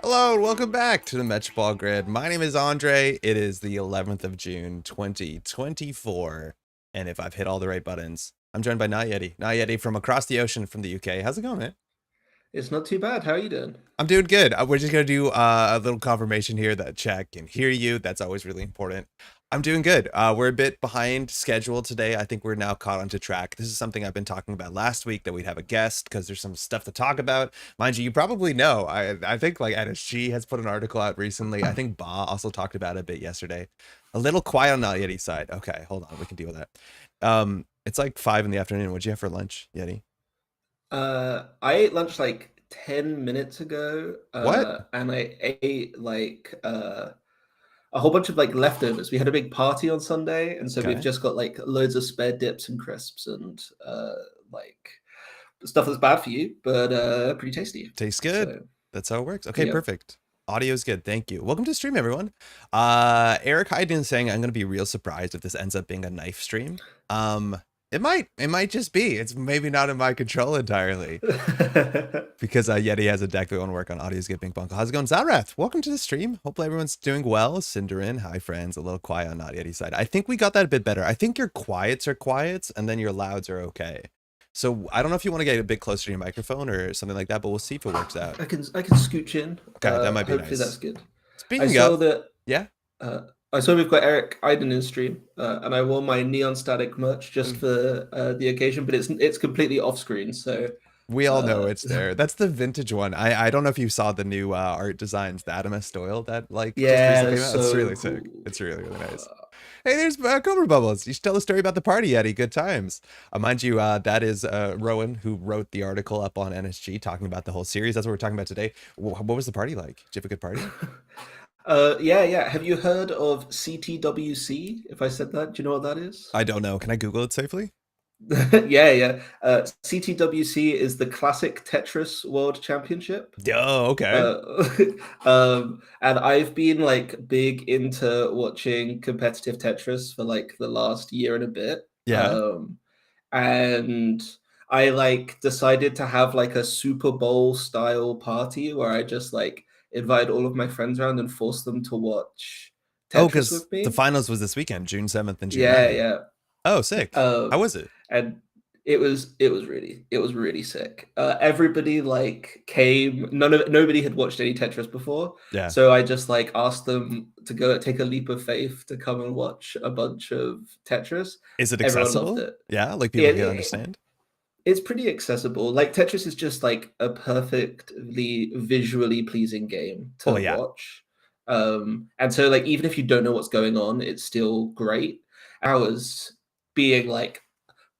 Hello and welcome back to the Metropole Grid. My name is Andre. It is the 11th of June, 2024. And if I've hit all the right buttons, I'm joined by Yeti from across the ocean from the UK. How's it going, man? It's not too bad. How are you doing? I'm doing good. We're just going to do a little confirmation here that chat can hear you. That's always really important. I'm doing good. We're a bit behind schedule today. I think we're now caught onto track. This is something I've been talking about last week, that we'd have a guest because there's some stuff to talk about. Mind you, you probably know. I think like NSG has put an article out recently. I think Ba also talked about it a bit yesterday. A little quiet on the Yeti side. Okay, hold on. We can deal with that. It's like 5 in the afternoon. What'd you have for lunch, Yeti? I ate lunch like 10 minutes ago, What? and I ate like a whole bunch of like leftovers. We had a big party on Sunday, and so we've Okay. just got like loads of spare dips and crisps and like stuff that's bad for you, but pretty tasty. Tastes good. So That's how it works. Okay, yeah. perfect. Audio is good. Thank you. Welcome to the stream, everyone. Eric Hyden is saying I'm gonna be real surprised if this ends up being a knife stream. It might just be. It's maybe not in my control entirely. Because Yeti has a deck that won't work on audio skip ping pong. How's it going? Zarath, welcome to the stream. Hopefully everyone's doing well. Cinderin, hi friends. A little quiet on Not Yeti side. I think we got that a bit better. I think your quiets are quiets and then your louds are okay. So I don't know if you want to get a bit closer to your microphone or something like that, but we'll see if it works out. I can scooch in. Okay, that might be Hopefully nice. that's good. Speaking of, That. yeah. I saw we've got Eric Iden in stream, and I wore my Neon Static merch just for the occasion, but it's completely off screen, so We all know it's there. That's the vintage one. I don't know if you saw the new art designs, the Adamus Doyle that like yeah, just recently came out. It's so really cool. sick. It's really nice. Hey, there's Cobra Bubbles. You should tell the story about the party, Eddie. Good times. Mind you, that is Rowan who wrote the article up on NSG talking about the whole series. That's what we're talking about today. What was the party like? Did you have a good party? Yeah. Have you heard of CTWC? If I said that, do you know what that is? I don't know. Can I Google it safely? Yeah. CTWC is the Classic Tetris World Championship. Oh, okay. And I've been like big into watching competitive Tetris for like the last year and a bit. Yeah. And I like decided to have like a Super Bowl style party where I just like invite all of my friends around and force them to watch Oh, Tetris because with me. the finals was this weekend, June 7th and June Yeah, 9th. yeah. Oh, sick. How was it? And it was really sick. Everybody like came. Nobody had watched any Tetris before. Yeah. So I just like asked them to go take a leap of faith to come and watch a bunch of Tetris. Is it Everyone accessible? loved it. Yeah, like people can understand. It's pretty accessible. Like Tetris is just like a perfectly visually pleasing game to watch. And so like even if you don't know what's going on, it's still great. Ours being like,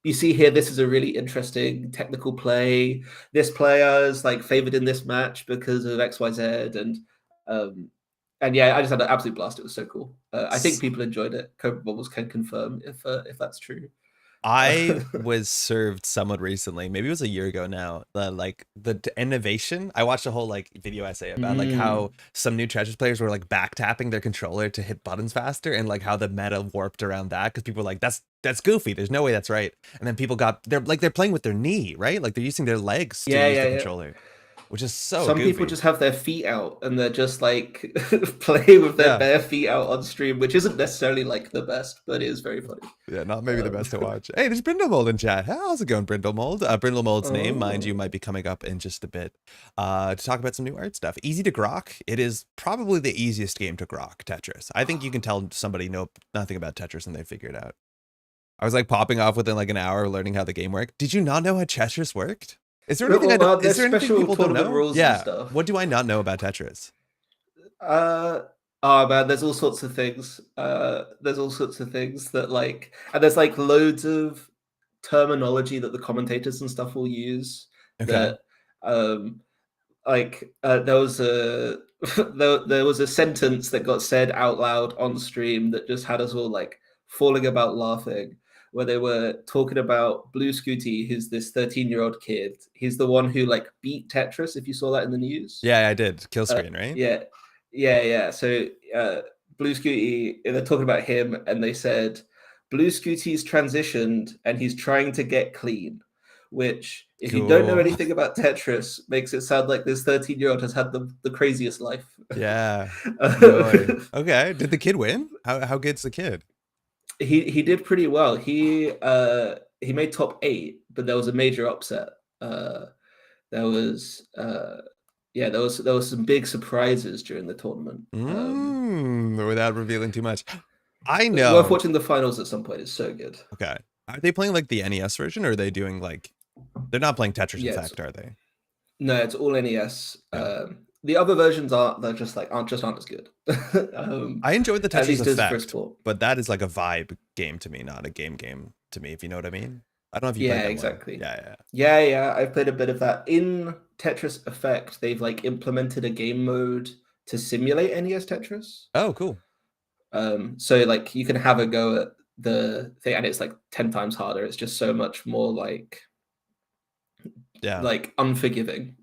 you see here, this is a really interesting technical play. This player is like favored in this match because of XYZ, and yeah, I just had an absolute blast. It was so cool. I think people enjoyed it. Cobra Bubbles can confirm if that's true. I was served someone recently, maybe it was a year ago now, like the innovation. I watched a whole like video essay about like how some new Tetris players were like back tapping their controller to hit buttons faster, and like how the meta warped around that because people were like, that's goofy. There's no way that's right. And then people they're playing with their knee, right? Like they're using their legs to use the controller. Which is so Some goofy. people just have their feet out and they're just like playing with their bare feet out on stream, which isn't necessarily like the best, but it is very funny. Yeah, not maybe the best to watch. Hey, there's Brindlemold in chat. How's it going, Brindlemold? Brindlemold's name, mind you, might be coming up in just a bit to talk about some new art stuff. Easy to grok. It is probably the easiest game to grok, Tetris. I think you can tell somebody know nothing about Tetris and they figure it out. I was like popping off within like an hour learning how the game worked. Did you not know how Tetris worked? Is there anything I don't, Well, is there's there anything special people don't tournament know? rules and Yeah. stuff. What do I not know about Tetris? Oh man, there's all sorts of things. There's all sorts of things that like, and there's like loads of terminology that the commentators and stuff will use Okay. that, there was a there was a sentence that got said out loud on stream that just had us all like falling about laughing, where they were talking about Blue Scooty, who's this 13-year-old kid. He's the one who like beat Tetris, if you saw that in the news. Yeah, I did. Kill screen, right? Yeah, yeah. So Blue Scooty, they're talking about him, and they said Blue Scooty's transitioned and he's trying to get clean. Which, if you don't know Cool. anything about Tetris, makes it sound like this 13-year-old has had the craziest life. Yeah. Joy. Okay. Did the kid win? How good's the kid? He did pretty well. He made top 8, but there was a major upset. There was there was some big surprises during the tournament. Without revealing too much. I Worth know. watching the finals at some point. It's so good. Okay. Are they playing like the NES version, or are they doing like, they're not playing Tetris Yeah, Effect, are they? no, it's all NES. Yeah. The other versions aren't aren't as good. I enjoyed the At Tetris least as for Effect, sport. but that is like a vibe game to me, not a game to me, if you know what I mean. I don't know if you Yeah, played that exactly. one. Yeah. Yeah. I've played a bit of that. In Tetris Effect, they've like implemented a game mode to simulate NES Tetris. Oh, cool. So like you can have a go at the thing, and it's like 10 times harder. It's just so much more like unforgiving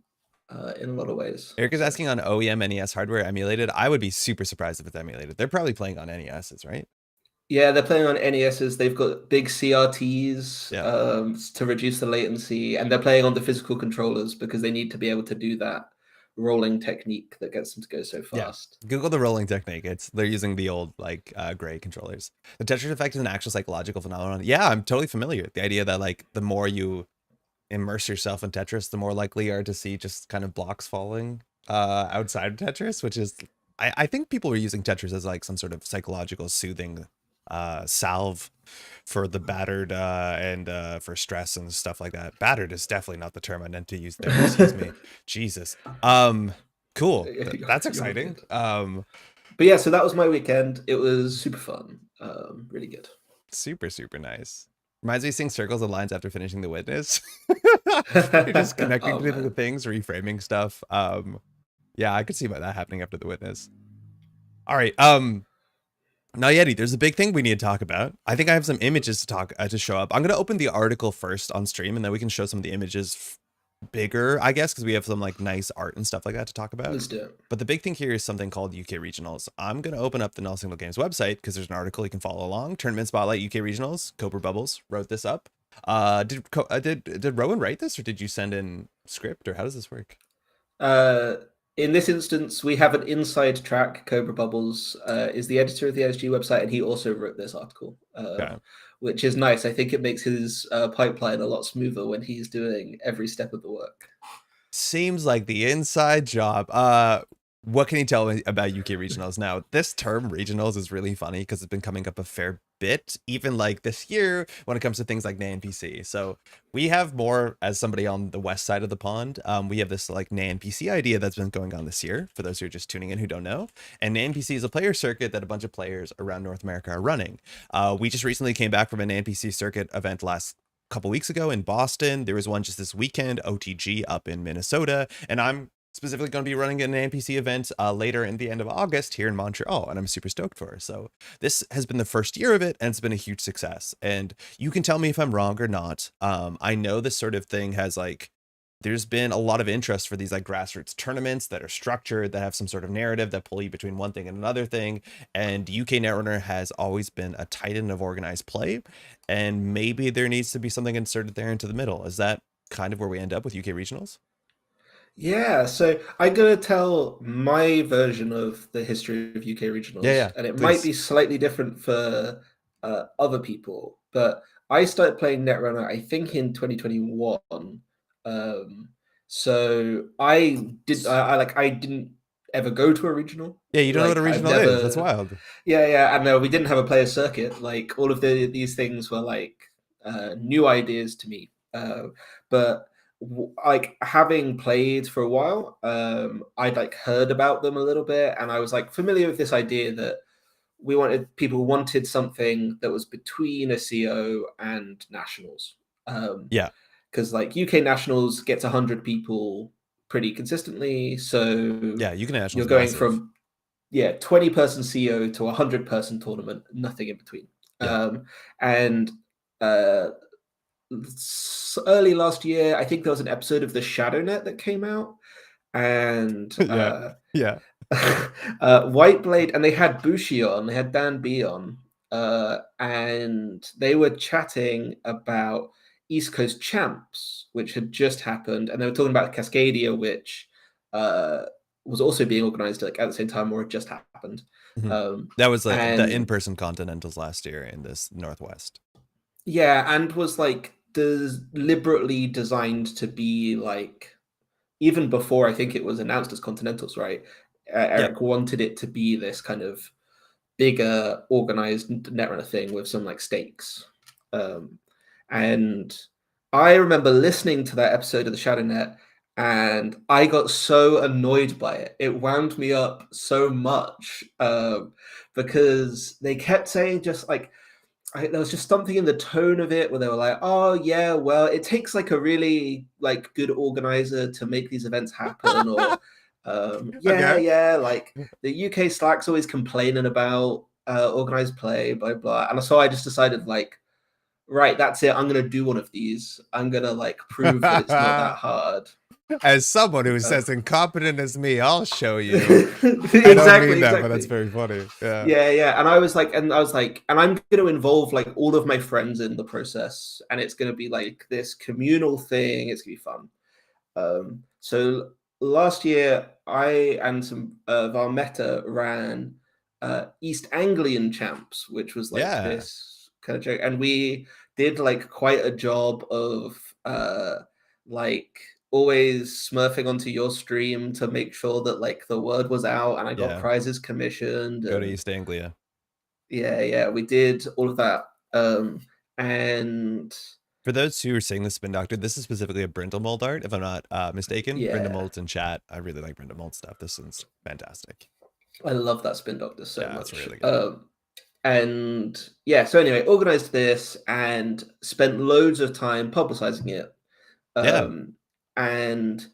in a lot of ways. Eric is asking on OEM NES hardware emulated. I would be super surprised if it's emulated. They're probably playing on NESs, right? Yeah, they're playing on NESs. They've got big CRTs to reduce the latency, and they're playing on the physical controllers because they need to be able to do that rolling technique that gets them to go so fast. Yeah. Google the rolling technique. They're using the old like gray controllers. The Tetris effect is an actual psychological phenomenon. Yeah, I'm totally familiar. The idea that like the more you immerse yourself in Tetris, the more likely you are to see just kind of blocks falling outside of Tetris, which is I think people are using Tetris as like some sort of psychological soothing salve for the battered and for stress and stuff like that. Battered is definitely not the term I meant to use there. Excuse me. Jesus. Cool. That's exciting. But yeah, so that was my weekend. It was super fun. Really good. Super nice. Reminds me of seeing circles and lines after finishing The Witness. You're just connecting to the things, reframing stuff. Yeah, I could see about that happening after The Witness. All right. Now, Yeti, there's a big thing we need to talk about. I think I have some images to show up. I'm going to open the article first on stream, and then we can show some of the images bigger, I guess, because we have some like nice art and stuff like that to talk about. Let's do it. But the big thing here is something called UK Regionals. I'm going to open up the Null Signal Games website because there's an article you can follow along. Tournament Spotlight UK Regionals. Cobra Bubbles wrote this up. Did Rowan write this, or did you send in script, or how does this work? In this instance, we have an inside track. Cobra Bubbles is the editor of the SG website, and he also wrote this article, which is nice. I think it makes his pipeline a lot smoother when he's doing every step of the work. Seems like the inside job. What can you tell me about UK regionals? Now, this term regionals is really funny because it's been coming up a fair bit, even like this year when it comes to things like NANPC. So we have more, as somebody on the west side of the pond, we have this like NANPC idea that's been going on this year, for those who are just tuning in who don't know. And NANPC is a player circuit that a bunch of players around North America are running. We just recently came back from a NANPC circuit event last couple weeks ago in Boston. There was one just this weekend, OTG, up in Minnesota, and I'm specifically going to be running an NPC event later in the end of August here in Montreal, and I'm super stoked for it. So this has been the first year of it, and it's been a huge success. And you can tell me if I'm wrong or not. I know this sort of thing has like, there's been a lot of interest for these like grassroots tournaments that are structured, that have some sort of narrative that pull you between one thing and another thing. And UK Netrunner has always been a titan of organized play, and maybe there needs to be something inserted there into the middle. Is that kind of where we end up with UK regionals? Yeah, so I'm gonna tell my version of the history of UK regionals, and it might be slightly different for other people. But I started playing Netrunner, I think, in 2021. So I didn't ever go to a regional. Yeah, you don't know what a regional is. That's wild. Yeah, I know we didn't have a player circuit. Like all of these things were like new ideas to me. But like having played for a while, I'd like heard about them a little bit, and I was like familiar with this idea that people wanted something that was between a CO and nationals. Yeah. Because like UK nationals gets 100 people pretty consistently, so Yeah, UK you're nationals going massive. from 20-person CO to a 100-person tournament, nothing in between. Yeah. And early last year, I think there was an episode of the ShadowNet that came out, and Yeah. Yeah. Whiteblade, and they had Bushi on, they had Dan B on, and they were chatting about East Coast Champs, which had just happened, and they were talking about Cascadia, which was also being organized like at the same time, or had just happened. That was the And in-person Continentals last year in this Northwest. yeah, and was like deliberately designed to be like, even before I think it was announced as Continentals, right? Eric wanted it to be this kind of bigger, organized Netrunner thing with some like stakes. And I remember listening to that episode of the ShadowNet, and I got so annoyed by it. It wound me up so much because they kept saying just like, there was just something in the tone of it where they were like, "Oh yeah, well, it takes like a really like good organizer to make these events happen," or Okay. like the UK Slack's always complaining about organized play, blah blah. And so I just decided like, right, that's it. I'm gonna do one of these. I'm gonna like prove that it's not that hard. As someone who says incompetent as me, I'll show you. I don't mean Exactly, that, but that's exactly. very funny. Yeah. Yeah. And I was like, and I'm going to involve like all of my friends in the process, and it's going to be like this communal thing. It's going to be fun. So last year, I and some of our meta ran East Anglian Champs, which was like Yeah. this kind of joke, and we did like quite a job of like always smurfing onto your stream to make sure that like the word was out, and I got prizes commissioned. Go to And East Anglia. yeah, we did all of that. And for those who are seeing the Spin Doctor, this is specifically a Brindlemold art, if I'm not mistaken. yeah, Brindlemold's in chat. I really like Brindlemold stuff. This one's fantastic. I love that Spin Doctor so much. It's really good. And yeah, so anyway, organized this and spent loads of time publicizing it. And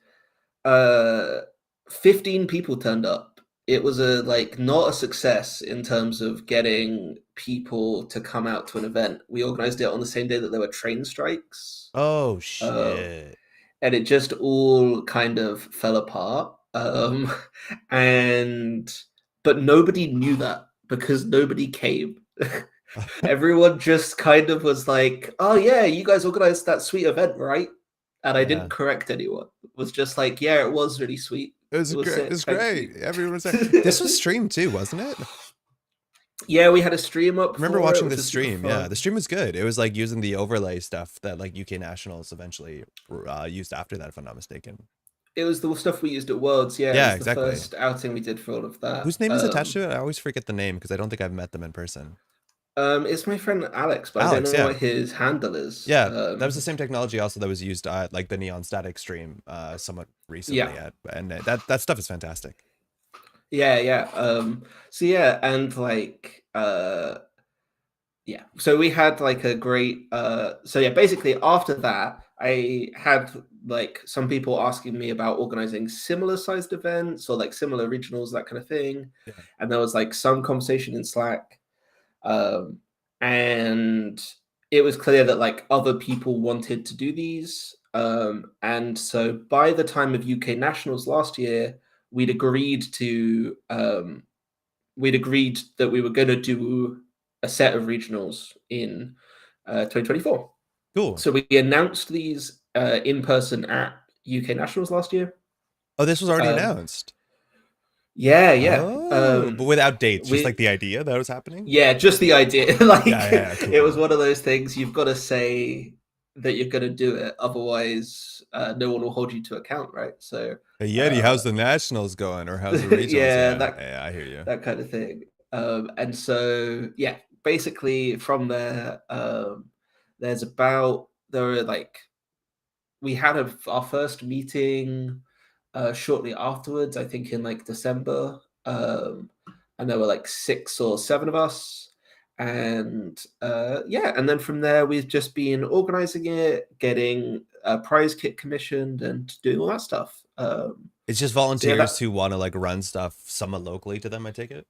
15 people turned up. It was not a success in terms of getting people to come out to an event. We organized it on the same day that there were train strikes. Oh shit. And it just all kind of fell apart. But nobody knew that because nobody came. Everyone just kind of was like, "Oh yeah, you guys organized that sweet event, right?" And I didn't correct anyone. It was just like, "Yeah, it was really sweet. It was great. It was great. Everyone was there. This was streamed too, wasn't it? Yeah, we had a stream up. I remember watching the stream. Yeah, the stream was good. It was like using the overlay stuff that like UK Nationals eventually used after that, if I'm not mistaken. It was the stuff we used at Worlds. Yeah, yeah, it was exactly. The first outing we did for all of that. Whose name is attached to it? I always forget the name because I don't think I've met them in person. It's my friend Alex, but I don't know what his handle is. Yeah, that was the same technology also that was used like the Neon Static stream somewhat recently. And that stuff is fantastic. Yeah. So yeah, and like so we had like a great so yeah, basically after that I had like some people asking me about organizing similar sized events or like similar regionals, that kind of thing. And there was like some conversation in Slack. And it was clear that like other people wanted to do these. And so by the time of UK Nationals last year, we'd agreed that we were going to do a set of regionals in 2024. Cool. So we announced these in person at UK Nationals last year. Oh, this was already announced. Yeah. But without dates, just like the idea that was happening. Yeah, just the idea. Like cool. It was one of those things you've got to say that you're going to do it, otherwise no one will hold you to account, right? So hey, Yeti, how's the Nationals going, or how's the regionals? yeah, I hear you. That kind of thing. And so yeah, basically from there, there were like we had our first meeting shortly afterwards, I think in like December. And there were like 6 or 7 of us. And yeah, and then from there, we've just been organizing it, getting a prize kit commissioned, and doing all that stuff. It's just So yeah, volunteers who want to like run stuff somewhat locally to them, I take it.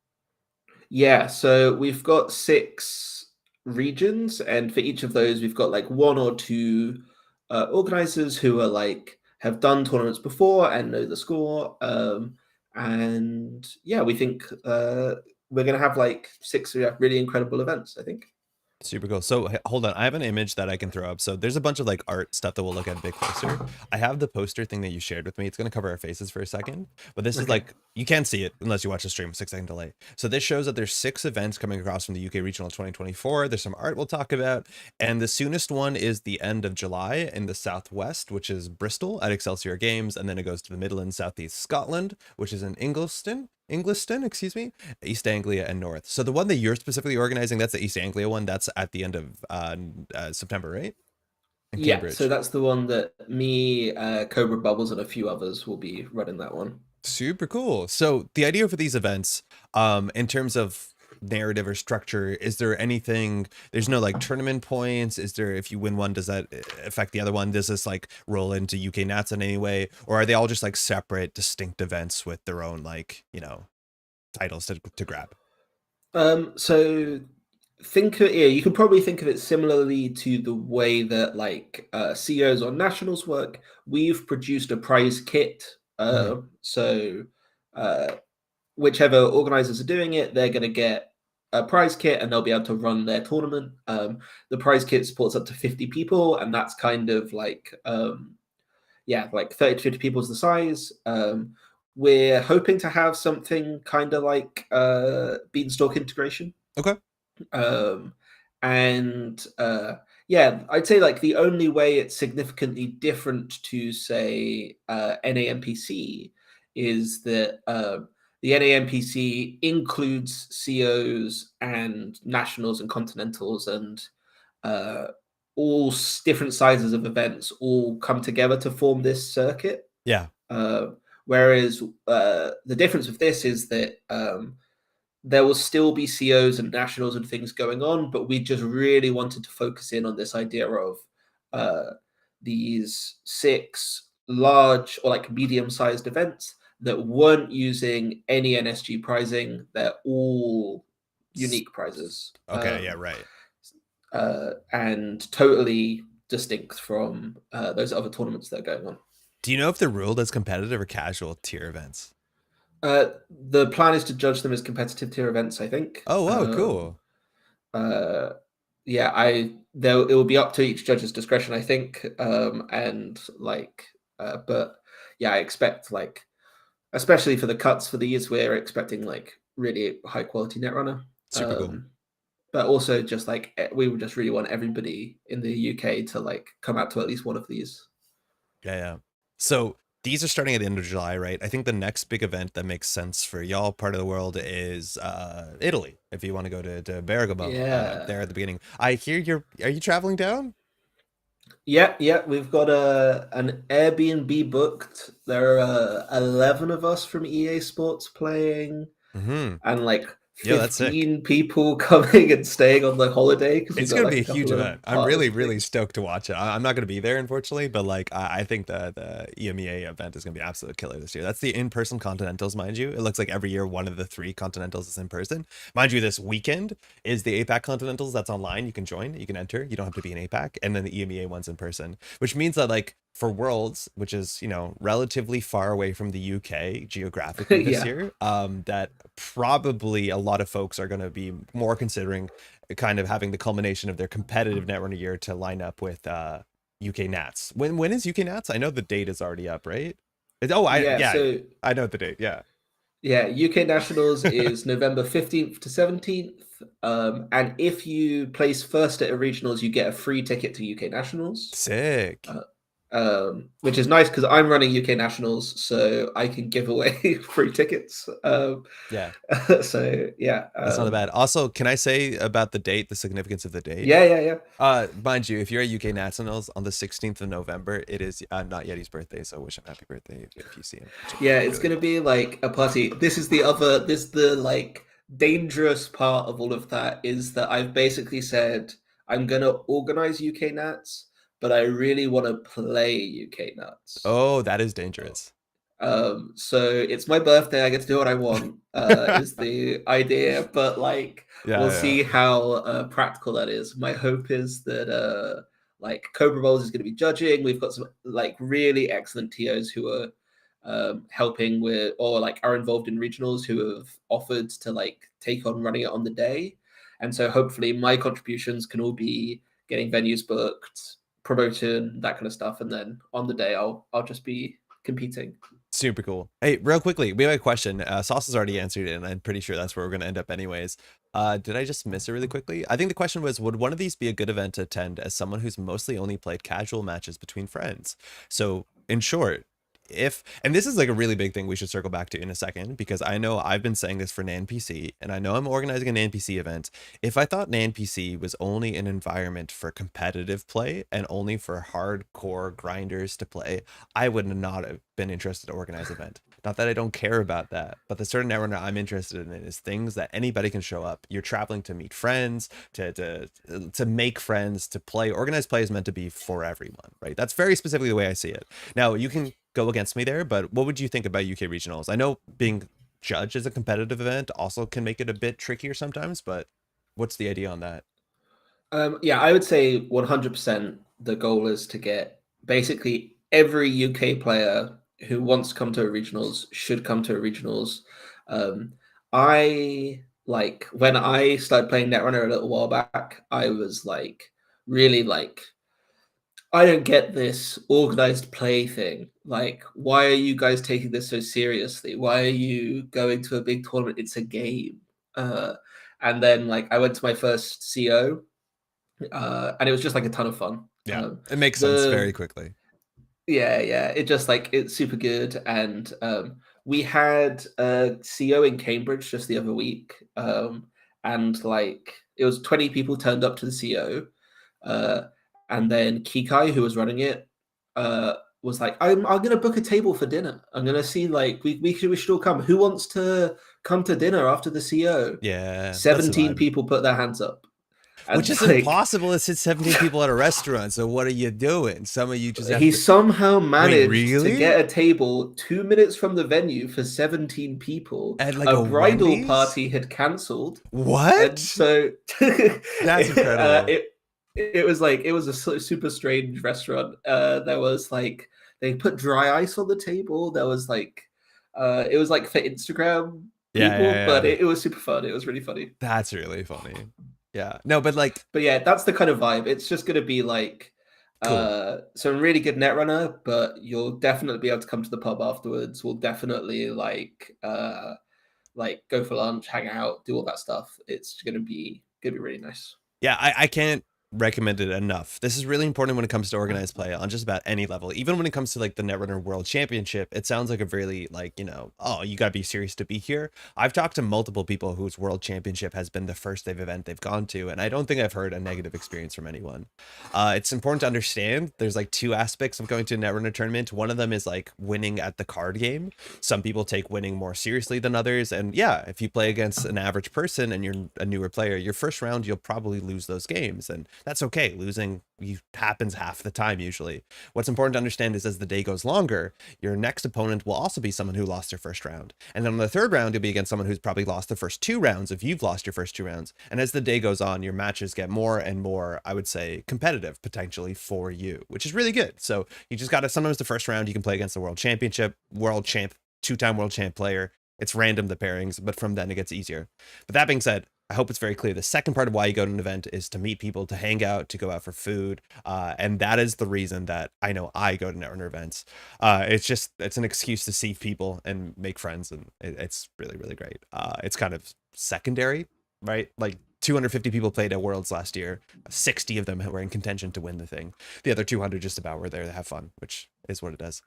yeah, so we've got 6 regions, and for each of those, we've got like 1 or 2 organizers who are like have done tournaments before and know the score. And yeah, we think we're gonna have like 6 really incredible events, I think. Super cool. So hold on, I have an image that I can throw up. So there's a bunch of like art stuff that we'll look at a bit closer. I have the poster thing that you shared with me. It's going to cover our faces for a second, but this is like, you can't see it unless you watch the stream, 6-second delay. So this shows that there's 6 events coming across from the UK Regional 2024. There's some art we'll talk about. And the soonest one is the end of July in the Southwest, which is Bristol at Excelsior Games. And then it goes to the Midlands, Southeast Scotland, which is in Ingliston, excuse me, East Anglia and North. So the one that you're specifically organizing, that's the East Anglia one. That's at the end of September, right? In Yeah, Cambridge. so that's the one that me, Cobra Bubbles, and a few others will be running that one. Super cool. So the idea for these events, in terms of narrative or structure, is there anything, there's no like tournament points? Is there, if you win one, does that affect the other one? Does this like roll into UK Nats in any way? Or are they all just like separate, distinct events with their own like, you know, titles to grab? So think of, yeah, you can probably think of it similarly to the way that like CEOs or nationals work. We've produced a prize kit. So whichever organizers are doing it, they're going to get a prize kit and they'll be able to run their tournament. The prize kit supports up to 50 people, and that's kind of like yeah, like 30 to 50 people is the size. We're hoping to have something kind of like Beanstalk integration. Okay. And yeah, I'd say like the only way it's significantly different to say NAMPC is that the NAMPC includes COs and nationals and continentals and all different sizes of events all come together to form this circuit. Yeah. Whereas the difference with this is that there will still be COs and nationals and things going on, but we just really wanted to focus in on this idea of these 6 large or like medium-sized events that weren't using any NSG pricing. They're all unique prizes. Okay. Yeah. Right. And totally distinct from those other tournaments that are going on. Do you know if they're ruled as competitive or casual tier events? The plan is to judge them as competitive tier events, I think. Oh, wow, cool. Yeah, it will be up to each judge's discretion, I think. And like, but yeah, I expect like, especially for the cuts for these, we're expecting like really high quality Netrunner. Super cool. But also just like we would just really want everybody in the UK to like come out to at least one of these. Yeah. So these are starting at the end of July, right? I think the next big event that makes sense for y'all part of the world is Italy. If you want to go to Bergamo, there at the beginning. I hear are you traveling down? Yeah, we've got an Airbnb booked. There are 11 of us from EA Sports playing, and like 15 people coming and staying on the holiday. It's going to be a huge event. I'm really stoked to watch it. I'm not going to be there, unfortunately, but like I think the EMEA event is going to be absolute killer this year. That's the in-person Continentals, mind you. It looks like every year one of the 3 Continentals is in person. Mind you, this weekend is the APAC Continentals. That's online. You can join. You can enter. You don't have to be in APAC. And then the EMEA one's in person, which means that like for Worlds, which is, you know, relatively far away from the UK geographically this year, that probably a lot of folks are going to be more considering kind of having the culmination of their competitive Netrunner year to line up with UK Nats. When is UK Nats? I know the date is already up, right? I know the date. Yeah, UK Nationals is November 15th to 17th. And if you place first at a regionals, you get a free ticket to UK Nationals. Sick. which is nice because I'm running UK Nationals, so I can give away free tickets. Yeah. So yeah, That's not bad. Also, can I say about the date, the significance of the date? yeah. Mind you, if you're at UK Nationals on the 16th of November, it is not Yeti's birthday, so wish him happy birthday if you see him. Yeah, it's gonna be like a party. This is the like dangerous part of all of that is that I've basically said I'm gonna organize UK Nats, but I really want to play UK Nats. Oh, that is dangerous. So it's my birthday. I get to do what I want. Is the idea, but like we'll Yeah. see how practical that is. My hope is that like Cobra Bowls is going to be judging. We've got some like really excellent TOs who are helping with or like are involved in regionals who have offered to like take on running it on the day, and so hopefully my contributions can all be getting venues booked, promoting that kind of stuff, and then on the day I'll just be competing. Super cool. Hey, real quickly, we have a question. Sauce has already answered it, and I'm pretty sure that's where we're going to end up anyways. Did I just miss it really quickly? I think the question was, would one of these be a good event to attend as someone who's mostly only played casual matches between friends? So, in short, if, and this is like a really big thing we should circle back to in a second, because I know I've been saying this for NANPC, and I know I'm organizing an NPC event. If I thought NANPC was only an environment for competitive play and only for hardcore grinders to play, I would not have been interested to organize an event. Not that I don't care about that, but the certain Netrunner I'm interested in is things that anybody can show up. You're traveling to meet friends, to make friends, to play. Organized play is meant to be for everyone, right? That's very specifically the way I see it. Now, you can go against me there, but what would you think about UK regionals? I know being judged as a competitive event also can make it a bit trickier sometimes, but what's the idea on that? Yeah, I would say 100% the goal is to get basically every UK player who wants to come to a regionals should come to a regionals. I like when I started playing Netrunner a little while back, I was like really like I don't get this organized play thing. Like, why are you guys taking this so seriously? Why are you going to a big tournament? It's a game. And then like I went to my first CO and it was just like a ton of fun. Yeah, it makes sense very The quickly. yeah, it just like it's super good, and we had a CO in Cambridge just the other week, and like it was 20 people turned up to the CO, uh, and then Kikai, who was running it, was like, I'm gonna book a table for dinner. I'm gonna see like we should all come. Who wants to come to dinner after the CO? Yeah, that's the 17 vibe. people put their hands up. Which And is like impossible to sit 17 people at a restaurant. So what are you doing? Some of you just have he to somehow wait, managed to really? get a table 2 minutes from the venue for 17 people. At like A a bridal Wendy's? party had cancelled, and What? so That's incredible. it was like it was a super strange restaurant. There was like they put dry ice on the table. There was like it was like for Instagram Yeah, people, but yeah. it was super fun. It was really funny. That's really funny. Yeah. No, but like, But yeah, that's the kind of vibe. It's just going to be like cool. some really good Netrunner, but you'll definitely be able to come to the pub afterwards. We'll definitely like go for lunch, hang out, do all that stuff. It's gonna be really nice. Yeah, I can't recommend it enough. This is really important when it comes to organized play on just about any level. Even when it comes to like the Netrunner World Championship, it sounds like a really like, oh, you got to be serious to be here. I've talked to multiple people whose World Championship has been the first event they've gone to, and I don't think I've heard a negative experience from anyone. It's important to understand there's like two aspects of going to a Netrunner tournament. One of them is like winning at the card game. Some people take winning more seriously than others. And yeah, if you play against an average person and you're a newer player, your first round, you'll probably lose those games. And that's okay. Losing happens half the time usually. What's important to understand is as the day goes longer, your next opponent will also be someone who lost their first round. And then on the third round, you'll be against someone who's probably lost the first 2 rounds if you've lost your first 2 rounds. And as the day goes on, your matches get more and more, I would say, competitive potentially for you, which is really good. So you just got to, sometimes the first round you can play against the world championship, world champ, 2-time world champ player. It's random, the pairings, but from then it gets easier. But that being said, I hope it's very clear. The second part of why you go to an event is to meet people, to hang out, to go out for food. And that is the reason that I know I go to Netrunner events. It's an excuse to see people and make friends. And it's really, really great. It's kind of secondary, right? Like 250 people played at Worlds last year. 60 of them were in contention to win the thing. The other 200 just about were there to have fun, which is what it does.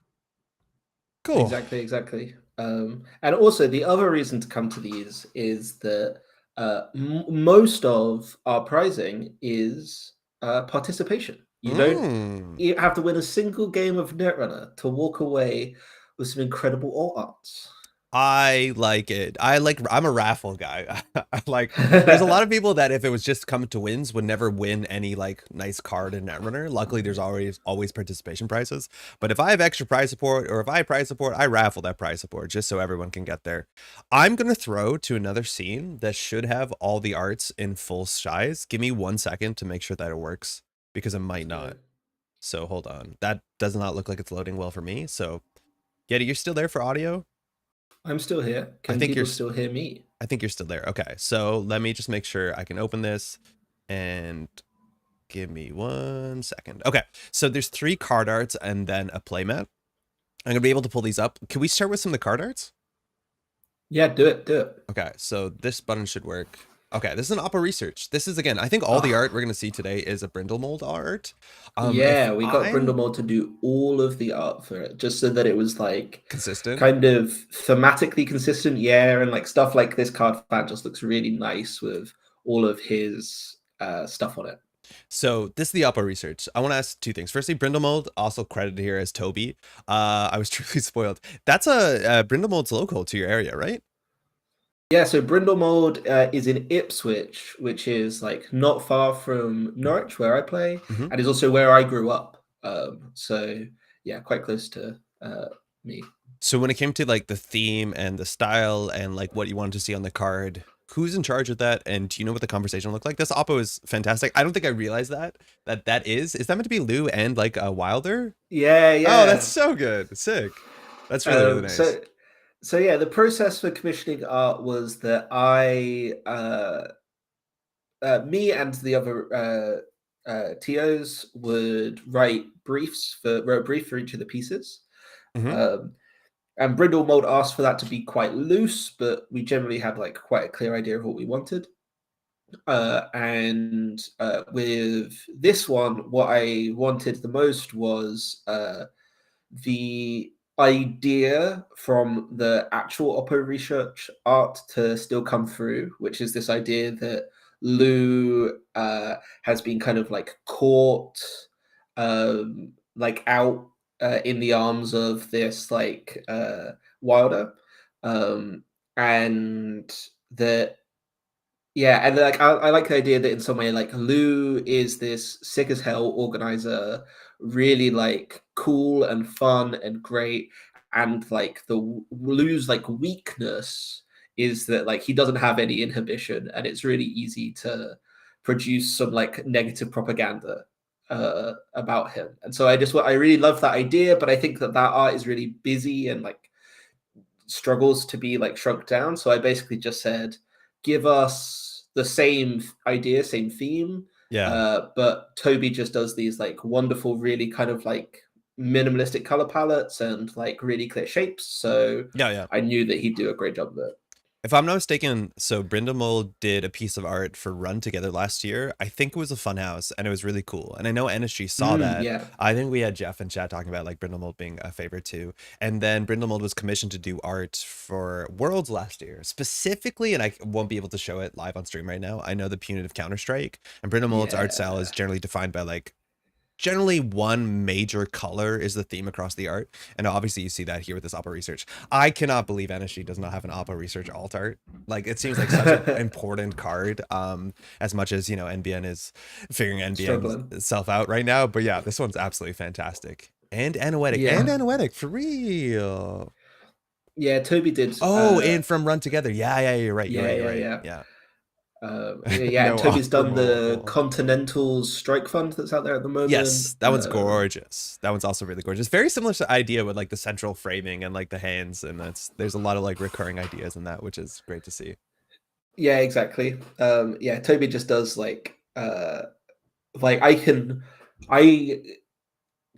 Cool. Exactly. And also the other reason to come to these is that most of our prizing is participation. You don't have to win a single game of Netrunner to walk away with some incredible alt arts. I like it. I'm a raffle guy. There's a lot of people that if it was just come to wins would never win any like nice card in Netrunner. Luckily, there's always participation prizes. But if I have extra prize support or if I have prize support, I raffle that prize support just so everyone can get there. I'm going to throw to another scene that should have all the arts in full size. Give me 1 second to make sure that it works because it might not. So hold on. That does not look like it's loading well for me. So Yeti, you're still there for audio? I'm still here. Can people still hear me? I think you're still there. Okay, so let me just make sure I can open this and give me 1 second. Okay, so there's 3 card arts and then a playmat. I'm gonna be able to pull these up. Can we start with some of the card arts? Yeah, do it. Okay, so this button should work. Okay, this is an Opera research. This is, again, I think all the art we're going to see today is a Brindlemold art. Yeah, we got Brindlemold to do all of the art for it, just so that it was like consistent, kind of thematically consistent. Yeah, and like stuff like this card fan just looks really nice with all of his stuff on it. So this is the Opera research. I want to ask 2 things. Firstly, Brindlemold, also credited here as Toby. I was truly spoiled. That's a Brindlemold's local to your area, right? Yeah, so Brindlemold is in Ipswich, which is like not far from Norwich, where I play, and is also where I grew up. So yeah, quite close to me. So when it came to like the theme and the style and like what you wanted to see on the card, who's in charge of that? And do you know what the conversation looked like? This Oppo is fantastic. I don't think I realized that is that meant to be Lou and like a Wilder? Yeah. Oh, that's so good. Sick. That's really nice. So yeah, the process for commissioning art was that me and the other TOs would write a brief for each of the pieces. And Brindlemold asked for that to be quite loose, but we generally had like quite a clear idea of what we wanted. And with this one, what I wanted the most was the idea from the actual Oppo research art to still come through, which is this idea that Lou has been kind of like caught like out in the arms of this like Wilder, and that and like I like the idea that in some way like Lou is this sick as hell organizer, really like cool and fun and great, and like the Lou's like weakness is that like he doesn't have any inhibition, and it's really easy to produce some like negative propaganda about him. And so I really love that idea, but I think that art is really busy and like struggles to be like shrunk down. So I basically just said, give us the same idea, same theme. But Toby just does these like wonderful, really kind of like minimalistic color palettes and like really clear shapes. So I knew that he'd do a great job of it. If I'm not mistaken, so Brindlemold did a piece of art for Run Together last year. I think it was a fun house and it was really cool. And I know NSG saw that. Yeah. I think we had Jeff and Chad talking about like Brindlemold being a favorite too. And then Brindlemold was commissioned to do art for Worlds last year specifically. And I won't be able to show it live on stream right now. I know the Punitive Counter-Strike, and Brindlemold's art style is generally defined by like generally one major color is the theme across the art, and obviously you see that here with this Oppo research. I cannot believe NSG does not have an Oppo research alt art. Like it seems like such an important card, as much as you know NBN is figuring NBN itself out right now. But yeah, this one's absolutely fantastic and anoetic for real. Yeah, Toby did. And from Run Together. Yeah, you're right. Yeah. No, Toby's done the Continental Strike Fund that's out there at the moment. Yes, that one's gorgeous. That one's also really gorgeous. Very similar to the idea with like the central framing and like the hands, and there's a lot of like recurring ideas in that, which is great to see. Yeah, exactly. Toby just does like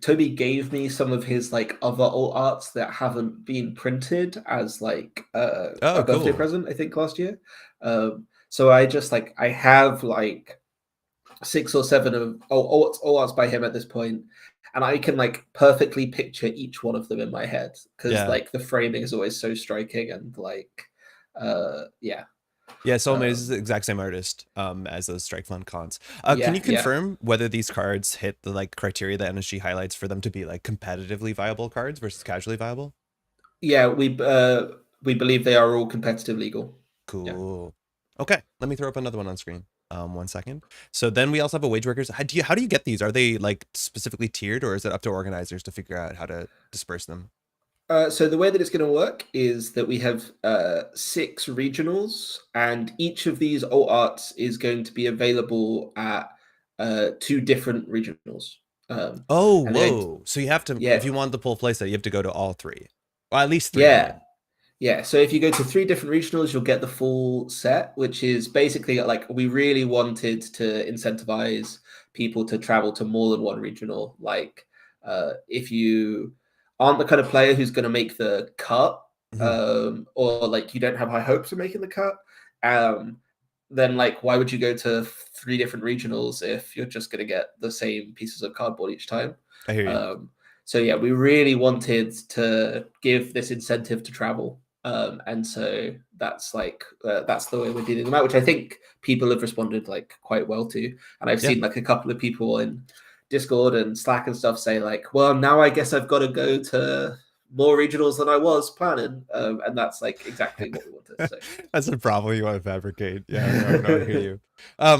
Toby gave me some of his like other alt arts that haven't been printed as like a birthday present, I think last year. So I have like 6 or 7 of all arts by him at this point, and I can like perfectly picture each one of them in my head because like the framing is always so striking and like yeah. Yeah, Soulmate is the exact same artist as those Strike Fund cons. Can you Yeah, confirm whether these cards hit the like criteria that NSG highlights for them to be like competitively viable cards versus casually viable? Yeah, we believe they are all competitive legal. Cool. Yeah. Okay, let me throw up another one on screen. 1 second. So then we also have a wage workers. How do you get these? Are they like specifically tiered, or is it up to organizers to figure out how to disperse them? So the way that it's going to work is that we have 6 regionals, and each of these alt arts is going to be available at 2 different regionals. Oh, And then whoa! So you have to, yeah, if you want the full playset, you have to go to all 3, or at least 3 of yeah, them. yeah. So if you go to 3 different regionals, you'll get the full set, which is basically like we really wanted to incentivize people to travel to more than one regional. Like if you aren't the kind of player who's going to make the cut, Mhm. or like you don't have high hopes of making the cut, um, then like why would you go to 3 different regionals if you're just going to get the same pieces of cardboard each time? I hear you. So yeah, we really wanted to give this incentive to travel, and so that's like that's the way we're dealing them out, which I think people have responded like quite well to. And I've Yeah. seen like a couple of people in Discord and Slack and stuff say like, "Well, now I guess I've got to go to more regionals than I was planning," and that's like exactly what we wanted. So That's a problem you want to fabricate. Yeah, no, I hear you.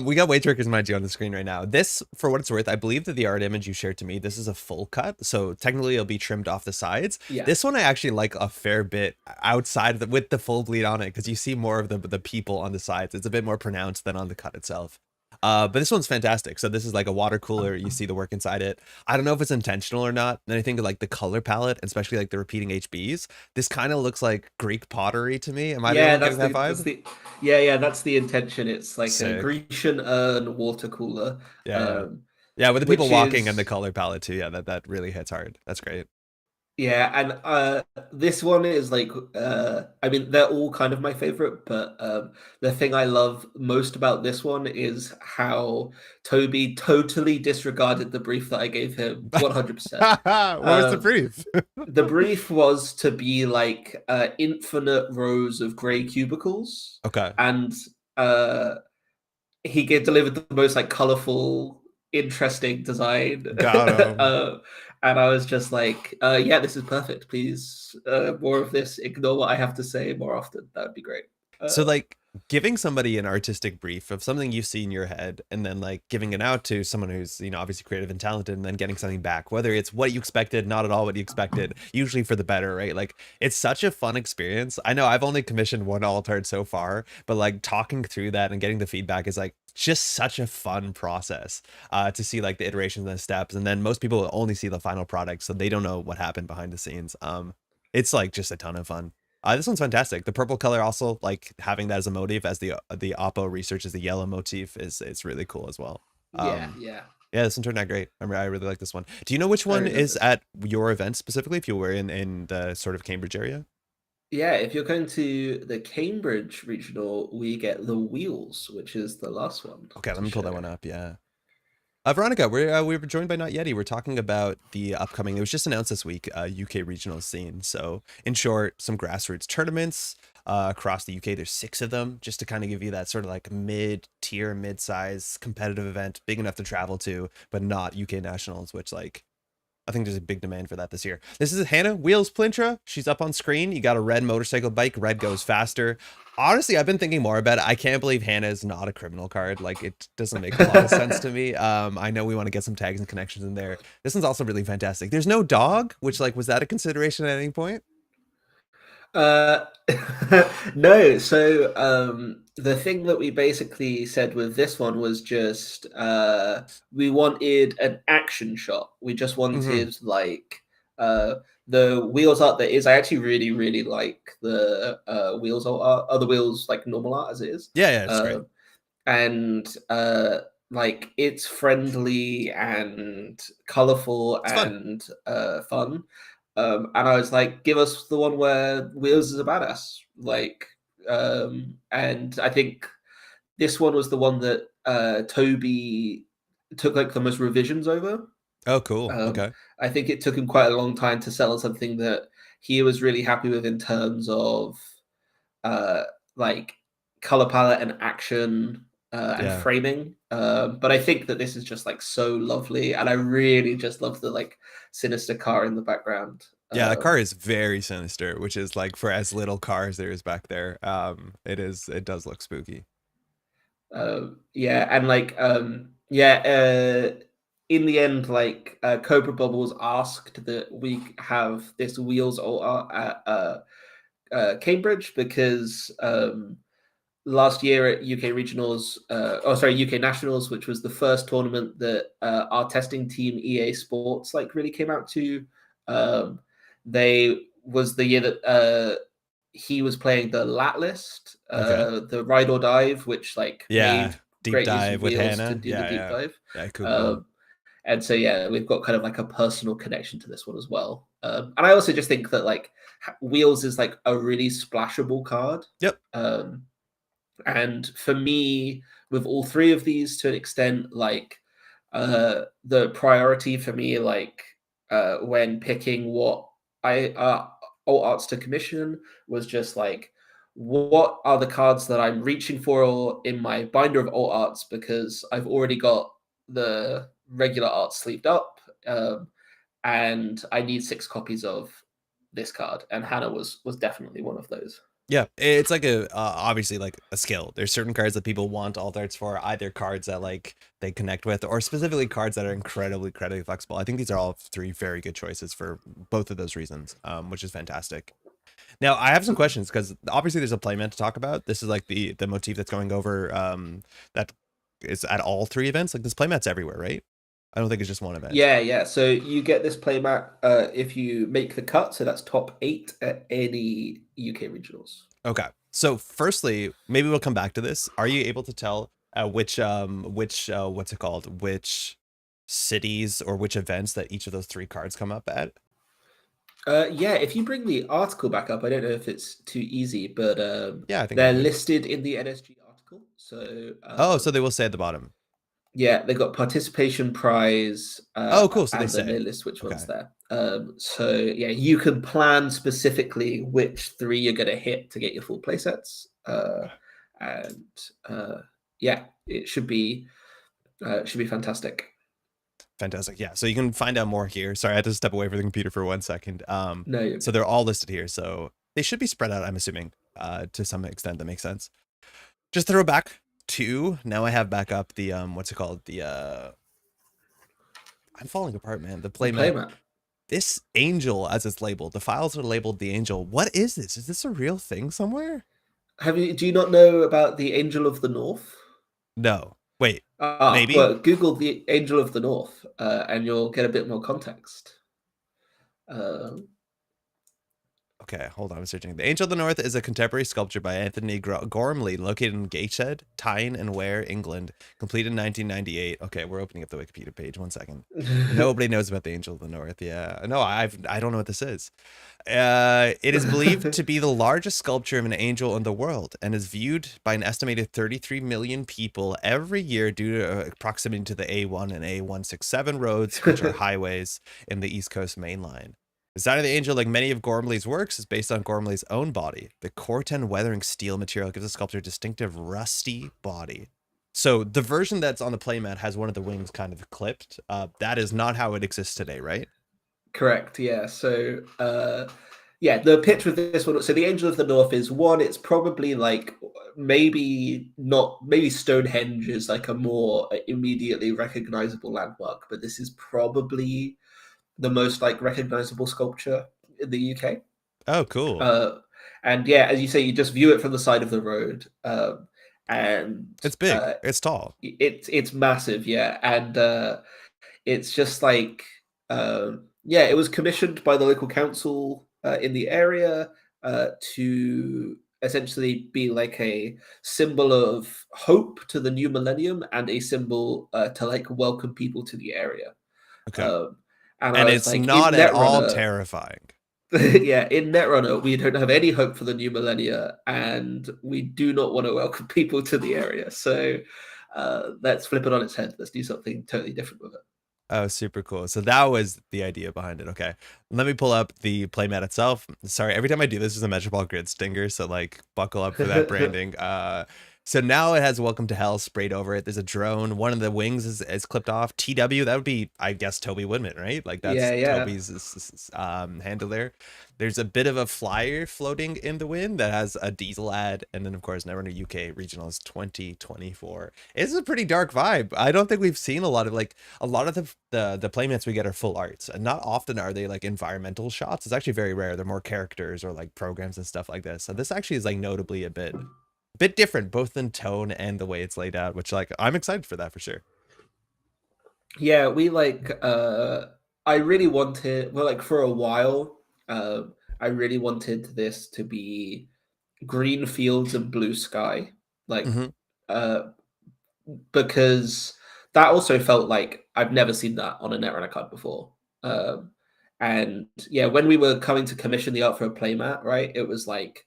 We got Wage Workers Mind You on the screen right now. This, for what it's worth, I believe that the art image you shared to me, this is a full cut, so technically it'll be trimmed off the sides. yeah, This one I actually like a fair bit outside of with the full bleed on it, because you see more of the people on the sides. It's a bit more pronounced than on the cut itself. But this one's fantastic. So this is like a water cooler. You see the work inside it. I don't know if it's intentional or not. And I think like the color palette, especially like the repeating HBs, this kind of looks like Greek pottery to me. Am I the only yeah, one getting that vibe? that's the intention. It's like a Sick. Grecian urn water cooler, Yeah. um, Yeah, with the people which walking and the is color palette too. Yeah, that really hits hard. That's great. yeah, and this one is like I mean they're all kind of my favorite, but the thing I love most about this one is how Toby totally disregarded the brief that I gave him 100%. What was the brief? The brief was to be like infinite rows of gray cubicles, Okay. and delivered the most like colorful, interesting design. Got him. And I was just like, yeah, this is perfect. Please, more of this. Ignore what I have to say more often. That would be great. So like giving somebody an artistic brief of something you see in your head and then like giving it out to someone who's, you know, obviously creative and talented, and then getting something back, whether it's what you expected, not at all what you expected, usually for the better, right? Like it's such a fun experience. I know I've only commissioned one alt art so far, but like talking through that and getting the feedback is like just such a fun process to see like the iterations and the steps. And then most people only see the final product, so they don't know what happened behind the scenes. It's like just a ton of fun. This one's fantastic. The purple color also, like having that as a motif, as the Oppo researches the yellow motif, is it's really cool as well. Yeah, yeah. Yeah, this one turned out great. I really like this one. Do you know which I one really love is this. at your event specifically, if you were in the sort of Cambridge area? Yeah, if you're going to the Cambridge regional, we get the wheels, which is the last one Okay, let to me pull that show. one up. Yeah. Veronica, we were joined by Not Yeti. We're talking about the upcoming, it was just announced this week, UK regional scene. So in short, some grassroots tournaments across the UK. There's 6 of them, just to kind of give you that sort of like mid-tier, mid-size competitive event, big enough to travel to, but not UK nationals, which like I think there's a big demand for that this year. This is Hannah, Wheels Plintra. She's up on screen. You got a red motorcycle bike. Red goes faster. Honestly, I've been thinking more about it. I can't believe Hannah is not a criminal card. Like, it doesn't make a lot of sense to me. I know we want to get some tags and connections in there. This one's also really fantastic. There's no dog, which, like, was that a consideration at any point? Uh, no. So the thing that we basically said with this one was just we wanted an action shot. We just Mm-hmm. wanted like the wheels art that is. I actually really really like the wheels art, other wheels like normal art as it is. Yeah, yeah, it's Uh, great. and like it's friendly and colorful It's fun. and fun. And I was like, give us the one where Wheels is a badass. Like, and I think this one was the one that Toby took like the most revisions over. Oh, cool. Okay. I think it took him quite a long time to settle something that he was really happy with in terms of like color palette and action and framing. But I think that this is just like so lovely, and I really just love the like sinister car in the background. Yeah, the car is very sinister, which is like for as little car as there is back there. It does look spooky. Yeah, and like in the end, like Cobra Bubbles asked that we have this wheels art at Cambridge because last year at UK Regionals, UK Nationals, which was the first tournament that our testing team EA Sports like really came out to. They was the year that he was playing the lat list, the ride or dive, which like made deep great dive use of with wheels Hannah. to do the deep dive. Yeah, cool. And so we've got kind of like a personal connection to this one as well. And I also just think that like wheels is like a really splashable card. Yep. And for me, with all three of these, to an extent, like the priority for me, like when picking what I alt arts to commission, was just like, what are the cards that I'm reaching for in my binder of alt arts, because I've already got the regular art sleeved up, and I need 6 copies of this card, and Hannah was definitely one of those. Yeah, it's like a obviously like a skill. There's certain cards that people want alt arts for, either cards that like they connect with, or specifically cards that are incredibly flexible. I think these are all 3 very good choices for both of those reasons, which is fantastic. Now I have some questions, because obviously there's a playmat to talk about. This is like the motif that's going over that is at all 3 events. Like this playmat's everywhere, right? I don't think it's just one event. Yeah. So you get this playmat if you make the cut. So that's top 8 at any UK regionals. Okay. So firstly, maybe we'll come back to this. Are you able to tell which what's it called? Which cities or which events that each of those 3 cards come up at? Yeah, if you bring the article back up, I don't know if it's too easy, but yeah, I think they're listed in the NSG article. So so they will say at the bottom. Yeah, they got participation prize. Oh, cool. So and they say. They list which one's there. So yeah, you can plan specifically which 3 you're going to hit to get your full play sets. And yeah, it should be fantastic. Fantastic. Yeah. So you can find out more here. Sorry, I had to step away from the computer for 1 second. No. So they're all listed here. So they should be spread out, I'm assuming, to some extent. That makes sense. Just throw back to, now I have back up the what's it called? The I'm falling apart, man. The playmat. This angel, as it's labeled, the files are labeled the angel. What is this? Is this a real thing somewhere? Do you not know about the Angel of the North? No. Wait. Maybe. Well, Google the Angel of the North, and you'll get a bit more context. Okay, hold on. I'm searching. The Angel of the North is a contemporary sculpture by Anthony Gormley, located in Gateshead, Tyne and Ware, England, completed in 1998. Okay, we're opening up the Wikipedia page. 1 second. Nobody knows about the Angel of the North. Yeah, no, I don't know what this is. It is believed to be the largest sculpture of an angel in the world, and is viewed by an estimated 33 million people every year due to proximity to the A1 and A167 roads, which are highways in the East Coast Main Line. The design of the angel, like many of Gormley's works, is based on Gormley's own body. The Corten weathering steel material gives the sculpture a distinctive rusty body. So the version that's on the playmat has one of the wings kind of clipped. That is not how it exists today, right? Correct. Yeah. So the pitch with this one. So the Angel of the North is one. It's probably like maybe Stonehenge is like a more immediately recognizable landmark, but this is probably the most like recognizable sculpture in the UK. Oh, cool. And yeah, as you say, you just view it from the side of the road, and it's big. It's tall. It's massive, yeah, and it's just like it was commissioned by the local council in the area to essentially be like a symbol of hope to the new millennium and a symbol to like welcome people to the area. Okay. And it's like, not at all terrifying. Yeah, in Netrunner, we don't have any hope for the new millennia, and we do not want to welcome people to the area. So let's flip it on its head. Let's do something totally different with it. Oh, super cool. So that was the idea behind it. Okay. Let me pull up the playmat itself. Sorry, every time I do this is a Métropole Grid stinger, so like buckle up for that branding. So now it has Welcome to Hell sprayed over it. There's a drone. One of the wings is clipped off. TW, that would be, I guess, Toby Woodman, right? Like that's Toby's handle there. There's a bit of a flyer floating in the wind that has a diesel ad. And then, of course, Netrunner UK Regionals 2024. It's a pretty dark vibe. I don't think we've seen a lot of the playmats we get are full arts, and not often are they like environmental shots. It's actually very rare. They're more characters or like programs and stuff like this. So this actually is like notably a bit different, both in tone and the way it's laid out, which like I'm excited for that for sure. Yeah, we like I really wanted, well, like for a while, I really wanted this to be green fields and blue sky. Like because that also felt like I've never seen that on a Netrunner card before. And yeah, when we were coming to commission the art for a playmat, right, it was like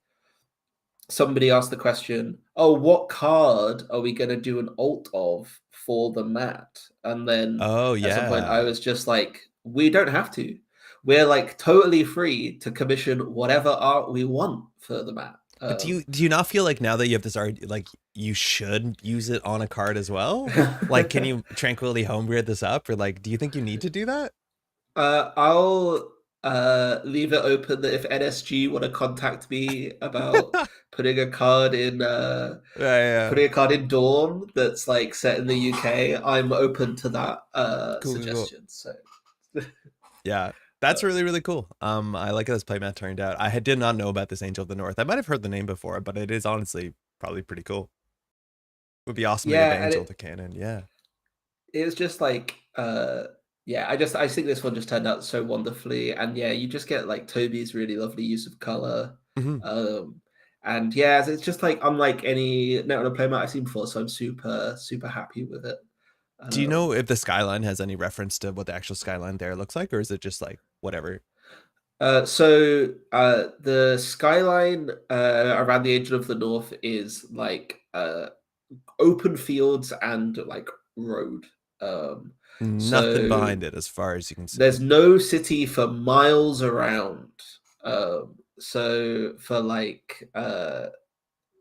somebody asked the question, "Oh, what card are we going to do an alt of for the mat?" And then at some point, I was just like, "We don't have to. We're like totally free to commission whatever art we want for the mat." But do you not feel like now that you have this art, like you should use it on a card as well? Like, can you tranquilly homebrew this up, or like, do you think you need to do that? I'll leave it open that if NSG want to contact me about putting a card in putting a card in Dawn that's like set in the UK, I'm open to that suggestion. Cool. So yeah, that's really, really cool. I like how this playmat turned out. I did not know about this Angel of the North. I might have heard the name before, but it is honestly probably pretty cool. It would be awesome to get Angel to canon. Yeah. It was just like yeah, I think this one just turned out so wonderfully. And yeah, you just get like Toby's really lovely use of color. And yeah, it's just like unlike any Netrunner playmat I've seen before, so I'm super, super happy with it. Do you know if the skyline has any reference to what the actual skyline there looks like, or is it just like whatever? So the skyline around the Angel of the North is like open fields and like road. Nothing behind it as far as you can see. There's no city for miles around. So for like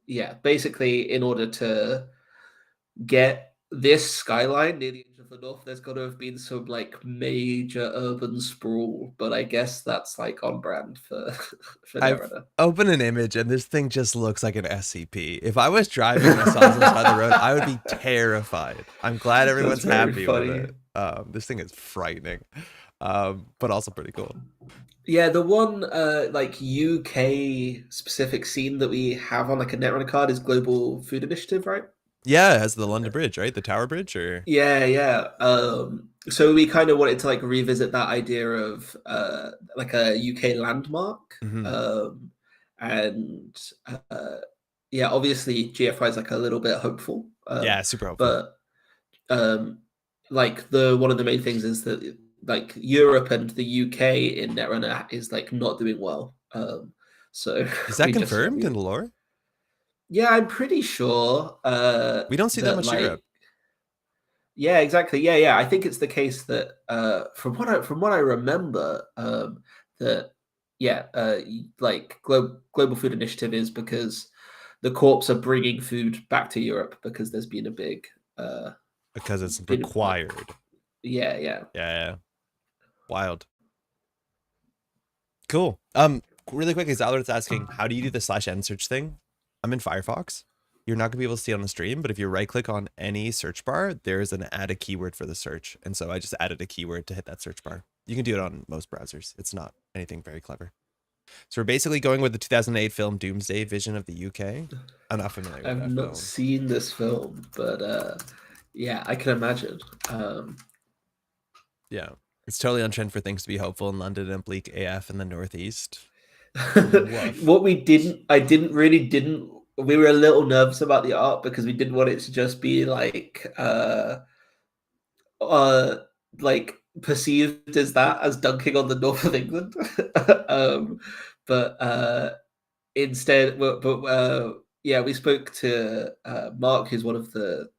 yeah, basically in order to get this skyline near the edge of the north, there's got to have been some like major urban sprawl, but I guess that's like on brand for I've opened an image and this thing just looks like an SCP. If I was driving and I saw this on the road, I would be terrified. I'm glad everyone's happy with it. This thing is frightening, but also pretty cool. Yeah, the one like UK specific scene that we have on like a Netrunner card is Global Food Initiative, right? Yeah, it has the London Bridge, right? The Tower Bridge, or yeah. So we kind of wanted to like revisit that idea of like a UK landmark, and yeah, obviously GFI is like a little bit hopeful. Yeah, super hopeful. But like one of the main things is that like Europe and the UK in Netrunner is like not doing well. So is that confirmed in the lore? Yeah, I'm pretty sure. We don't see that much like, Europe. Yeah, exactly. Yeah. I think it's the case that from what I remember, that yeah, like Global Food Initiative is because the corps are bringing food back to Europe because there's been a big because it's required. Yeah. Wild. Cool. Really quickly, Zaller's asking, how do you do the /n search thing? I'm in Firefox. You're not gonna be able to see it on the stream, but if you right click on any search bar, there's an add a keyword for the search. And so I just added a keyword to hit that search bar. You can do it on most browsers. It's not anything very clever. So we're basically going with the 2008 film Doomsday Vision of the UK. I'm not familiar with that film. I've not seen this film, but yeah, I can imagine. Yeah, it's totally on trend for things to be hopeful in London and bleak AF in the Northeast. What we didn't we were a little nervous about the art because we didn't want it to just be like perceived as that, as dunking on the north of England. But instead, yeah, we spoke to Mark, who's one of the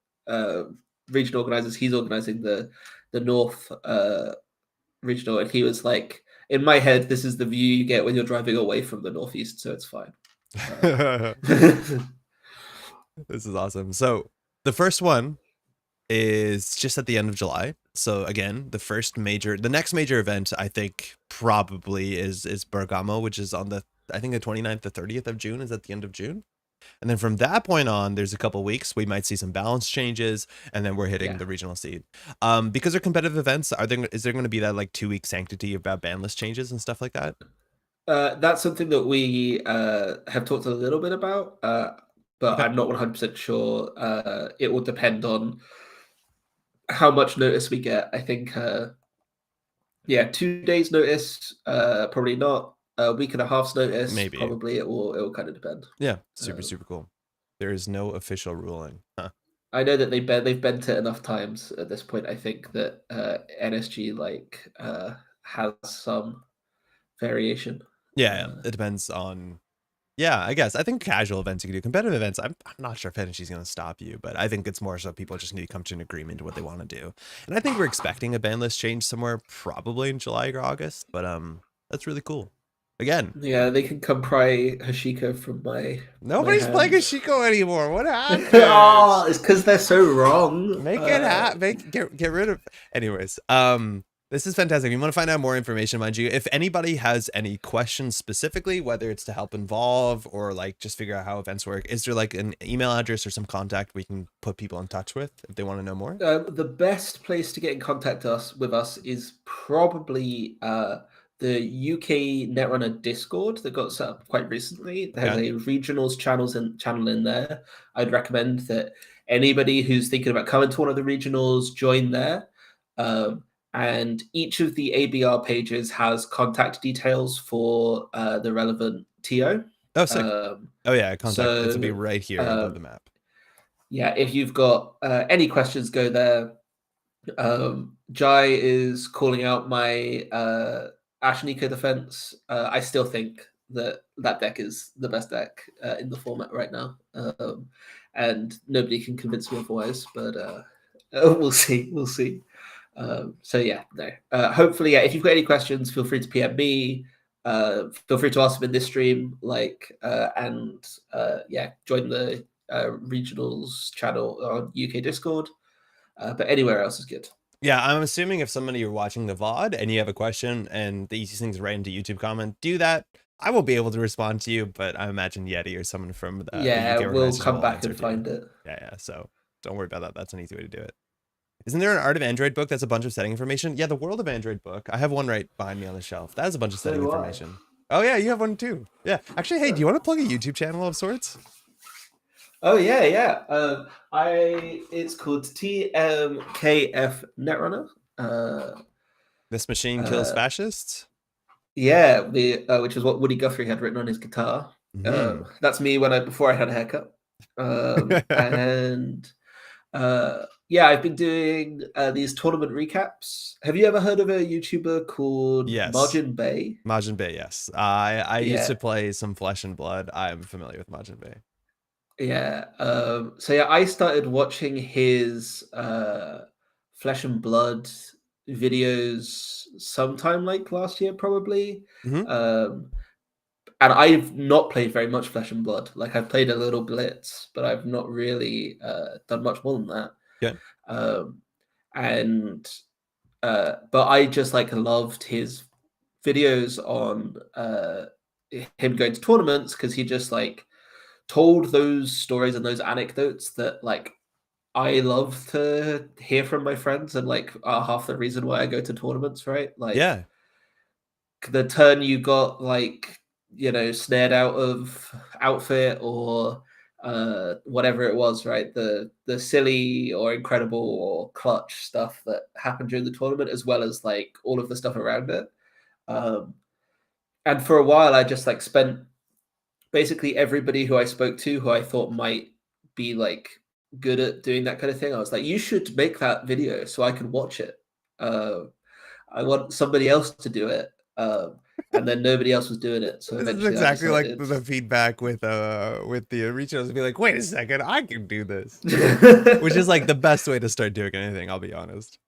regional organizers. He's organizing the North regional, and he was like, in my head, this is the view you get when you're driving away from the Northeast, so it's fine. This is awesome. So the first one is just at the end of July. So again, the next major event I think probably is Bergamo, which is on I think the 29th to 30th of June, is at the end of June. And then from that point on, there's a couple weeks we might see some balance changes, and then we're hitting the regional seed. Because they're competitive events, is there going to be that like 2-week sanctity about ban list changes and stuff like that? That's something that we have talked a little bit about, but I'm not 100% sure. It will depend on how much notice we get. I think, 2 days notice, probably not. A week and a half's notice, maybe. Probably it will kind of depend. Yeah, super cool. There is no official ruling. Huh. I know that they've bent it enough times at this point. I think that NSG has some variation. Yeah, it depends on. Yeah, I guess. I think casual events you can do. Competitive events, I'm not sure if NSG is going to stop you, but I think it's more so people just need to come to an agreement to what they want to do. And I think we're expecting a ban list change somewhere probably in July or August, but that's really cool. Again. Yeah, they can come pry Hashiko from my. Nobody's playing Hashiko anymore. What happened? Oh, it's because they're so wrong. Make it happen. Get rid of. Anyways, this is fantastic. If you want to find out more information, mind you, if anybody has any questions specifically, whether it's to help involve or like just figure out how events work, is there like an email address or some contact we can put people in touch with if they want to know more? The best place to get in contact with us is probably the UK Netrunner Discord that got set up quite recently. There's a regionals channel in there. I'd recommend that anybody who's thinking about coming to one of the regionals join there. And each of the ABR pages has contact details for the relevant TO. Oh, sick. Contact. So, it'll be right here above the map. Yeah, if you've got any questions, go there. Jai is calling out my Ashniko defense. I still think that deck is the best deck in the format right now. And nobody can convince me otherwise, but we'll see. So yeah, no. Hopefully, if you've got any questions, feel free to PM me. Feel free to ask them in this stream, and join the regionals channel on UK Discord. But anywhere else is good. Yeah, I'm assuming if somebody are watching the VOD and you have a question and the easiest thing is right into YouTube comment, do that. I will be able to respond to you, but I imagine Yeti or someone from the we'll come back and find it. Yeah. So don't worry about that. That's an easy way to do it. Isn't there an Art of Android book that's a bunch of setting information? Yeah, the World of Android book. I have one right behind me on the shelf. That is a bunch of setting information. Oh yeah, you have one too. Yeah. Actually, hey, do you want to plug a YouTube channel of sorts? Oh yeah. It's called TMKF Netrunner. This machine kills fascists. Yeah, which is what Woody Guthrie had written on his guitar. That's me before I had a haircut. And I've been doing these tournament recaps. Have you ever heard of a YouTuber called Majin Bay? Majin Bay, yes. I used to play some Flesh and Blood. I'm familiar with Majin Bay. Yeah. I started watching his Flesh and Blood videos sometime like last year, probably. And I've not played very much Flesh and Blood. Like I've played a little Blitz, but I've not really done much more than that. Yeah. But I just loved his videos on him going to tournaments because he just told those stories and those anecdotes that I love to hear from my friends and are half the reason why I go to tournaments, right? The turn you got snared out of outfit or whatever it was, right? The silly or incredible or clutch stuff that happened during the tournament, as well as all of the stuff around it. And for a while I just spent basically everybody who I spoke to who I thought might be good at doing that kind of thing, I was like, you should make that video so I can watch it. I want somebody else to do it. And then nobody else was doing it. So This is eventually I exactly like decided. the feedback with the regionals to be like, wait a second, I can do this. Which is like the best way to start doing anything, I'll be honest.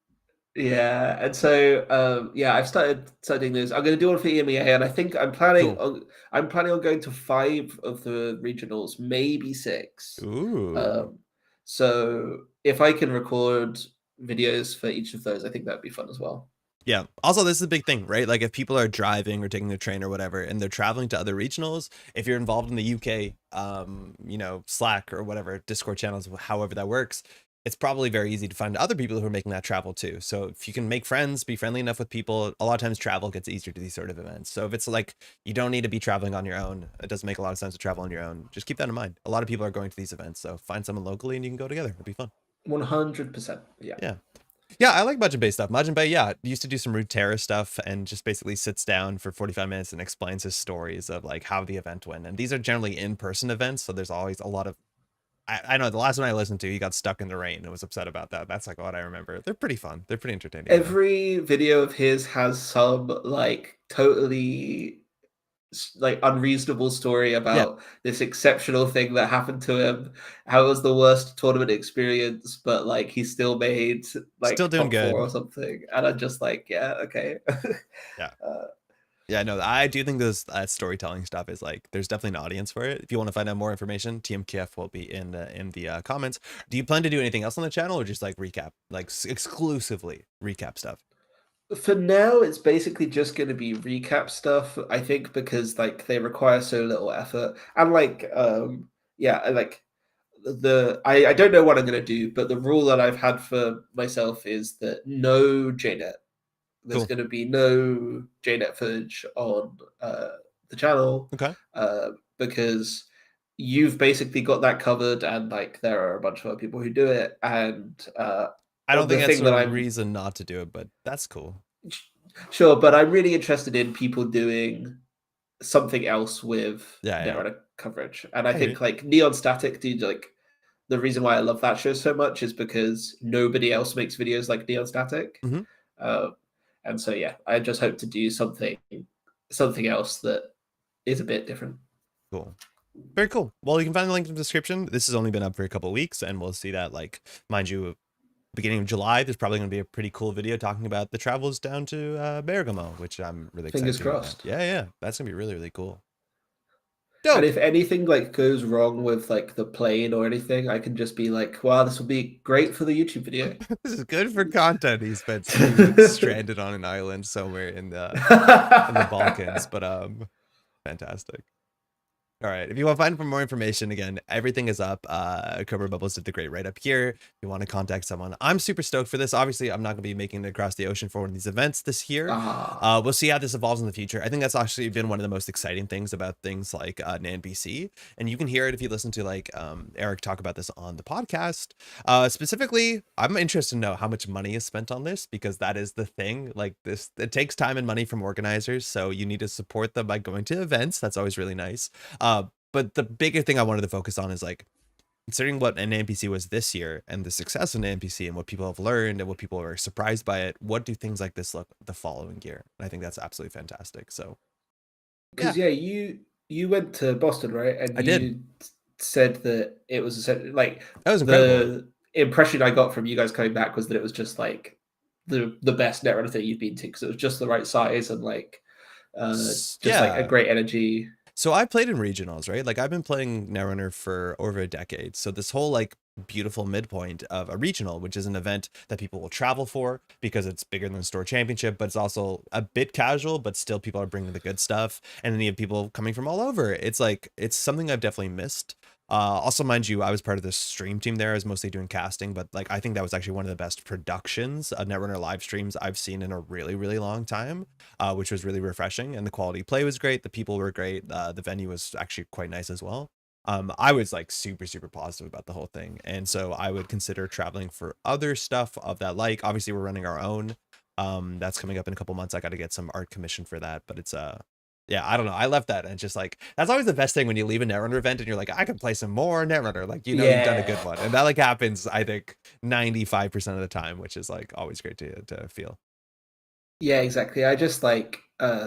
Yeah, and so yeah, I've started studying this. I'm going to do one for EMEA, and I think Cool. I'm planning on going to 5 of the regionals, maybe 6. Ooh. Um, so if I can record videos for each of those, I think that'd be fun as well. Yeah. Also, this is a big thing, right? Like if people are driving or taking the train or whatever, and they're traveling to other regionals, if you're involved in the UK, you know, Slack or whatever, Discord channels, however that works, it's probably very easy to find other people who are making that travel too. So if you can make friends, be friendly enough with people, a lot of times travel gets easier to these sort of events. So if it's like you don't need to be traveling on your own, it doesn't make a lot of sense to travel on your own. Just keep that in mind. A lot of people are going to these events, so find someone locally and you can go together. It'd be fun. 100%. Yeah. Yeah. Yeah, I like Majin Bay stuff. Majin Bay, yeah, used to do some Runeterra stuff and just basically sits down for 45 minutes and explains his stories of like how the event went. And these are generally in-person events, so there's always a lot of I know the last one I listened to, he got stuck in the rain and was upset about that. That's like what I remember. They're pretty fun. They're pretty entertaining. Every video of his has some like totally like unreasonable story about this exceptional thing that happened to him, how it was the worst tournament experience, but like he still made like still doing top 4 good or something, and I'm just like, yeah, okay. Yeah. Yeah, no, I do think this storytelling stuff is like there's definitely an audience for it. If you want to find out more information, TMKF will be in the comments. Do you plan to do anything else on the channel or just like recap, like exclusively recap stuff? For now, it's basically just going to be recap stuff, I think, because like they require so little effort. And like yeah, like I don't know what I'm going to do, but the rule that I've had for myself is that no JNet. There's Cool. going to be no JNet footage on the channel. Okay. Because you've basically got that covered, and like there are a bunch of other people who do it, and I don't think the that's thing a that I'm reason not to do it, but that's cool. sure, but I'm really interested in people doing something else with Netrunner coverage. And I think like Neon Static, dude, like the reason why I love that show so much is because nobody else makes videos like Neon Static. And so yeah, I just hope to do something else that is a bit different. Cool. Very cool. Well, you can find the link in the description. This has only been up for a couple of weeks, and we'll see that, like, mind you, beginning of July, there's probably going to be a pretty cool video talking about the travels down to Bergamo, which I'm really excited. Fingers crossed. Yeah, that's gonna be really, really cool. Dope. And if anything like goes wrong with like the plane or anything, I can just be like, wow, this will be great for the YouTube video. This is good for content. He spent 2 weeks stranded on an island somewhere in the Balkans, but fantastic. All right, if you want to find more information, again, everything is up. Cobra Bubbles did the great write up here. If you want to contact someone, I'm super stoked for this. Obviously, I'm not going to be making it across the ocean for one of these events this year. We'll see how this evolves in the future. I think that's actually been one of the most exciting things about things like NBC, and you can hear it if you listen to like Eric talk about this on the podcast. Specifically, I'm interested to know how much money is spent on this, because that is the thing. Like this, it takes time and money from organizers, so you need to support them by going to events. That's always really nice. But the bigger thing I wanted to focus on is like considering what an NPC was this year and the success of an NPC and what people have learned and what people are surprised by it. What do things like this look the following year? And I think that's absolutely fantastic. So, because yeah, you went to Boston, right? And I did. Said that it was like that was incredible. The impression I got from you guys coming back was that it was just like the best Netrunner thing you've been to, because it was just the right size and like just like a great energy. So I played in regionals, right? Like I've been playing Netrunner for over a decade. So this whole like beautiful midpoint of a regional, which is an event that people will travel for because it's bigger than the store championship, but it's also a bit casual, but still people are bringing the good stuff. And then you have people coming from all over. It's like, it's something I've definitely missed. Also, mind you, I was part of the stream team there. I was mostly doing casting, but like I think that was actually one of the best productions of Netrunner live streams I've seen in a really, really long time, which was really refreshing. And the quality of play was great. The people were great. The venue was actually quite nice as well. I was like super, super positive about the whole thing. And so I would consider traveling for other stuff of that. Like obviously we're running our own. That's coming up in a couple months. I got to get some art commission for that, but it's yeah, I don't know. I left that, and just like that's always the best thing when you leave a Netrunner event and you're like, I can play some more Netrunner. Like, you know, you've done a good one, and that like happens, I think, 95% of the time, which is like always great to feel. Yeah, exactly. I just like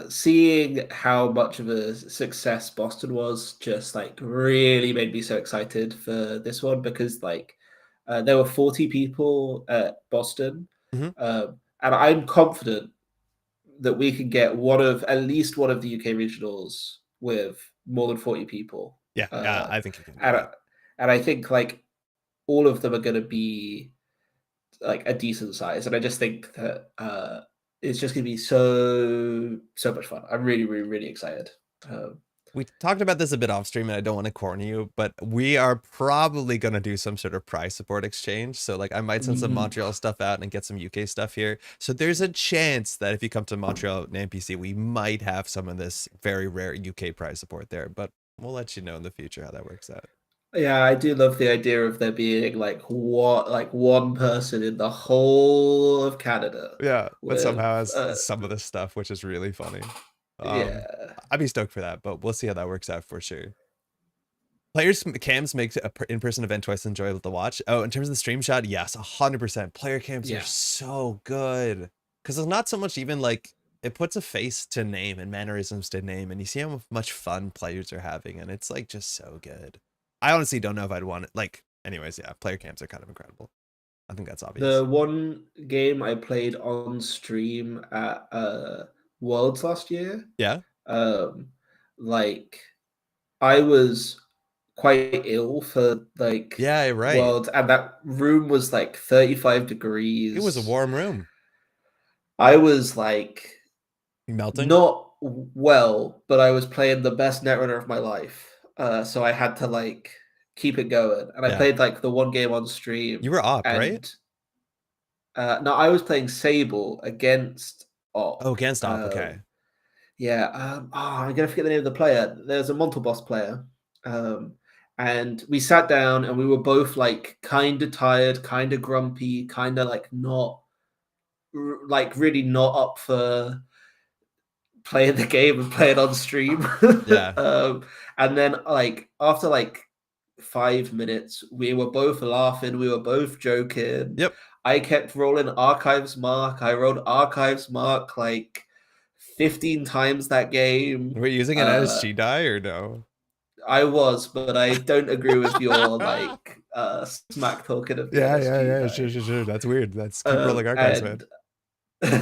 seeing how much of a success Boston was just like really made me so excited for this one because like there were 40 people at Boston, Hmm. and I'm confident that we can get one of at least one of the UK regionals with more than 40 people. Yeah, Uh, I think you can do and that. I- and I think like all of them are going to be like a decent size, and I just think that it's just gonna be so much fun. I'm really excited. Um, We talked about this a bit off stream, and I don't want to corner you, but we are probably going to do some sort of prize support exchange. So like I might send some mm, Montreal stuff out and get some UK stuff here. So there's a chance that if you come to Montreal and NPC, we might have some of this very rare UK prize support there, but we'll let you know in the future how that works out. yeah, I do love the idea of there being like one person in the whole of Canada Yeah, but with somehow has some of this stuff, which is really funny. yeah I'd be stoked for that, but we'll see how that works out for sure. Players cams makes a in-person event twice enjoyable to watch. Oh, in terms of the stream shot, yes, 100%. Player cams are yeah. so good because there's not so much even like it puts a face to name and mannerisms to name, and you see how much fun players are having, and it's like just so good. I honestly don't know if I'd want it. Like, anyways, yeah, player cams are kind of incredible. I think that's The obvious. one game I played on stream at Worlds last year, Yeah, um, like I was quite ill for like yeah, right. world, and that room was like 35 It was a degrees. warm room. I was like You melting? not well, but I was playing the best netrunner of my life. So I had to like keep it going. And I Yeah, played like the one game on you stream, were op, right? and no, I was playing Sable against Oh, Op. against op. Okay. Yeah, I'm gonna forget the name of the player. There's a Montalbos player, um, and we sat down and we were both like kind of tired, kind of grumpy, kind of like not like really not up for playing the game and playing on stream. Yeah. um, and then like after like 5 minutes, we were both laughing, we were both joking. Yep. I kept rolling archives mark. I rolled archives mark like 15 times that game. Were you using an SG die or no? I was, but I don't agree with your like smack talking of the ASG Yeah. die. Sure. That's weird. That's keep rolling archives, man. And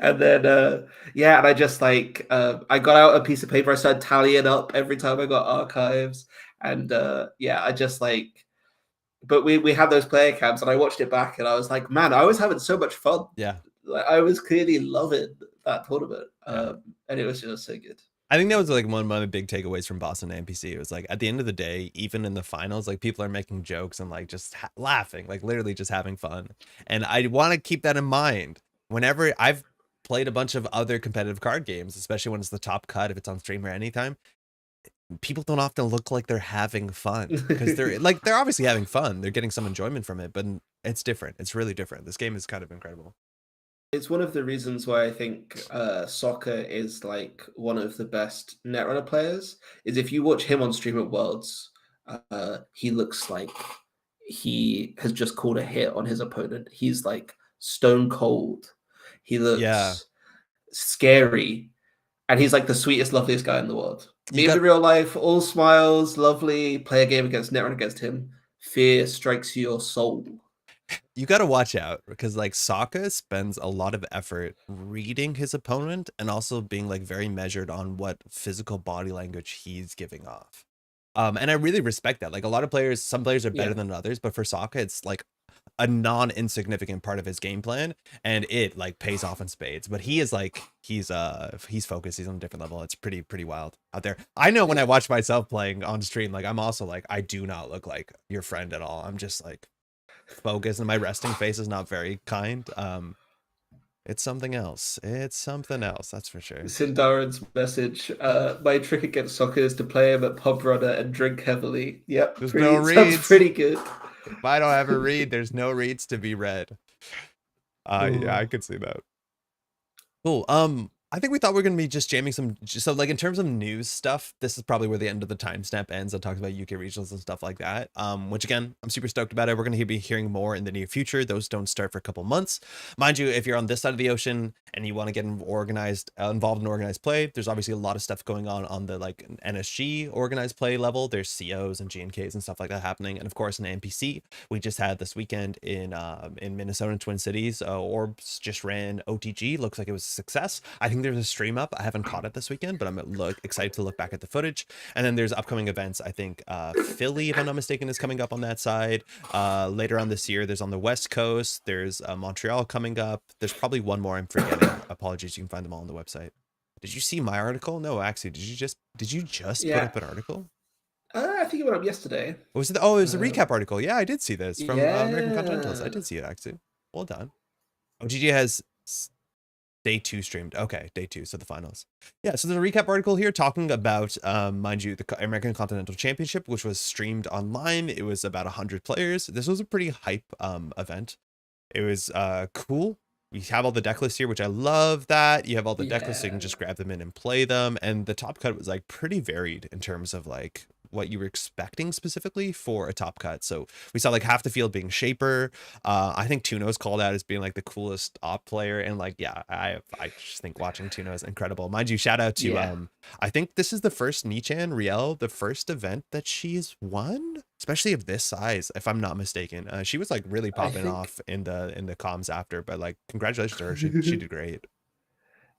and then yeah, and I just like I got out a piece of paper, I started tallying up every time I got archives, and yeah, I just like but we had those player camps and I watched it back and I was like, man, I was having so much fun. Yeah. Like I was clearly loving that tournament. Yeah. And it was just so good. I think that was like one of my big takeaways from Boston NPC. It was like at the end of the day, even in the finals, like people are making jokes and like just laughing, like literally just having fun. And I want to keep that in mind whenever I've played a bunch of other competitive card games, especially when it's the top cut, if it's on stream or anytime. People don't often look like they're having fun because they're obviously having fun. They're getting some enjoyment from it, but it's different. It's really different. This game is kind of incredible. It's one of the reasons why I think Soccer is like one of the best Netrunner players. Is if you watch him on stream at Worlds, he looks like he has just called a hit on his opponent. He's like stone cold. He Yeah. looks scary, and he's like the sweetest, loveliest guy in the world. You Meet him got in real life, all smiles, lovely. Play a game against Netrunner against him. Fear strikes your soul. you got to watch out because like Sokka spends a lot of effort reading his opponent and also being like very measured on what physical body language he's giving off. And I really respect that. Like a lot of players, some players are better Yeah. than others, but for Sokka, it's like a non-insignificant part of his game plan, and it like pays off in spades. But he is like he's focused. He's on a different level. It's pretty wild out there. I know when I watch myself playing on stream, like I'm also like I do not look like your friend at all. I'm just like focused, and my resting face is not very kind. It's something else. It's something else. That's for sure. Sindarin's message. My trick against soccer is to play him at pub runner and drink heavily. Yep, There's no pretty sounds reads. pretty good. If I don't have a read, there's no reads to be read. Yeah, I Oh. could see that. Cool. I think we thought we were going to be just jamming so like in terms of news stuff, this is probably where the end of the timestamp ends. I talked about UK regionals and stuff like that, which again, I'm super stoked about it. We're going to be hearing more in the near future. Those don't start for a couple months. Mind you, if you're on this side of the ocean and you want to get involved in organized play, there's obviously a lot of stuff going on the like NSG organized play level. There's COs and GNKs and stuff like that happening. And of course, in NPC, we just had this weekend in Minnesota and Twin Cities, Orbs just ran OTG. Looks like it was a success. I think there's a stream up. I haven't caught it this weekend, but I'm excited to look back at the footage. And then there's upcoming events. I think Philly, if I'm not mistaken, is coming up on that side. Later on this year, there's on the West Coast. There's Montreal coming up. There's probably one more I'm forgetting. Apologies. You can find them all on the website. Did you see my article? No, actually, did you just put up an article? I think it went up yesterday. Was it? Oh, it was a recap article. Yeah, I did see this from American Continentals. I did see it actually. Well done. OGG has day 2 streamed. Okay, day 2, so the finals. Yeah, so there's a recap article here talking about, mind you, the American Continental Championship, which was streamed online. It was about 100 players. This was a pretty hype event. It was cool. We have all the deck lists here, which I love that. You have all the deck lists, so you can just grab them in and play them. And the top cut was like pretty varied in terms of like what you were expecting specifically for a top cut. So we saw like half the field being Shaper. I think Tuno's called out as being like the coolest op player. And like, yeah, I just think watching Tuno is incredible. Mind you, shout out to, I think this is the first Nichan Riel, the first event that she's won, especially of this size, if I'm not mistaken. She was like really popping off in the comms after, but like congratulations to her. She did great.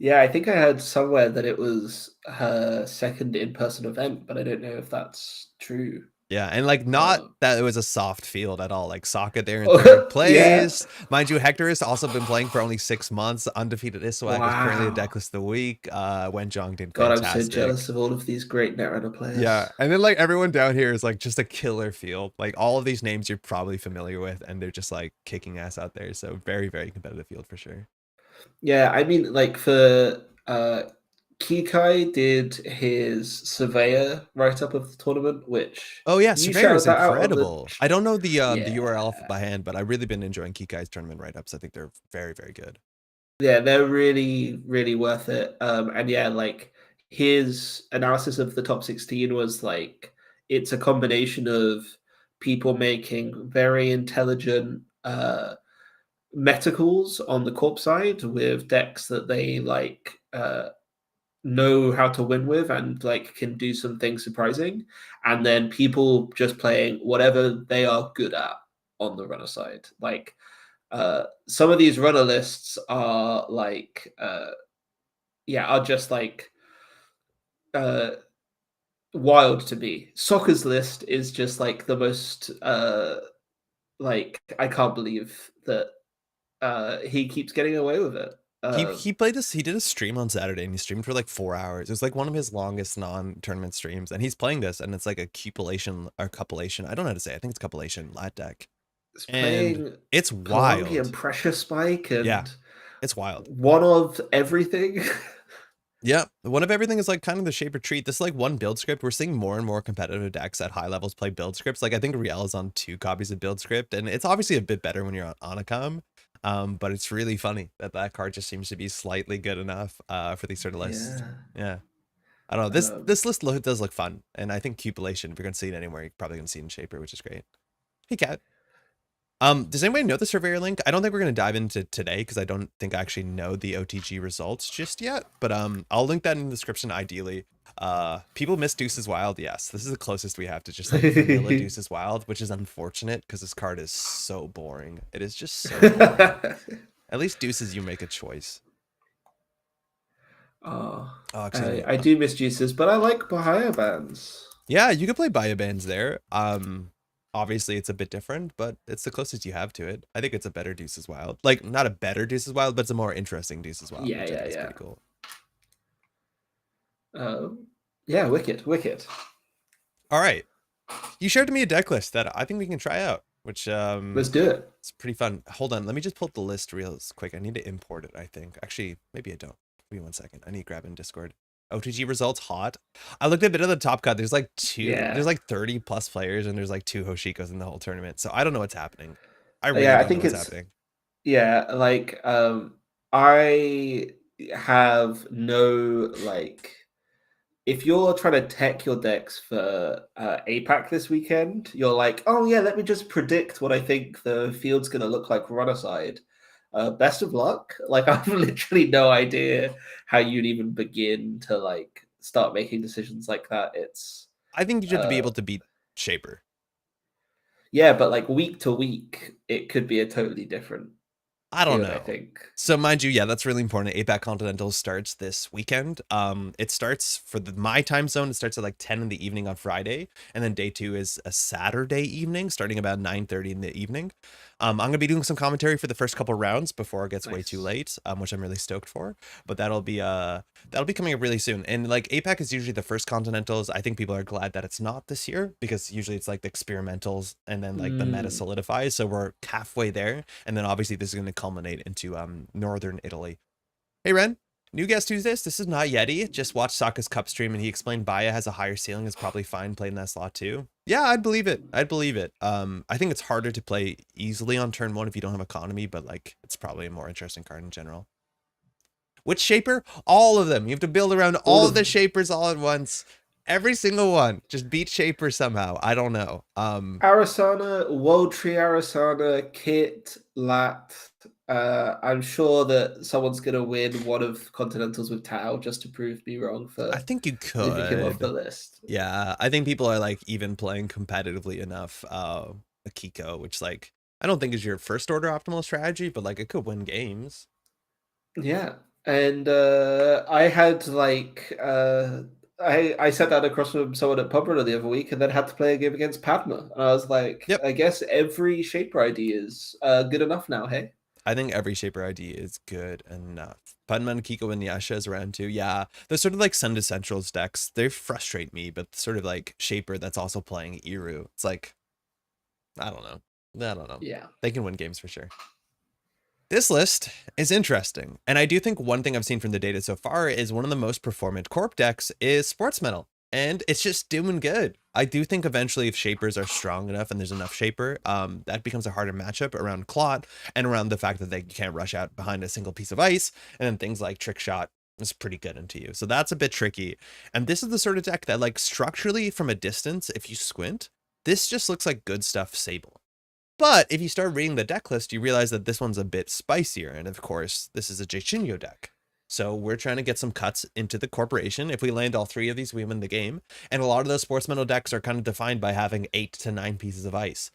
Yeah, I think I heard somewhere that it was her second in-person event, but I don't know if that's true. Yeah, and like not that it was a soft field at all. Like Sokka there in third place. Yeah. Mind you, Hector has also been playing for only 6 months. Undefeated Iswag is currently a decklist of the week. Wenjong did fantastic. God, I'm so jealous of all of these great Netrunner players. Yeah, and then like everyone down here is like just a killer field. Like all of these names you're probably familiar with, and they're just like kicking ass out there. So very, very competitive field for sure. Yeah, I mean, like for Kikai did his Surveyor write-up of the tournament, which Surveyor is incredible. I don't know the URL by hand, but I've really been enjoying Kikai's tournament write-ups. I think they're very, very good. Yeah, they're really, really worth it. And yeah, like his analysis of the top 16 was like it's a combination of people making very intelligent meta calls on the corp side with decks that they like know how to win with and like can do some things surprising, and then people just playing whatever they are good at on the runner side. Like some of these runner lists are like are just like wild to me. Soccer's list is just like the most like I can't believe that he keeps getting away with it. He played this. He did a stream on Saturday, and he streamed for like 4 hours. It was like one of his longest non-tournament streams, and he's playing this, and it's like a cupulation or cupulation. I don't know how to say. I think it's cupulation lat deck. It's wild. And pressure spike, and it's wild. One of everything. Yeah, one of everything is like kind of the shape or treat. This is like one build script. We're seeing more and more competitive decks at high levels play build scripts. Like I think Riel is on 2 copies of build script, and it's obviously a bit better when you're on Onacom. But it's really funny that card just seems to be slightly good enough for these sort of lists. Yeah. I don't know. This list does look fun, and I think cupulation, if you're gonna see it anywhere, you're probably gonna see it in Shaper, which is great. Hey, Kat. Does anybody know the Surveyor link? I don't think we're going to dive into today because I don't think I actually know the OTG results just yet, but I'll link that in the description ideally. People miss Deuces Wild. Yes, this is the closest we have to just like vanilla Deuces Wild, which is unfortunate because this card is so boring. It is just so boring. At least Deuces, you make a choice. I do miss Deuces, but I like Bahia bands. Yeah, you can play Bahia bands there. Obviously, it's a bit different, but it's the closest you have to it. I think it's a better Deuces Wild. Like, not a better Deuces Wild, but it's a more interesting Deuces Wild. Yeah. Pretty cool. Yeah, wicked. All right. You shared to me a deck list that I think we can try out, which let's do it. It's pretty fun. Hold on, let me just pull up the list real quick. I need to import it, I think. Actually, maybe I don't. Give me 1 second. I need to grab it in Discord. OTG results hot. I looked at a bit of the top cut. There's like there's like 30 plus players, and there's like 2 Hoshikos in the whole tournament. So I don't know what's happening. I really don't know what's happening. Yeah, like I have no like. If you're trying to tech your decks for APAC this weekend, you're like, oh yeah, let me just predict what I think the field's going to look like run aside. Best of luck. Like, I have literally no idea how you'd even begin to like start making decisions like that. I think you should be able to beat Shaper. Yeah, but like week to week, it could be a totally different I don't field, I know. think. So mind you, yeah, that's really important. APAC Continental starts this weekend. It starts for my time zone. It starts at like 10 in the evening on Friday, and then day 2 is a Saturday evening, starting about 9:30 in the evening. I'm gonna be doing some commentary for the first couple rounds before it gets way too late, which I'm really stoked for. But that'll be coming up really soon. And like APAC is usually the first Continentals. I think people are glad that it's not this year, because usually it's like the experimentals and then like the meta solidifies. So we're halfway there, and then obviously this is going to culminate into northern Italy. Hey Ren, new guest Tuesdays. This is not Yeti. Just watched Sokka's Cup stream and he explained Baya has a higher ceiling. Is probably fine playing that slot too. Yeah, I'd believe it. I'd believe it. I think it's harder to play easily on turn 1 if you don't have economy, but like it's probably a more interesting card in general. Which shaper? All of them. You have to build around all of the shapers all at once. Every single one. Just beat shaper somehow. I don't know. Arasana, World Tree Arasana, Kit, Lat. I'm sure that someone's gonna win one of Continentals with Tau just to prove me wrong for I think you leaving him off the could. list. Yeah, I think people are like even playing competitively enough. Akiko, which like I don't think is your first order optimal strategy, but like it could win games. Yeah, and I had like I sat down across from someone at Pub Runner the other week, and then had to play a game against Padma, and I was like, Yep. I guess every shaper ID is good enough now. Hey, I think every shaper ID is good enough. Padma and Kiko and Yasha is around too. Yeah, they're sort of like Sun to Centrals decks. They frustrate me, but sort of like shaper that's also playing Iru. It's like I don't know. I don't know. yeah, They can win games for sure. This list is interesting, and I do think one thing I've seen from the data so far is one of the most performant corp decks is Sports Metal, and it's just doing good. I do think eventually if shapers are strong enough and there's enough shaper, that becomes a harder matchup around Clot and around the fact that they can't rush out behind a single piece of ice, and then things like Trick Shot is pretty good into you. So that's a bit tricky. And this is the sort of deck that like structurally from a distance, if you squint, this just looks like good stuff Sable. But if you start reading the deck list, you realize that this one's a bit spicier. And of course, this is a Jachinyo deck. So we're trying to get some cuts into the corporation. If we land all 3 of these, we win the game. And a lot of those sportsmental decks are kind of defined by having 8 to 9 pieces of ice.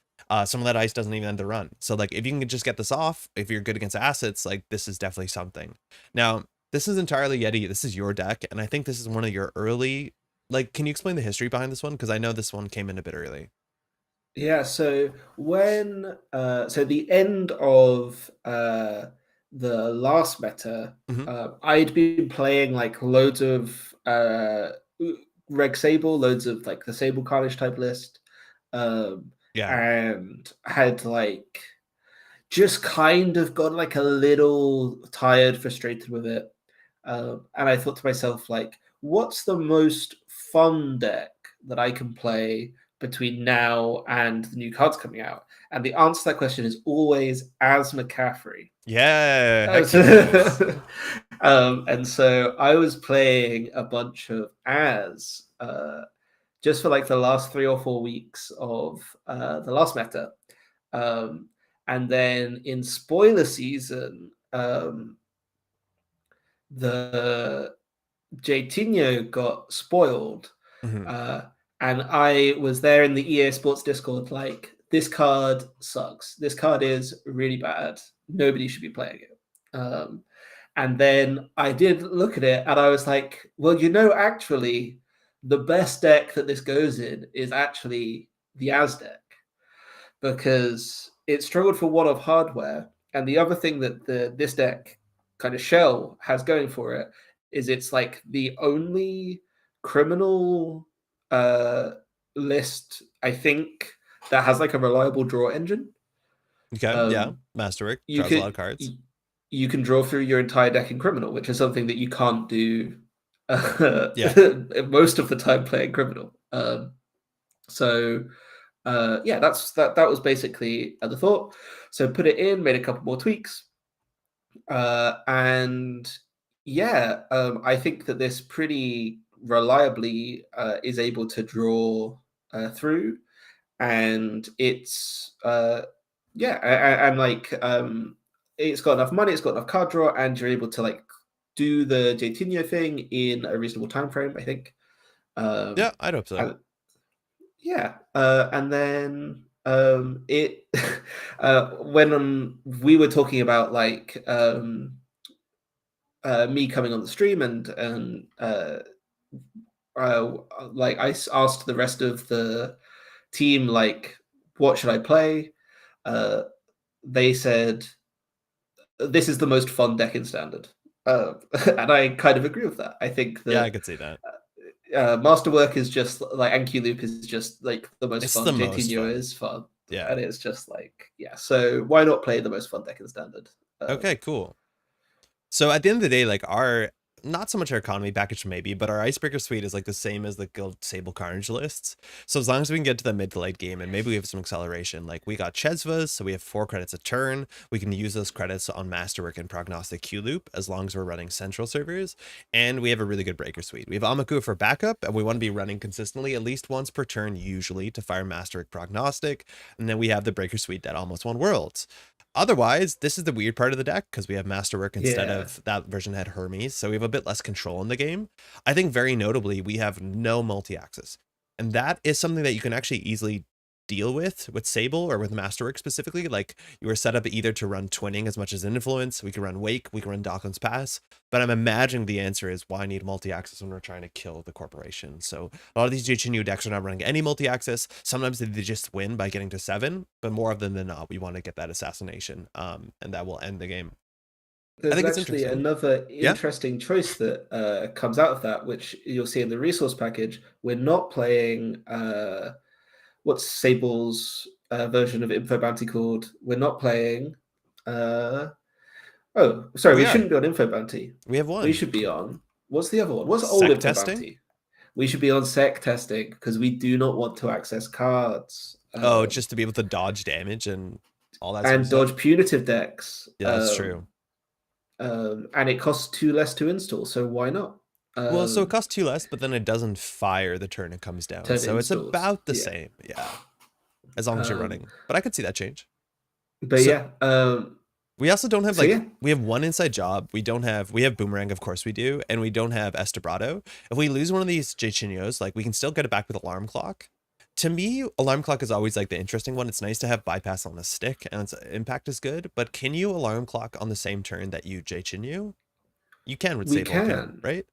Some of that ice doesn't even end the run. So like if you can just get this off, if you're good against assets, like this is definitely something. Now, this is entirely Yeti. This is your deck. And I think this is one of your early, like, can you explain the history behind this one? Because I know this one came in a bit early. yeah. So when so the end of the last meta, I'd been playing like loads of Reg Sable, loads of like the Sable Carnage type list, and had like just kind of got like a little tired, frustrated with it, and I thought to myself like, what's the most fun deck that I can play between now and the new cards coming out? And the answer to that question is always as McCaffrey. Yeah, heck yes. And so I was playing a bunch of As just for like the last 3 or 4 weeks of the last meta. And then in spoiler season, the Jaitinho got spoiled. And I was there in the EA Sports Discord like, this card sucks. This card is really bad. Nobody should be playing it. And then I did look at it and I was like, well, actually, the best deck that this goes in is actually the Az deck, because it struggled for one of hardware. And the other thing that this deck kind of shell has going for it is it's like the only criminal list, I think, that has like a reliable draw engine. Okay, yeah, Masterwork draws a lot of cards. You can draw through your entire deck in criminal, which is something that you can't do most of the time playing criminal. So yeah, that was basically the thought. So put it in, made a couple more tweaks, and Yeah, I think that this pretty reliably is able to draw through, and it's yeah, and like it's got enough money, it's got enough card draw, and you're able to like do the Jtinho thing in a reasonable time frame, I think. Yeah, Um, I'd hope so. and, yeah, and then it when we were talking about like me coming on the stream and like I asked the rest of the team like what should I play. Uh, they said this is the most fun deck in standard, and I kind of agree with that. I think Yeah, I that could see that. Masterwork is just like and Q Loop is just like the most It's the fun. most JT fun. is fun, Yeah. and it's just like yeah. So why not play the most fun deck in standard? Okay, cool. So at the end of the day, like our not so much our economy package maybe, but our icebreaker suite is like the same as the Guild Sable Carnage lists. So as long as we can get to the mid to late game and maybe we have some acceleration, like we got Chesvas, so we have 4 credits a turn. We can use those credits on Masterwork and Prognostic Q Loop as long as we're running central servers. And we have a really good breaker suite. We have Amaku for backup, and we want to be running consistently at least once per turn, usually to fire Masterwork Prognostic. And then we have the breaker suite that almost won Worlds. Otherwise, this is the weird part of the deck because we have Masterwork instead Yeah, of that version had Hermes, so we have a bit less control in the game. I think very notably, we have no multi-axis, and that is something that you can actually easily deal with Sable or with Masterwork specifically. Like you were set up either to run Twinning as much as Influence, we can run Wake, we can run Docklands Pass, but I'm imagining the answer is why need multi-axis when we're trying to kill the corporation. So a lot of these GHNU decks are not running any multi-axis. Sometimes they just win by getting to 7, but more of them than not, we want to get that assassination, and that will end the game. I there's think it's actually interesting. another Yeah. interesting choice that comes out of that, which you'll see in the resource package. We're not playing what's Sable's version of Info Bounty called? We're not playing. Oh, sorry, we We are. shouldn't be on Info Bounty. We have We one. should be on. What's the other one? What's old Sec Info testing. Bounty? We should be on sec testing because we do not want to access cards Oh, just to be able to dodge damage and all that sort of and stuff. dodge punitive decks. Yeah, that's true. And it costs 2 less to install, so why not? Well, so it costs 2 less, but then it doesn't fire the turn it comes down. Turn So it's installs. about the Yeah. same. Yeah. As long as you're running. But I could see that change. But So yeah. we also don't have So like yeah. we have one inside job. We have Boomerang, of course we do, and we don't have Estebrado. If we lose one of these Jchinyos, like we can still get it back with Alarm Clock. To me, Alarm Clock is always like the interesting one. It's nice to have bypass on a stick and its impact is good, but can you Alarm Clock on the same turn that you Jchinyu? You can with We Sable again, can. right?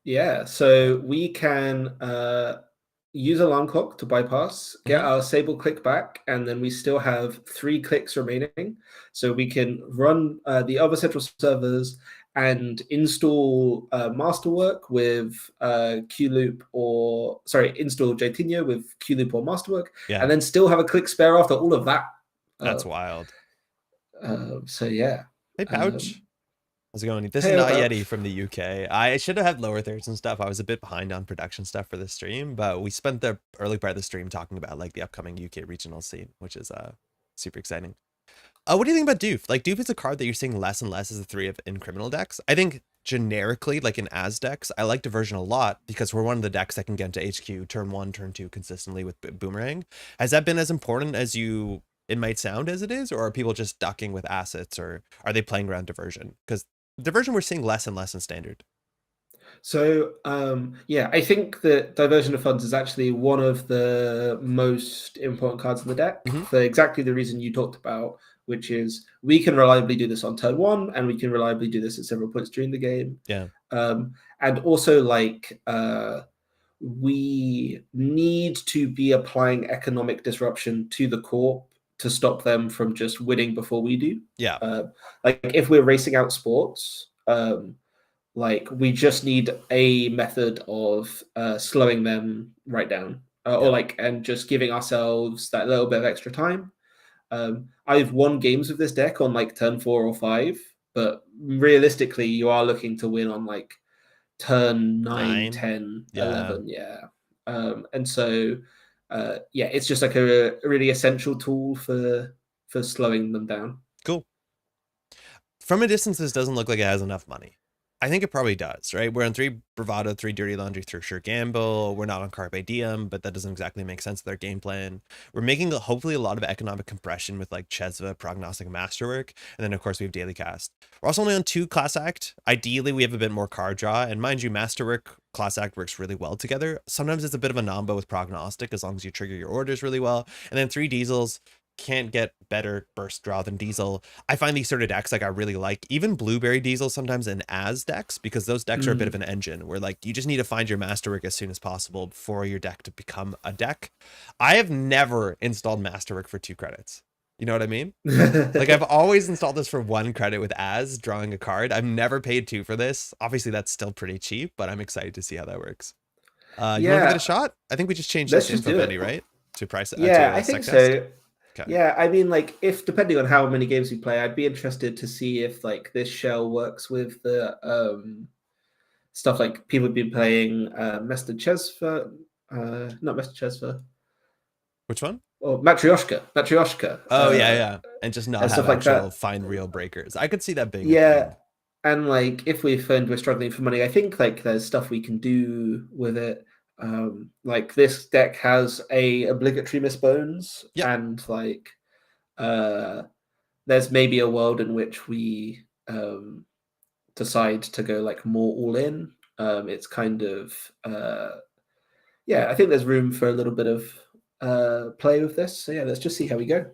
Yeah. So we can use alarm clock to bypass, get Mm-hmm. our Sable click back, and then we still have 3 clicks remaining. So we can run the other central servers and install Masterwork with QLoop or, sorry, install Jtinho with QLoop or Masterwork, Yeah, and then still have a click spare after all of that. that's wild. So yeah. Hey, Pouch. How's it going? This is Hey, not Pouch. Yeti from the UK. I should have had lower thirds and stuff. I was a bit behind on production stuff for the stream, but we spent the early part of the stream talking about like the upcoming UK regional scene, which is super exciting. What do you think about Doof? Like Doof is a card that you're seeing less and less as a 3 of in criminal decks. I think generically, like in as decks, I like Diversion a lot because we're one of the decks that can get into HQ turn 1, turn 2 consistently with Boomerang. Has that been as important as it might sound as it is, or are people just ducking with assets, or are they playing around Diversion? Because Diversion we're seeing less and less in standard. So yeah, I think that Diversion of Funds is actually one of the most important cards in the deck Mm-hmm. for exactly the reason you talked about, which is we can reliably do this on turn 1, and we can reliably do this at several points during the game. Yeah. And also like we need to be applying economic disruption to the corp to stop them from just winning before we do. Yeah. Like if we're racing out sports, like we just need a method of slowing them right down, or like and just giving ourselves that little bit of extra time. I've won games with this deck on like turn 4 or 5, but realistically, you are looking to win on like turn 9, 10, Yeah. 11. Yeah. And so, yeah, it's just like a really essential tool for slowing them down. Cool. From a distance, this doesn't look like it has enough money. I think it probably does, right? We're on 3 Bravado, 3 Dirty Laundry, for sure Gamble. We're not on Carpe Diem, but that doesn't exactly make sense with our game plan. We're making hopefully a lot of economic compression with like Chesva, Prognostic, Masterwork. And then of course we have Daily Cast. We're also only on 2 Class Act. Ideally we have a bit more card draw. And mind you, Masterwork, Class Act works really well together. Sometimes it's a bit of a nombo with Prognostic as long as you trigger your orders really well. And then 3 Diesels. Can't get better burst draw than Diesel. I find these sort of decks like I really like, even Blueberry Diesel sometimes in as decks, because those decks are a bit of an engine where like you just need to find your Masterwork as soon as possible for your deck to become a deck. I have never installed Masterwork for 2 credits. You know what I mean? Like I've always installed this for 1 credit with as drawing a card. I've never paid 2 for this. Obviously that's still pretty cheap, but I'm excited to see how that works. You want to give it a shot? I think we just changed this info bendy, right? To price it. Yeah, I think so. Okay. Yeah, I mean, like, if depending on how many games we play, I'd be interested to see if like this shell works with the stuff like people have been playing Mester Chesva, not Mester Chesva. Which one? Oh, Matryoshka. Oh yeah, and just not have actual like find real breakers. I could see that being a thing. And like if we find we're struggling for money, I think like there's stuff we can do with it. Like this deck has a obligatory miss bones, and like there's maybe a world in which we decide to go like more all in. It's kind of I think there's room for a little bit of play with this. So yeah, let's just see how we go.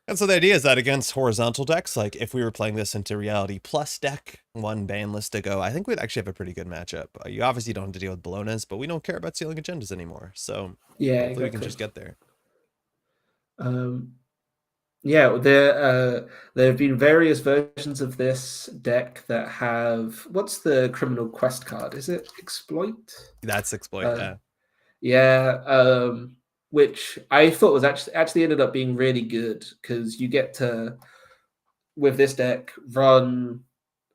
And so the idea is that against horizontal decks, like if we were playing this into Reality Plus deck, 1 ban list to go, I think we'd actually have a pretty good matchup. You obviously don't have to deal with Bolognas, but we don't care about stealing agendas anymore. So yeah, hopefully we can just get there. Yeah, there have been various versions of this deck that have what's the criminal quest card? Is it Exploit? That's Exploit, yeah. Which I thought was actually ended up being really good because you get to, with this deck, run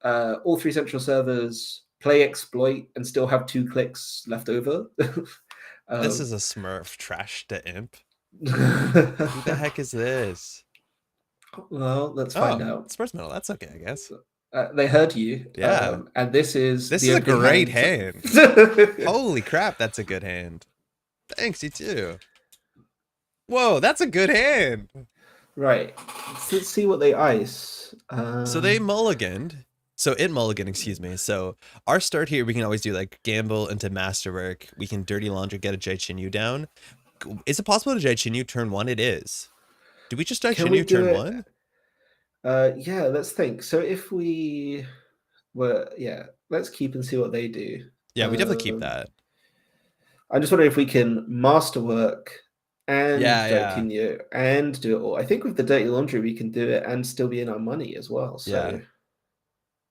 all 3 central servers, play Exploit, and still have 2 clicks left over. This is a Smurf trash to imp. Who the heck is this? Well, let's find out. Sports Metal, that's okay, I guess. They heard you. Yeah. And this is a great hand. Holy crap, that's a good hand. Thanks, you too. Whoa, that's a good hand. Right. Let's see what they ice. So they mulliganed. So it mulliganed, excuse me. So our start here, we can always do like gamble into Masterwork. We can Dirty Laundry, get a Jai Chinyu down. Is it possible to Jai Chinyu turn 1? It is. Do we just Jai Chinyu turn 1? Yeah, let's think. So if we were, let's keep and see what they do. Yeah, we definitely keep that. I'm just wondering if we can Masterwork and Chinyu and do it all. I think with the Dirty Laundry, we can do it and still be in our money as well. So yeah.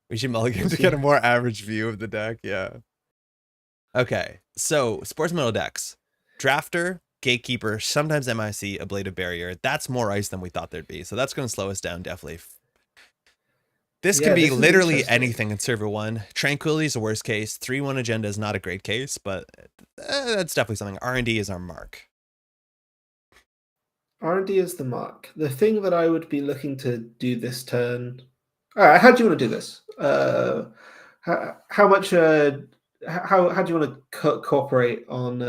We should mulligan to get a more average view of the deck. Yeah. Okay. So Sports Metal decks. Drafter, Gatekeeper, sometimes MIC, Ablative Barrier. That's more ice than we thought thered be. So that's going to slow us down, definitely. This can be literally anything in server 1. Tranquility is the worst case. 3-1 agenda is not a great case, but that's definitely something. R&D is our mark. R&D is the mark. The thing that I would be looking to do this turn... All right, how do you want to do this? How much... How do you want to cooperate on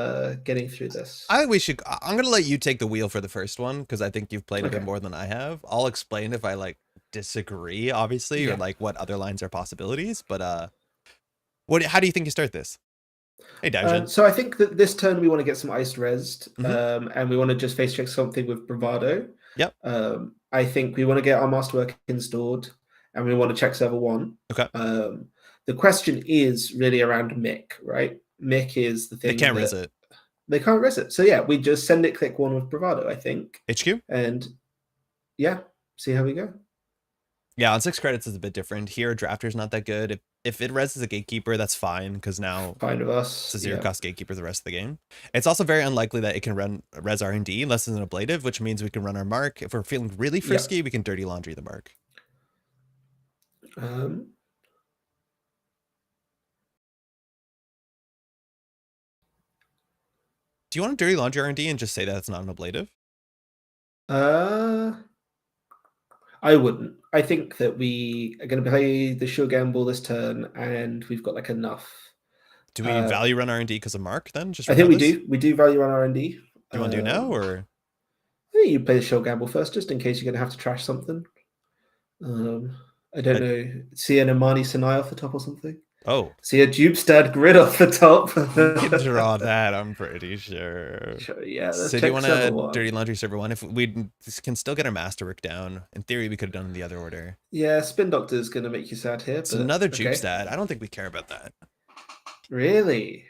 getting through this? I think we should... I'm going to let you take the wheel for the first one, because I think you've played a bit more than I have. I'll explain if I, like, disagree, obviously, or, like, what other lines are possibilities. But how do you think you start this? Hey, Daijin. So I think that this turn we want to get some iced resed, and we want to just face check something with Bravado. Yep. I think we want to get our Masterwork installed, and we want to check server 1. Okay. The question is really around Mick, right? Mick is the thing. They can't res it. They can't res it. So yeah, we just send it click 1 with Bravado, I think. HQ? And yeah, see how we go. Yeah, on 6 credits is a bit different. Here, Drafter's not that good. If it reses a Gatekeeper, that's fine, because now fine with us. It's a 0-cost Gatekeeper the rest of the game. It's also very unlikely that it can run res R&D unless it's an ablative, which means we can run our mark. If we're feeling really frisky, we can Dirty Laundry the mark. Do you want to Dirty Laundry R&D and just say that it's not an ablative? I wouldn't. I think that we are going to play the sure gamble this turn, and we've got like enough. Do we value run R&D because of Mark then? Just I think we regardless? do. We do value on R&D. Do you want to do now or? I think you play the sure gamble first, just in case you're going to have to trash something. I don't know. See an Imani Sinai off the top or something? Oh. See a Dupestad grid off the top? We can draw that, I'm pretty sure. Yeah, let's so check do you want to Dirty Laundry server 1? If we can still get our masterwork down, in theory we could have done in the other order. Yeah, Spin Doctor's going to make you sad here. It's another Dupestad. I don't think we care about that. Really?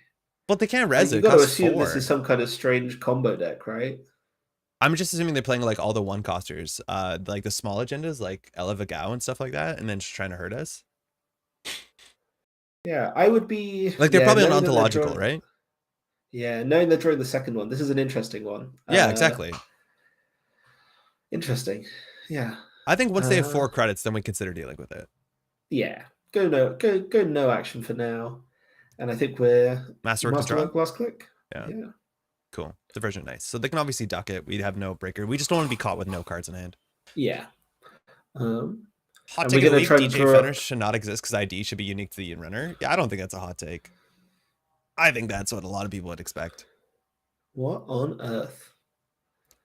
But they can't res it. You've got to assume this is some kind of strange combo deck, right? I'm just assuming they're playing like all the one costers, like the small agendas, like Ella Vagao and stuff like that, and then just trying to hurt us. Yeah, I would be like they're probably on ontological, right? Yeah, knowing they're drawing the second one. This is an interesting one. Yeah, exactly. Interesting. Yeah. I think once they have 4 credits, then we consider dealing with it. Yeah. Go no action for now. And I think we're Masterwork last click. Yeah. Cool. Diversion, nice. So they can obviously duck it. We have no breaker. We just don't want to be caught with no cards in hand. Yeah. Hot take of the week, DJ Fenner should not exist because ID should be unique to the Netrunner. Yeah, I don't think that's a hot take. I think that's what a lot of people would expect. What on earth?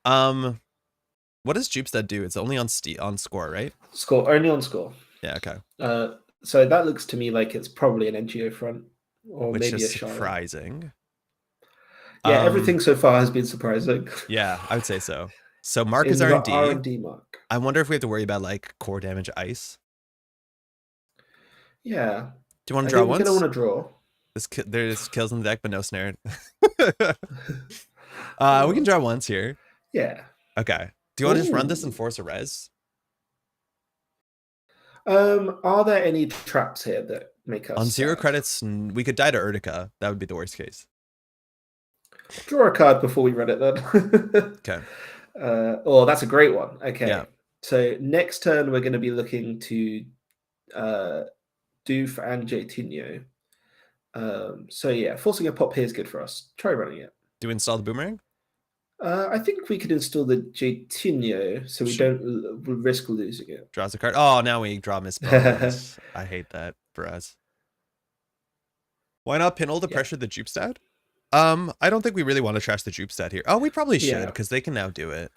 What does Dupestad do? It's only on score, right? Only on score. Yeah, okay. So that looks to me like it's probably an NGO front. Or which maybe is a surprising. Yeah, everything so far has been surprising. Yeah, I would say so. So Mark is R&D. R&D Mark. I wonder if we have to worry about like core damage ice. Yeah. Do you want to draw once? We're gonna want to draw. There's kills in the deck, but no snare. We can draw once here. Yeah. Okay. Do you want to just run this and force a res? Are there any traps here that make us on 0 credits? We could die to Urtica. That would be the worst case. Draw a card before we run it then. Okay. Oh, that's a great one. Okay. Yeah. So next turn we're going to be looking to Doof and Jaitinho. So yeah, forcing a pop here is good for us. Try running it. Do we install the boomerang? I think we could install the Jaitinho so we don't risk losing it. Draws a card. Oh, now we draw misspells. I hate that for us. Why not pin all the pressure the Dupestad? I don't think we really want to trash the Dupestad here. Oh, we probably should because they can now do it.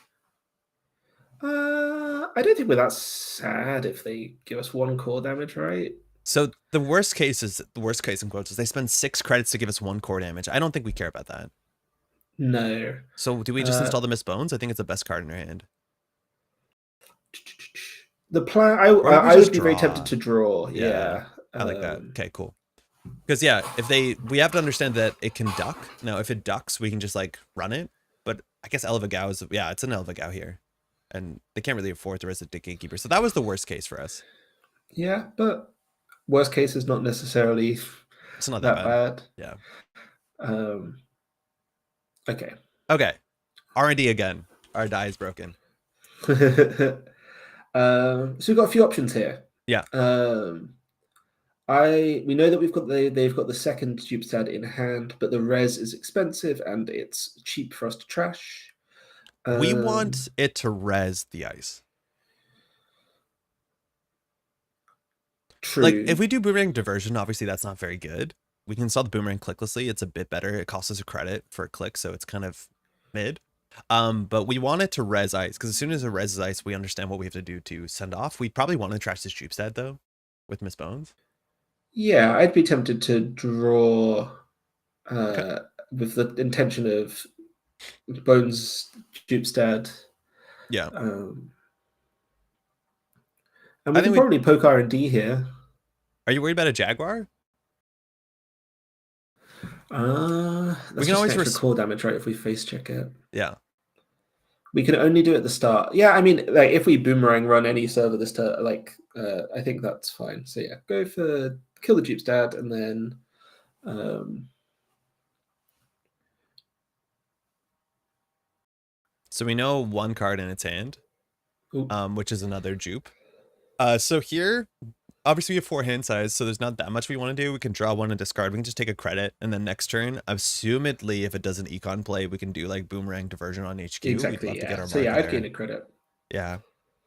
I don't think we're that sad if they give us 1 core damage, right? So the worst case in quotes is they spend 6 credits to give us 1 core damage. I don't think we care about that. No. So do we just install the Miss Bones? I think it's the best card in our hand. The plan, I would be very tempted to draw. Yeah. I like that. Okay, cool. Because yeah, we have to understand that it can duck. Now, if it ducks, we can just like run it. But I guess Elvagao is, it's an Elvagao here. And they can't really afford the rest of the Gatekeeper. So that was the worst case for us. Yeah, but worst case is not necessarily it's not that bad. Yeah. Okay. R&D again. Our die is broken. So we've got a few options here. Yeah. We know that they've got the second Dupestad in hand, but the res is expensive and it's cheap for us to trash. We want it to res the ice. True. Like if we do boomerang diversion, obviously that's not very good. We can install the boomerang clicklessly. It's a bit better. It costs us a credit for a click, so it's kind of mid. But we want it to res ice because as soon as it res ice, we understand what we have to do to send off. We probably want to trash this Dupestad though, with Miss Bones. Yeah, I'd be tempted to draw with the intention of Bones Dupestad. Yeah. And we can probably poke R&D here. Are you worried about a Jaguar? We can always core damage, right? If we face check it. Yeah. We can only do it at the start. Yeah, I mean, like if we boomerang run any server this turn, like I think that's fine. So yeah, go for kill the Dupestad and then. So we know 1 card in its hand, which is another dupe. So here, obviously we have 4 hand size, so there's not that much we want to do. We can draw 1 and discard. We can just take a credit, and then next turn, assumedly, if it does an econ play, we can do like boomerang diversion on HQ. Exactly. Yeah. So yeah, I'd gain a credit. Yeah.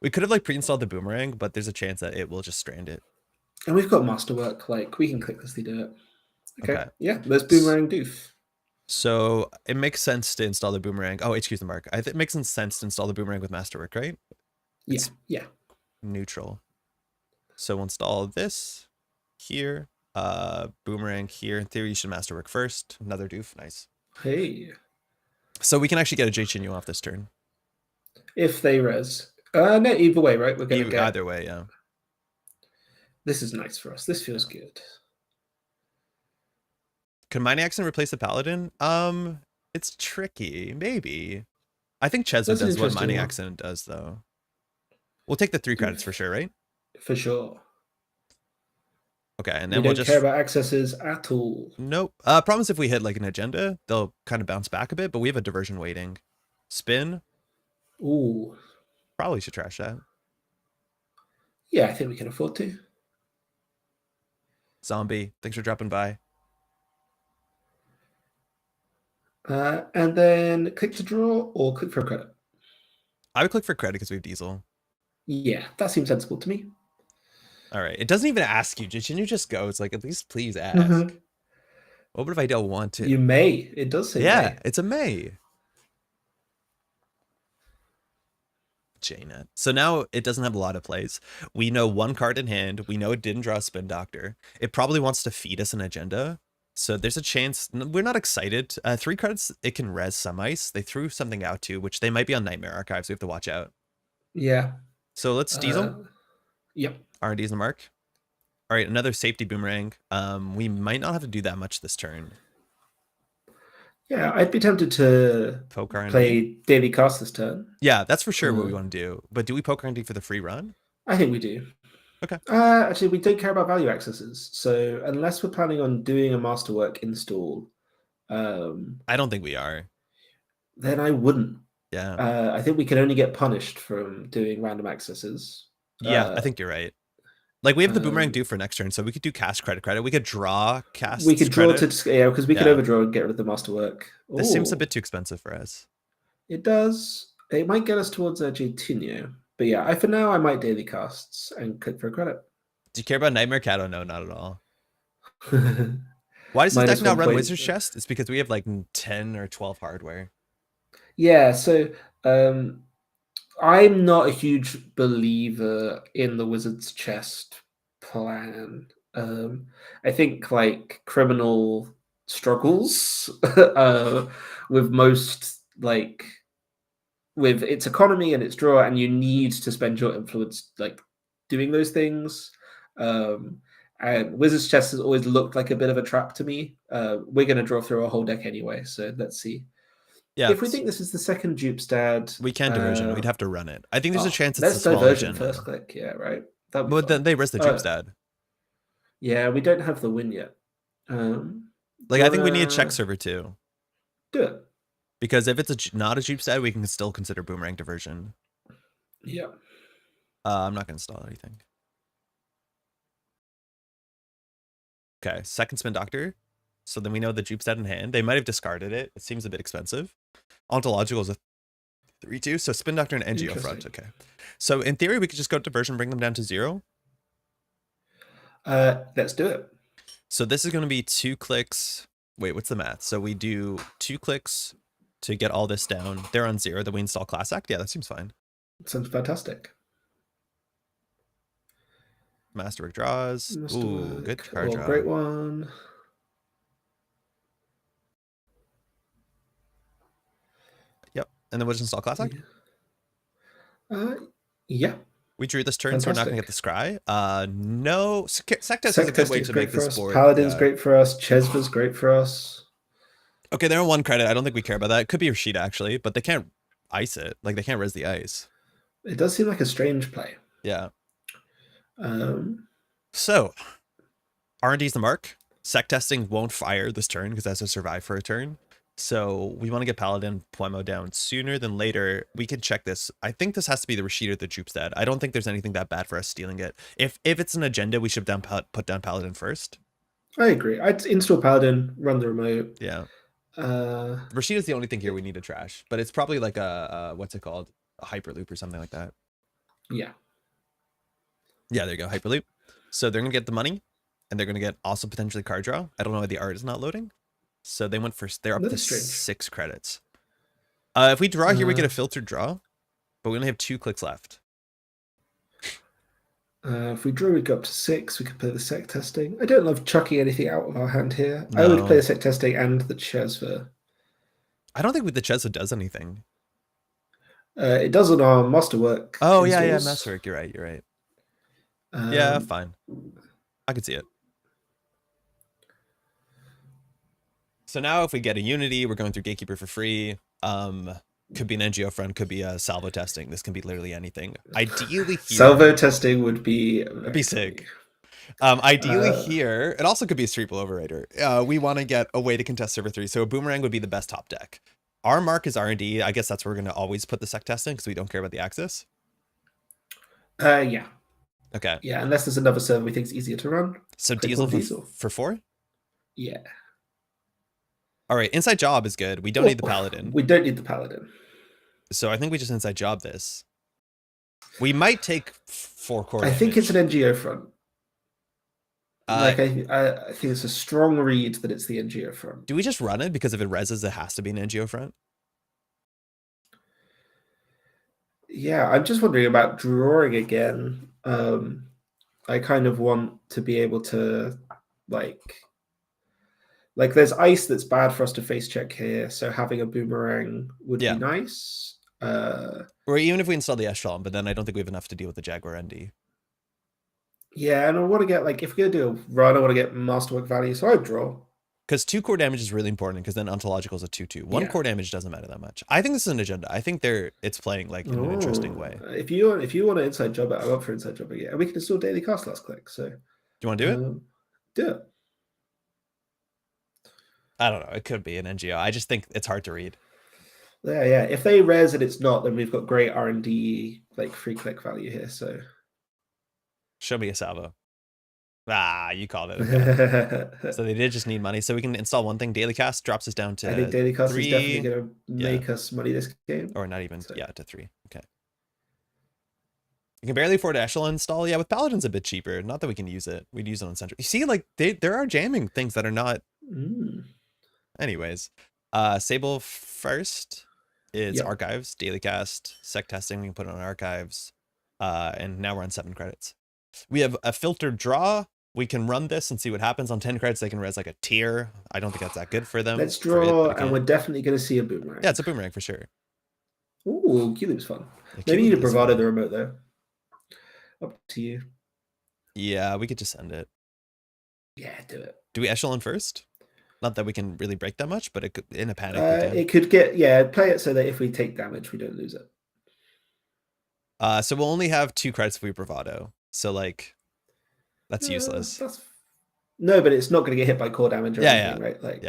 We could have like pre-installed the boomerang, but there's a chance that it will just strand it. And we've got masterwork, like we can clicklessly do it. Okay. Yeah, let's S- boomerang doof. So it makes sense to install the boomerang. Oh, excuse the mark. It makes sense to install the boomerang with masterwork, right? It's yeah. Neutral. So we'll install this here. Boomerang here. In theory, you should masterwork first. Another doof. Nice. Hey. So we can actually get a J Chinyu off this turn. If they res. No, either way, right? We're gonna get either way, yeah. This is nice for us. This feels good. Can Mining Accent replace the Paladin? It's tricky. Maybe. I think Chesma does what Mining Accent does, though. We'll take the 3 credits for sure, right? For sure. Okay, and then we'll just care about accesses at all. Nope. Problem is if we hit like an agenda, they'll kind of bounce back a bit, but we have a diversion waiting. Spin. Ooh. Probably should trash that. Yeah, I think we can afford to. Zombie, thanks for dropping by. And then click to draw or click for credit? I would click for credit because we have Diesel. Yeah, that seems sensible to me. All right. It doesn't even ask you. Jinu just goes like, at least please ask. What if I don't want to? You may. It does say yeah, may. It's a may. JNet. So now it doesn't have a lot of plays. We know 1 card in hand. We know it didn't draw a Spin Doctor. It probably wants to feed us an agenda. So there's a chance. We're not excited. 3 cards, it can res some ice. They threw something out too, which they might be on Nightmare Archives. We have to watch out. Yeah. So let's Diesel. Yep. R&D's the mark. All right, another safety boomerang. We might not have to do that much this turn. Yeah, I'd be tempted to poke R&D. Play Daily Cast this turn. Yeah, that's for sure what we want to do. But do we poke R&D for the free run? I think we do. Okay. Actually, we don't care about value accesses. So unless we're planning on doing a masterwork install, I don't think we are. Then I wouldn't. Yeah. I think we can only get punished from doing random accesses. Yeah, I think you're right. Like we have the boomerang due for next turn, so we could do cast credit. We could draw cast. We could draw to because we could overdraw and get rid of the masterwork. This seems a bit too expensive for us. It does. It might get us towards J-Tinio. But yeah, for now I might daily casts and click for a credit. Do you care about Nightmare Cat? Oh no, not at all. Why does this deck not run Wizard's Chest? It's because we have like 10 or 12 hardware. Yeah, so I'm not a huge believer in the Wizard's Chest plan. I think like criminal struggles with most like with its economy and its draw, and you need to spend your influence like doing those things. And Wizard's Chest has always looked like a bit of a trap to me. We're going to draw through a whole deck anyway, so let's see. Yeah, if we think this is the second Dupestad, we can diversion. We'd have to run it. I think there's a chance it's let's a small diversion agenda. first click. Yeah, right. But then they res the Dupestad. Yeah, we don't have the win yet. Like I think we need a check server too. Do it. Because if it's not a Dupestad, we can still consider boomerang diversion. Yeah. I'm not going to install anything. Okay, second Spin Doctor. So then we know the Dupestad in hand. They might have discarded it. It seems a bit expensive. Ontological is a 3/2. So Spin Doctor and NGO front. Okay. So in theory, we could just go diversion, bring them down to 0. Let's do it. So this is going to be 2 clicks. Wait, what's the math? So we do 2 clicks to get all this down. They're on 0. Then we install Class Act. Yeah, that seems fine. Sounds fantastic. Masterwork draws. Ooh, good card draw. Great one. Yep. And then we'll just install Class Act? Yeah. We drew this turn, so we're not going to get the scry. No. Sectest is a good way to make this board. Paladin's great for us. Chesva's great for us. Okay, they're on 1 credit. I don't think we care about that. It could be Rashida, actually, but they can't ice it. Like, they can't res the ice. It does seem like a strange play. Yeah. So, R&D's the mark. Sec testing won't fire this turn because it has to survive for a turn. So we want to get Paladin Puemo down sooner than later. We can check this. I think this has to be the Rashid or the Dupestad. I don't think there's anything that bad for us stealing it. If it's an agenda, we should put down Paladin first. I agree. I'd install Paladin, run the remote. Yeah. Rashid is the only thing here we need to trash, but it's probably like a what's it called? A Hyperloop or something like that. Yeah. Yeah, there you go. Hyperloop. So they're going to get the money, and they're going to get also potentially card draw. I don't know why the art is not loading. So they went first. They're up to Strange. 6 credits. If we draw here, we get a filtered draw, but we only have 2 clicks left. If we drew, we go up to 6. We could play the sec testing. I don't love chucking anything out of our hand here. No. I would play the sec testing and the Chesva. I don't think the Chesva does anything. It does on our masterwork. Oh, installs. Yeah, masterwork. You're right. Yeah, fine. I could see it. So now if we get a Unity, we're going through Gatekeeper for free. Could be an NGO front, could be a salvo testing. This can be literally anything. Ideally here, salvo testing would be sick. Ideally here, it also could be a Sable overrider. We want to get a way to contest server 3. So a boomerang would be the best top deck. Our mark is R&D. I guess that's where we're going to always put the sec testing because we don't care about the axis. Yeah. Okay. Yeah, unless there's another server we think is easier to run. So Diesel for 4? Yeah. All right, inside job is good. We don't need the paladin. We don't need the paladin. So I think we just inside job this. We might take 4 core damage. I think it's an NGO front. I think it's a strong read that it's the NGO front. Do we just run it? Because if it reses, it has to be an NGO front. Yeah, I'm just wondering about drawing again. I kind of want to be able to like there's ice that's bad for us to face check here, so having a boomerang would be nice. Or even if we install the echelon, but then I don't think we have enough to deal with the Jaguar ND. Yeah, and I want to get, like, if we're going to do a run, I want to get masterwork value, so I draw. Because 2 core damage is really important, because then ontological is a 2/2. 1 core damage doesn't matter that much. I think this is an agenda. I think it's playing like in an interesting way. If you want an inside job, I'm up for inside job again. And we can install daily cast last click. So do you want to do it? Do it. I don't know. It could be an NGO. I just think it's hard to read. Yeah. If they res and it's not, then we've got great R&D like free click value here. So show me a salvo. You called it. Okay. So they did just need money. So we can install one thing. Daily cast drops us down to I think daily cast 3. is definitely going to make us money this game. Or not even, to 3. Okay. You can barely afford echelon install. Yeah, with Paladin's a bit cheaper. Not that we can use it. We'd use it on Central. You see, like, there are jamming things that are not... Anyways. Sable first is archives, daily cast, sec testing. We can put it on archives. And now we're on 7 credits. We have a filtered draw. We can run this and see what happens. On 10 credits, they can res like a tier. I don't think that's that good for them. Let's draw, and we're definitely going to see a boomerang. Yeah, it's a boomerang for sure. Ooh, Q-Loop's fun. Maybe you need a Bravado the remote, though. Up to you. Yeah, we could just send it. Yeah, do it. Do we echelon first? Not that we can really break that much, but it could, in a panic. It could get, play it so that if we take damage, we don't lose it. So we'll only have 2 credits for Bravado. So, like, that's useless. No, but it's not going to get hit by core damage or anything, right? Like,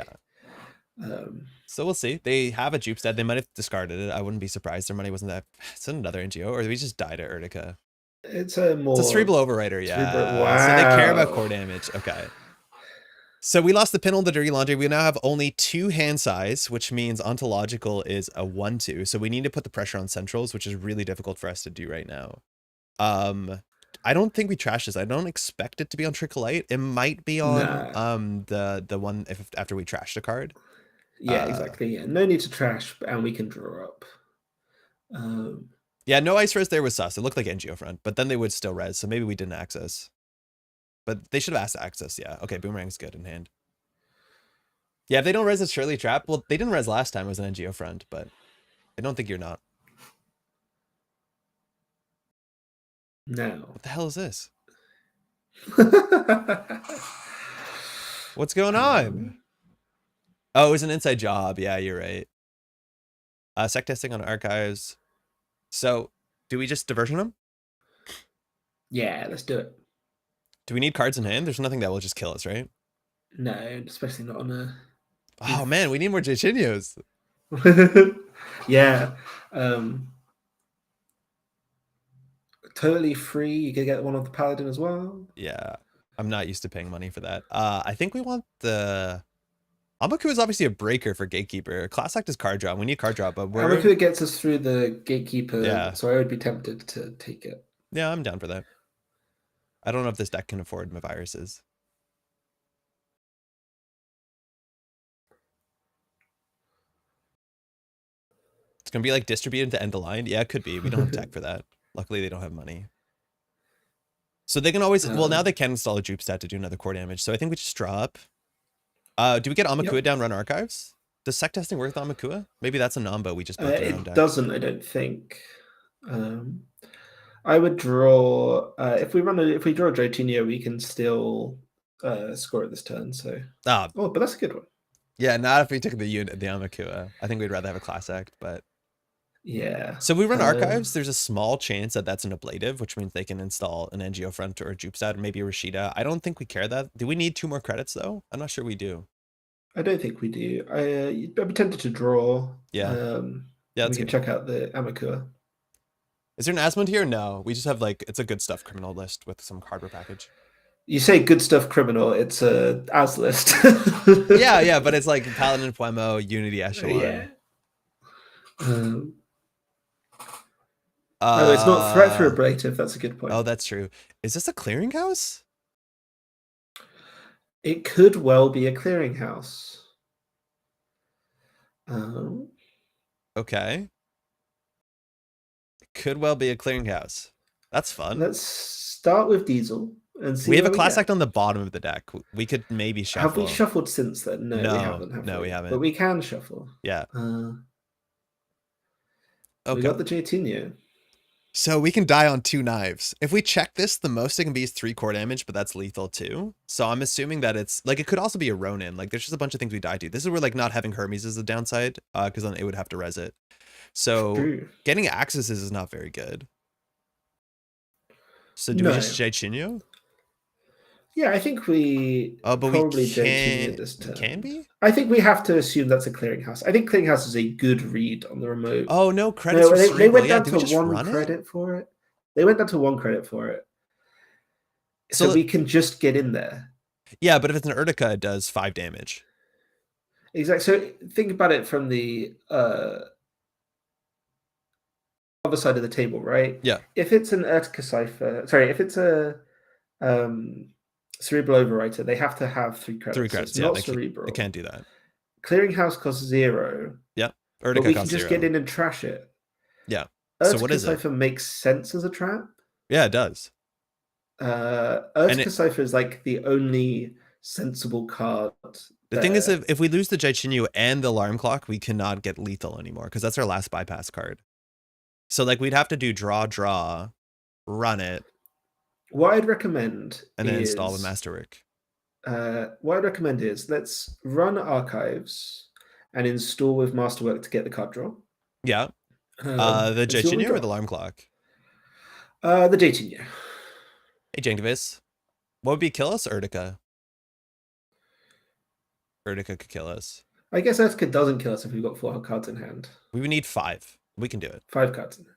so we'll see. They have a jupe stat. They might have discarded it. I wouldn't be surprised. Their money wasn't that. It's another NGO, or we just died at Urtica. It's a Sable overrider, yeah. Wow. So they care about core damage. Okay. So we lost the Pinel, the Dirty Laundry. We now have only 2 hand size, which means ontological is a 1/2. So we need to put the pressure on centrals, which is really difficult for us to do right now. I don't think we trash this. I don't expect it to be on Tricholite. It might be on the one after we trash the card. Yeah, exactly. Yeah, no need to trash, and we can draw up. Yeah, no ice res there was sus. It looked like NGO front, but then they would still res, so maybe we didn't access. But they should have asked to access, yeah. Okay, boomerang's good in hand. Yeah, if they don't res, it's surely trap. Well, they didn't res last time. It was an NGO front, but I don't think you're not. No. What the hell is this? What's going on? Oh, it was an inside job. Yeah, you're right. Sec testing on archives. So, do we just diversion them? Yeah, let's do it. Do we need cards in hand? There's nothing that will just kill us, right? No, especially not on a... Oh, man, we need more Jachinios. Yeah. Totally free. You can get one of the Paladin as well. Yeah. I'm not used to paying money for that. I think we want the... Amaku is obviously a breaker for Gatekeeper. Class Act is card draw. We need card draw, but we're... Amaku gets us through the Gatekeeper, so I would be tempted to take it. Yeah, I'm down for that. I don't know if this deck can afford my viruses. It's going to be like distributed to end the line. Yeah, it could be. We don't have tech for that. Luckily, they don't have money. So they can always, well, now they can install a jupe stat to do another core damage. So I think we just draw up. Do we get Amakua down run archives? Does sec testing work with Amakua? Maybe that's a nombo we just built our own deck. It doesn't, I don't think. I would draw if we draw a Jotunio, we can still score it this turn. So but that's a good one. Yeah, not if we took the Amakua. I think we'd rather have a class act, but yeah. So we run archives. There's a small chance that that's an ablative, which means they can install an NGO front or a jupe stat, or maybe a Rashida. I don't think we care that. Do we need 2 more credits though? I'm not sure we do. I don't think we do. I'd be tempted to draw. Yeah. Yeah, we can check out the Amakua. Is there an Asmund here? No, we just have like, it's a good stuff criminal list with some hardware package. You say good stuff criminal, it's a as list. yeah, but it's like Paladin Puemo, Unity Echelon. Yeah. No, it's not threat through ablative. That's a good point. Oh, that's true. Is this a clearinghouse? It could well be a clearinghouse. Okay. It could well be a clearinghouse. That's fun. Let's start with Diesel and see. We have a class act on the bottom of the deck. We could maybe shuffle. Have we shuffled since then? No, we haven't. No, we haven't. But we can shuffle. Yeah. Okay. We got the Jotunio. So we can die on 2 knives. If we check this, the most it can be is 3 core damage, but that's lethal too. So I'm assuming that it's like, it could also be a Ronin. Like there's just a bunch of things we die to. This is where like not having Hermes is the downside, because then it would have to res it. So getting accesses is not very good. So do we just Jaichinyo? Yeah, I think we probably don't this turn. Can be? I think we have to assume that's a clearinghouse. I think clearinghouse is a good read on the remote. Oh, no credits for they went down to 1 credit for it. They went down to 1 credit for it. So we can just get in there. Yeah, but if it's an Urtica, it does 5 damage. Exactly. So think about it from the other side of the table, right? Yeah. If it's an Urtica Cipher, if it's a Cerebral Overwriter, they have to have 3 credits. 3 credits, so it's not Cerebral. They can't do that. Clearinghouse costs 0. Yeah. Urtica but we can just get in and trash it. Yeah. So what is Cipher makes sense as a trap. Yeah, it does. Urtica Cipher is like the only sensible card. The thing is, if we lose the Jaichinyu and the Alarm Clock, we cannot get lethal anymore because that's our last bypass card. So like we'd have to do draw, run it. What I'd recommend and then install the Masterwork. What I'd recommend is let's run archives and install with Masterwork to get the card draw. Yeah. The Jaichinyu or the Alarm Clock? The Jaichinyu. Hey, Jankdavis. What would be kill us? Urtica. Urtica could kill us. I guess Urtica doesn't kill us if we've got 4 cards in hand. We would need 5. We can do it. 5 cards in hand.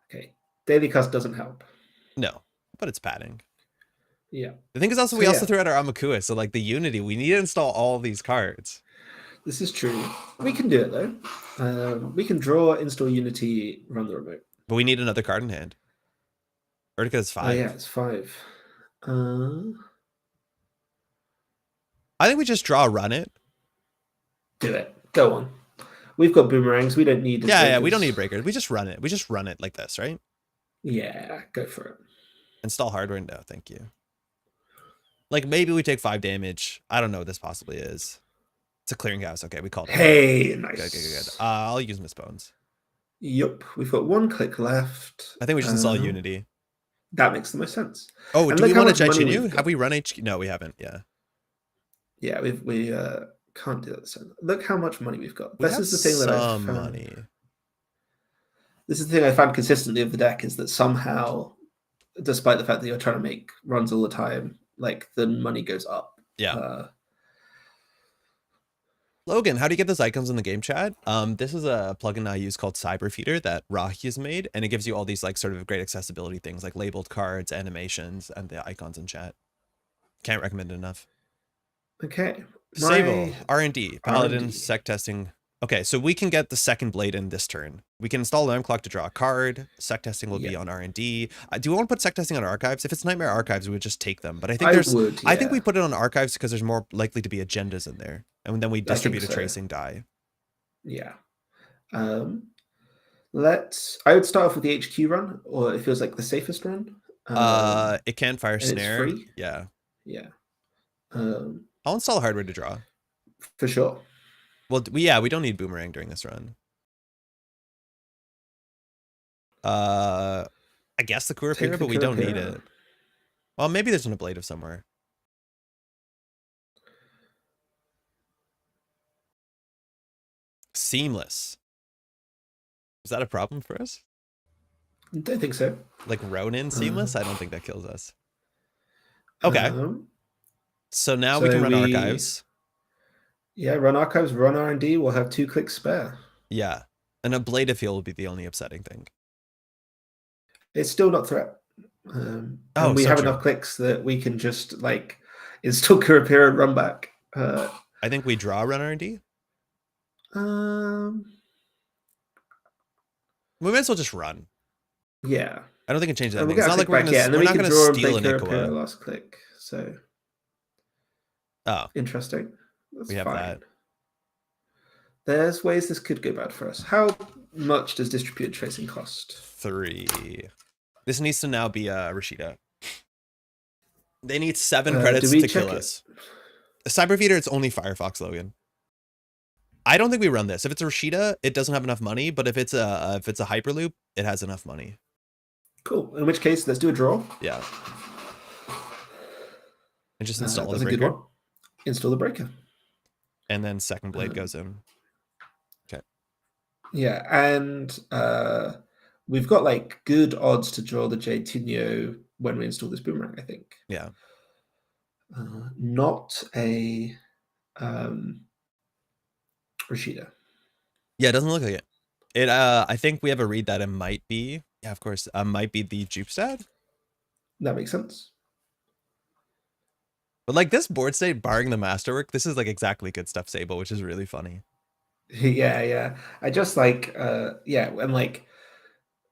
Okay. Daily Cast doesn't help. No, but it's padding. Yeah. The thing is also, we also threw out our Amakua, so like the Unity, we need to install all these cards. This is true. We can do it though. We can draw, install Unity, run the remote. But we need another card in hand. Urtica is 5. Oh, yeah, it's 5. I think we just run it. Do it. Go on. We've got boomerangs. We don't need. Yeah, we don't need breakers. We just run it. We just run it like this, right? Yeah, go for it. Install hardware. No, thank you. Like maybe we take 5 damage. I don't know what this possibly is. It's a clearinghouse. Okay, we called it. Hey, nice. Good. I'll use Miss Bones. Yup, we've got 1 click left. I think we should install Unity. That makes the most sense. Oh, do we want to Jaichinyu? Have we run HQ? No, we haven't. Yeah. Yeah, we can't do that. Look how much money we've got. This is the thing that I found. Money. This is the thing I found consistently of the deck is that somehow, despite the fact that you're trying to make runs all the time, like the money goes up. Yeah. Logan, how do you get those icons in the game chat? This is a plugin I use called Cyberfeeder that Rahi has made, and it gives you all these like sort of great accessibility things like labeled cards, animations, and the icons in chat. Can't recommend it enough. Okay. Sable, R&D, Paladin, sec testing. Okay, so we can get the second blade in this turn. We can install alarm clock to draw a card. Sec testing will be on R&D. Do we want to put sec testing on archives? If it's nightmare archives, we would just take them. But I think I think we put it on archives because there's more likely to be agendas in there, and then we distribute a tracing die. Yeah. I would start off with the HQ run, or it feels like the safest run. It can fire snare. It's free. Yeah. Yeah. I'll install hardware to draw. For sure. Well, we don't need boomerang during this run. I guess the Kurapira, but we don't need it. Well, maybe there's an ablative somewhere. Seamless. Is that a problem for us? I don't think so. Like Ronin seamless? I don't think that kills us. Okay. So now we can run archives. Yeah, run archives, run R&D. We'll have 2 clicks spare. Yeah. An ablative heal will be the only upsetting thing. It's still not threat. And we have enough clicks that we can just like install Kurapira and run back. I think we draw run R&D. We might as well just run. Yeah. I don't think it changes anything. It's not like we're not going to steal an Ikoa. Last click. So. Oh. Interesting. That's we have fine. that. There's ways this could go bad for us. How much does distributed tracing cost? 3. This needs to now be Rashida. They need 7 credits to kill us. A Cyber Feeder, it's only Firefox, Logan. I don't think we run this. If it's a Rashida, it doesn't have enough money, but if it's a Hyperloop, it has enough money. Cool. In which case, let's do a draw. Yeah. And just install the breaker. Install the breaker. And then second blade goes in. Okay. Yeah, and we've got like good odds to draw the Jade Tunio when we install this boomerang, I think. Yeah. Not a Rashida. Yeah, it doesn't look like it. I think we have a read that it might be. Yeah, of course. Might be the Jupestad. That makes sense. But like this board state, barring the masterwork, this is like exactly good stuff, Sable, which is really funny. Yeah. I just like, when like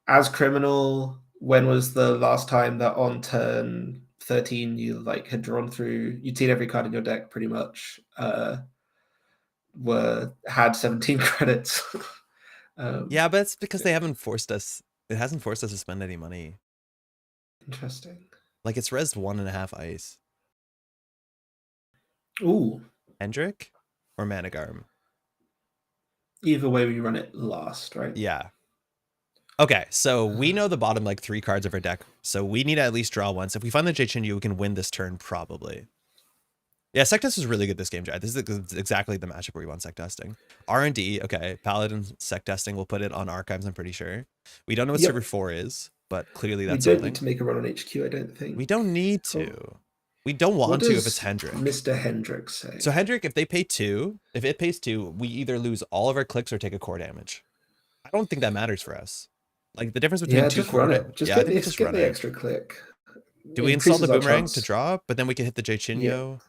as criminal, when was the last time that on turn 13 you like had drawn through, you'd seen every card in your deck pretty much, had 17 credits. Yeah, but it's because they haven't forced us. It hasn't forced us to spend any money. Interesting. Like it's rezzed 1.5 ice. Ooh. Hendrik or Managarm? Either way, we run it last, right? Yeah. Okay, so we know the bottom like 3 cards of our deck, so we need to at least draw once. If we find the Jachinyu, we can win this turn probably. Yeah, sec test is really good this game, Jai. This is exactly the matchup where we want sec testing. R&D, okay, Paladin sec testing, we'll put it on archives, I'm pretty sure. We don't know what server 4 is, but clearly that's something. We don't need to make a run on HQ, I don't think. We don't need to. We don't want to if it's Hendrik. Mr. Hendrik say? So Hendrik, if they pay 2, if it pays 2, we either lose all of our clicks or take a core damage. I don't think that matters for us. Like the difference between 2 core damage. Just get the extra click. Do we install the boomerang to draw, but then we can hit the Jachinyo?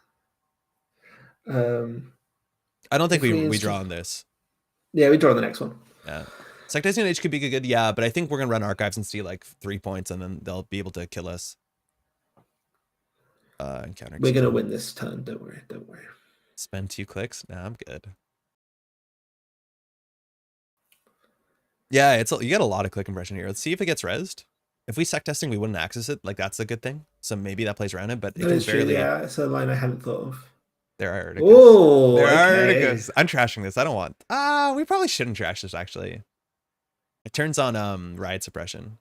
I don't think we draw on this. Yeah, we draw on the next one. Yeah. Sectation H could be good, yeah, but I think we're gonna run archives and steal like 3 points and then they'll be able to kill us. Encounter. We're gonna win this turn, don't worry. Spend 2 clicks? Nah, I'm good. Yeah, you get a lot of click impression here. Let's see if it gets rezzed. If we sec testing, we wouldn't access it. Like that's a good thing. So maybe that plays around it, but it can barely. Yeah, it's a line I hadn't thought of. There are Urticas. Oh, there are Urticas. I'm trashing this. I don't want. We probably shouldn't trash this actually. It turns on riot suppression.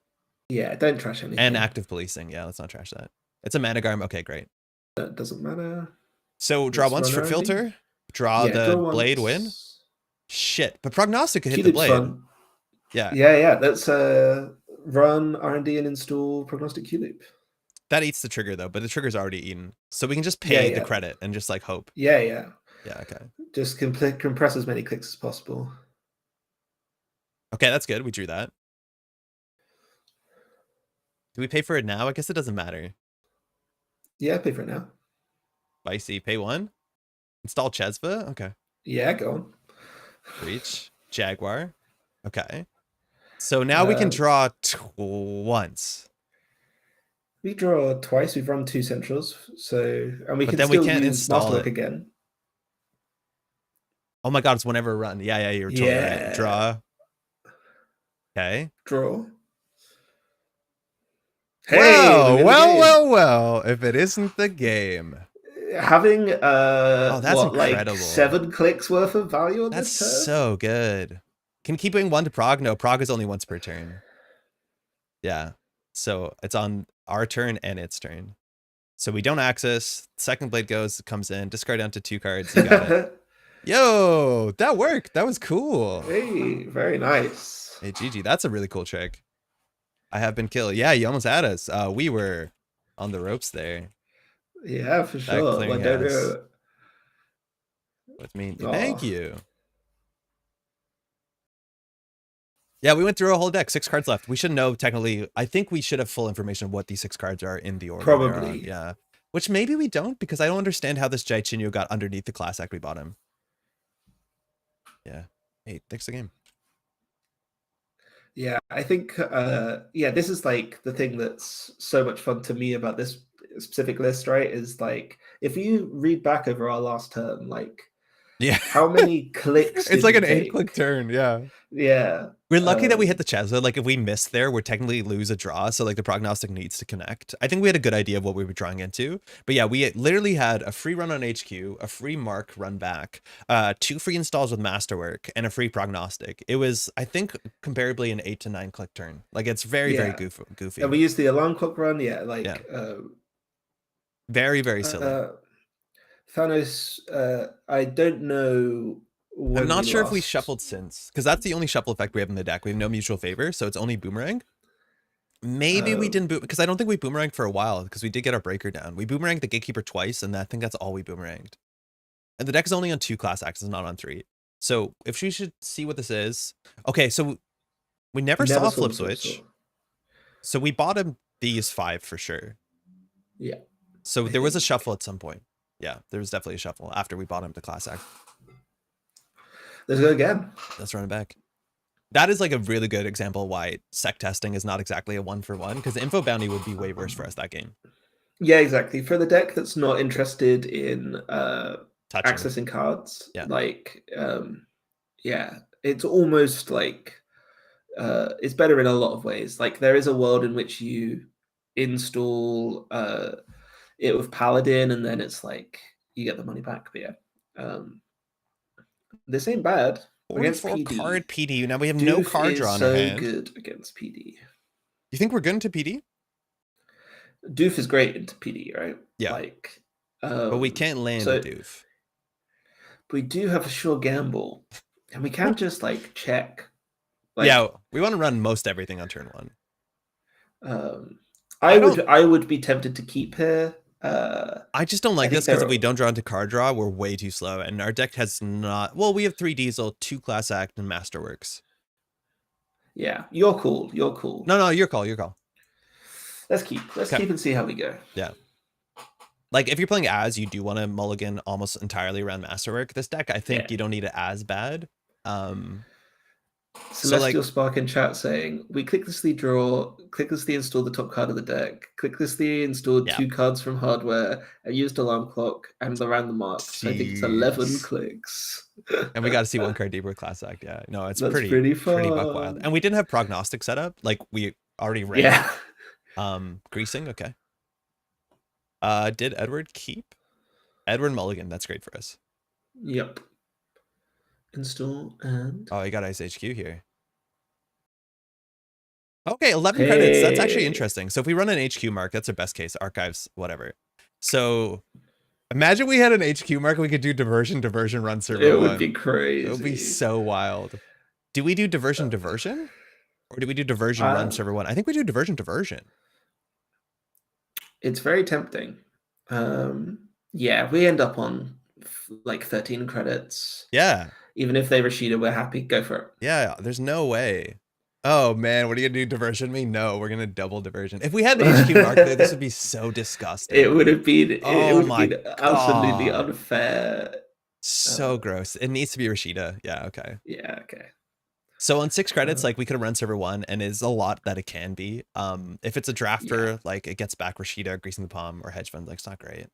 Yeah, don't trash anything. And active policing. Yeah, let's not trash that. It's a Managarm. Okay, great. That doesn't matter. So draw once for filter. Draw the blade win. Shit, but prognostic could hit the blade. Fun. Yeah. Let's run R&D and install prognostic Q loop. That eats the trigger though, but the trigger's already eaten, so we can just pay the credit and just like hope. Yeah. Okay. Just compress as many clicks as possible. Okay, that's good. We drew that. Do we pay for it now? I guess it doesn't matter. Yeah, pay for it now. Spicy. Pay 1. Install Chesva. Okay. Yeah, go Breach. Jaguar. Okay. So now we can draw once. We draw twice. We've run 2 centrals, and we But can then we still can't use install Masterwork it. again. Oh my god, it's whenever a run. Yeah, you're totally right. Draw. Okay. Draw. Hey, well. If it isn't the game. Having that's incredible. like 7 clicks worth of value on this turn? That's so good. Can keep doing 1 to Prague? No, Prague is only once per turn. Yeah. So it's on our turn and its turn. So we don't access. Second blade comes in. Discard down to 2 cards. You got it. Yo, that worked. That was cool. Hey, very nice. Hey, GG. That's a really cool trick. I have been killed. Yeah, you almost had us. We were on the ropes there. Yeah, for sure. I don't know. With me. Thank you. Yeah, we went through a whole deck. 6 cards left. We should know technically. I think we should have full information of what these 6 cards are in the order. Probably. Yeah. Which maybe we don't, because I don't understand how this Jaichinyo got underneath the class act we bought him. Yeah. Hey, thanks for the game. Yeah, I think this is like the thing that's so much fun to me about this specific list, right? Is like if you read back over our last turn, like how many clicks it's like an 8-click turn. Yeah, we're lucky that we hit the chest. So like if we miss there, we're technically lose a draw, so like the prognostic needs to connect. I think we had a good idea of what we were drawing into, but yeah, we literally had a free run on HQ, a free mark run back, 2 free installs with masterwork, and a free prognostic. It was, I think, comparably an 8 to 9 click turn. Like it's very goofy. And we used the alarm clock run. Very, very silly. Thanos, I don't know. I'm not sure if we shuffled since, because that's the only shuffle effect we have in the deck. We have no mutual favor, so it's only boomerang. Maybe we didn't because I don't think we boomeranged for a while, because we did get our breaker down. We boomeranged the gatekeeper twice, and I think that's all we boomeranged. And the deck is only on 2 class axes, not on 3. So if we should see what this is. Okay, so we never saw flip switch. So we bought him these 5 for sure. Yeah. So there was a shuffle at some point. Yeah, there was definitely a shuffle after we bought him to class act. Let's go again. Let's run it back. That is like a really good example why sec testing is not exactly a 1-for-1, because the info bounty would be way worse for us that game. Yeah, exactly. For the deck that's not interested in accessing cards, it's almost like it's better in a lot of ways. Like there is a world in which you install it with Paladin, and then it's like you get the money back. But yeah. This ain't bad. Against PD. Card PD. Now we have no card draw on our hand. Good against PD. You think we're good into PD? Doof is great into PD, right? Yeah. But we can't land a Doof. We do have a sure gamble, and we can't just like check. Yeah, we want to run most everything on turn 1. I would be tempted to keep here. I just don't like this, because if we don't draw into card draw, we're way too slow, and our deck has not. Well, we have 3 diesel, 2 class act, and masterworks. Yeah, you're cool. No, your call. Let's keep and see how we go. Yeah. Like if you're playing as, you do want to mulligan almost entirely around masterwork. This deck, I think you don't need it as bad. Celestial Spark in chat saying, we clicklessly draw, clicklessly install the top card of the deck, clicklessly installed 2 cards from hardware, and used alarm clock and the random mark. So I think it's 11 clicks. And we got to see 1 card deeper class act. Yeah, no, it's That's pretty fun. Pretty buck wild. And we didn't have prognostic setup. Like we already ran. Yeah. Greasing. Okay. Did Edward keep? Edward mulligan. That's great for us. Yep. Install and you got Ice HQ here. Okay, 11 credits. That's actually interesting. So if we run an HQ mark, that's our best case. Archives, whatever. So imagine we had an HQ mark and we could do diversion run server 1. It would be crazy. It would be so wild. Do we do diversion? Or do we do diversion run server 1? I think we do diversion. It's very tempting. Yeah, we end up on like 13 credits. Yeah. Even if they Rashida, we're happy. Go for it. Yeah, there's no way. Oh man, what are you gonna do? Diversion me? No, we're gonna double diversion. If we had the HQ mark there, this would be so disgusting. It would have been absolutely unfair. So gross. It needs to be Rashida. Yeah, okay. Yeah, okay. So on 6 credits, like we could have run server 1, and it's a lot that it can be. If it's a drafter, like it gets back Rashida, greasing the palm, or hedge fund, like it's not great.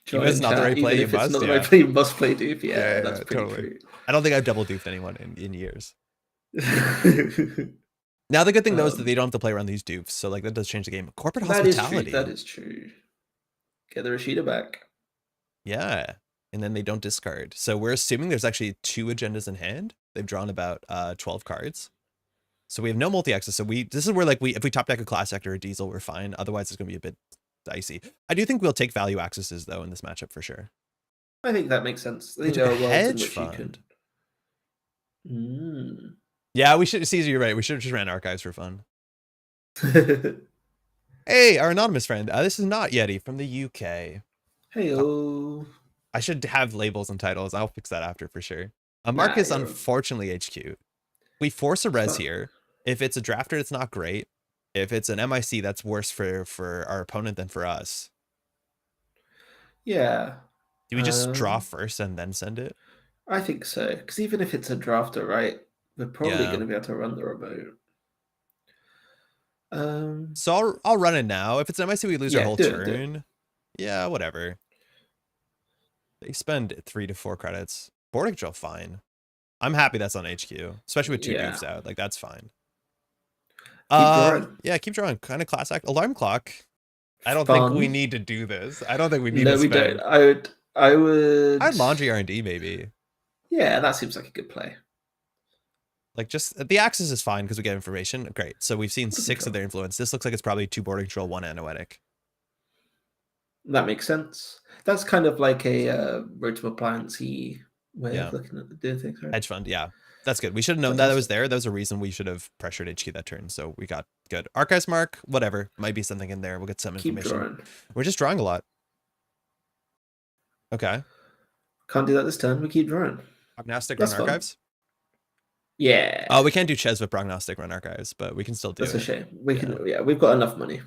Join If it's not the right play, even you if it's must. not the right play, you must play Doof. Yeah, that's pretty totally. true. I don't think I've double doofed anyone in years. Now the good thing though is that they don't have to play around these doofs, so like that does change the game. Corporate hospitality. That is true. Get the Rashida back. Yeah, and then they don't discard. So we're assuming there's actually 2 agendas in hand. They've drawn about 12 cards. So we have no multi-access. So this is where like if we top deck a classic or a diesel, we're fine. Otherwise it's gonna be a bit dicey. I do think we'll take value accesses though in this matchup for sure. I think that makes sense. I think there are worlds in which fund. You can... Yeah, we should. Caesar, you're right. We should have just ran archives for fun. Hey, our anonymous friend. This is not Yeti from the UK. Hey-o. I should have labels and titles. I'll fix that after for sure. Mark is unfortunately HQ. We force a res here. If it's a drafter, it's not great. If it's an MIC, that's worse for our opponent than for us. Yeah. Do we just draw first and then send it? I think so. Because even if it's a drafter, right, we're probably going to be able to run the remote. So I'll run it now. If it's an MIC, we lose our whole turn. Yeah, whatever. They spend 3 to 4 credits. Board control, fine. I'm happy that's on HQ, especially with 2 doofs out. Like that's fine. Keep drawing. Yeah, keep drawing. Kind of class act. Alarm clock. I don't think we need to do this. I don't think we need to spend. No, we don't. I would. I'd laundry R&D maybe. Yeah, that seems like a good play. Like just the axis is fine because we get information. Great. So we've seen 6 of their influence. This looks like it's probably 2 board control, 1 anoetic. That makes sense. That's kind of like a rotom appliance-y way of looking at doing things, right? Hedge fund, yeah. That's good. We should have known that it was there. That was a reason we should have pressured HQ that turn. So we got good. Archives mark, whatever. Might be something in there. We'll get some information. Drawing. We're just drawing a lot. Okay. Can't do that this turn. We keep drawing. Prognostic run archives? Yeah. Oh, we can't do Ches with prognostic run archives, but we can still do it. That's a shame. We can, yeah, we've got enough money.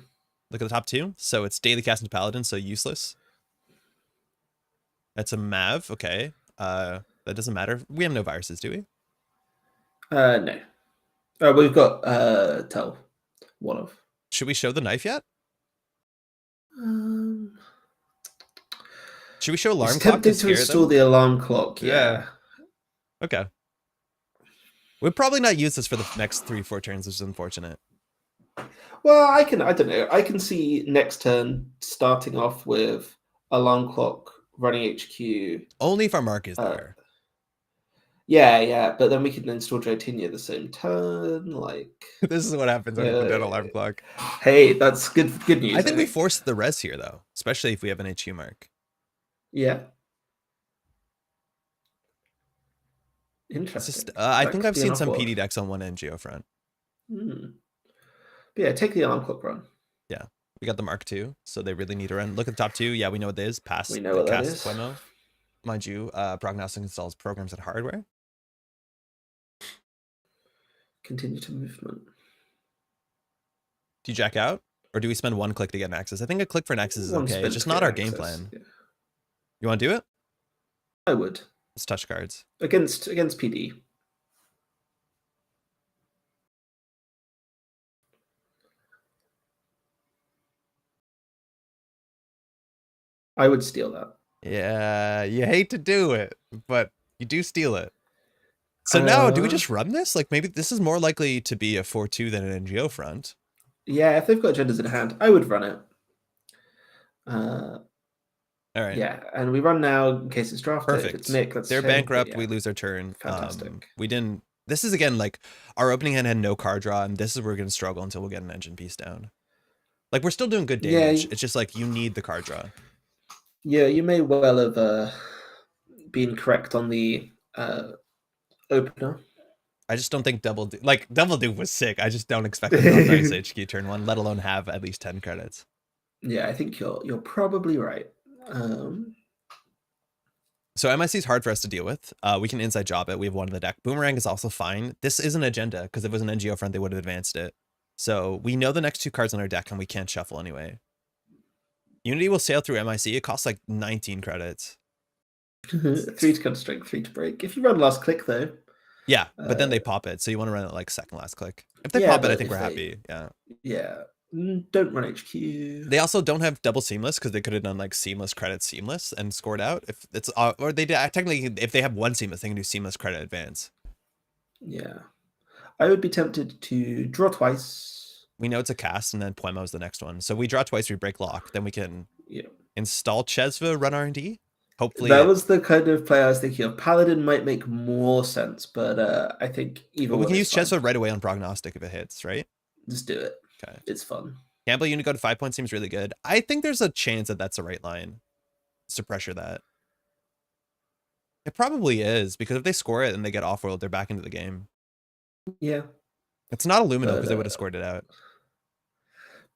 Look at the top 2. So it's daily cast into Paladin, so useless. That's a Mav. Okay. That doesn't matter. We have no viruses, do we? No. We've got Tell. One of. Should we show the knife yet? Should we show alarm clock to install the alarm clock? Yeah. Okay. We'll probably not use this for the next 3-4 turns, which is unfortunate. Well, I don't know. I can see next turn starting off with alarm clock running HQ. Only if our mark is there. Yeah, but then we can install Jotinia the same turn. Like this is what happens when you put down alarm clock. Hey, that's good news. I think we forced the res here though, especially if we have an HQ mark. Yeah. Interesting. Just, I think I've seen some PD decks on one NGO front. But yeah, take the alarm clock run. Yeah, we got the mark II, so they really need to run. Look at the top 2. Yeah, we know what that is. Pass. We know what that is. Quemo. Mind you, prognostic installs programs and hardware. Continue to movement. Do you jack out, or do we spend 1 click to get an access? I think a click for an access is okay. It's just not our game plan. Yeah. You want to do it? I would. Let's touch cards against PD. I would steal that. Yeah, you hate to do it, but you do steal it. So now, do we just run this? Like maybe this is more likely to be a 4-2 than an NGO front. Yeah, if they've got agendas in hand, I would run it. All right. Yeah, and we run now in case it's drafted. Perfect. If it's Nick, that's they're bankrupt. We lose our turn. Fantastic. We didn't. This is again like our opening hand had no card draw, and this is where we're gonna struggle until we'll get an engine piece down. Like we're still doing good damage. It's just like you need the card draw. Yeah, you may well have been correct on the opener. I just don't think double do was sick. I just don't expect them to nice HQ turn 1, let alone have at least 10 credits. Yeah, I think you're probably right. So MIC is hard for us to deal with. We can inside job it. We have 1 in the deck. Boomerang is also fine. This is an agenda because if it was an NGO front, they would have advanced it. So we know the next 2 cards on our deck and we can't shuffle anyway. Unity will sail through MIC. It costs like 19 credits. 3 to counter strike, 3 to break. If you run last click though. Yeah, but then they pop it, so you want to run it like second last click. If they Yeah, pop it, I but think if we're they- happy. Yeah. Yeah. Don't run HQ. They also don't have double seamless because they could have done like seamless credit seamless and scored out. If it's or they technically, if they have one seamless, they can do seamless credit advance. Yeah. I would be tempted to draw twice. We know it's a cast, and then Poemo is the next one. So we draw twice, we break lock, then we can Yeah. install Chesva, run R&D. Hopefully That was the kind of play I was thinking of. Paladin might make more sense, but I think either but we one can use fine. Chesva right away on prognostic if it hits, right? Just do it. Okay. It's fun. Gamble unit go to 5 points seems really good. I think there's a chance that that's the right line to pressure that. It probably is, because if they score it and they get off-world, they're back into the game. Yeah. It's not a Lumino because they would have scored it out.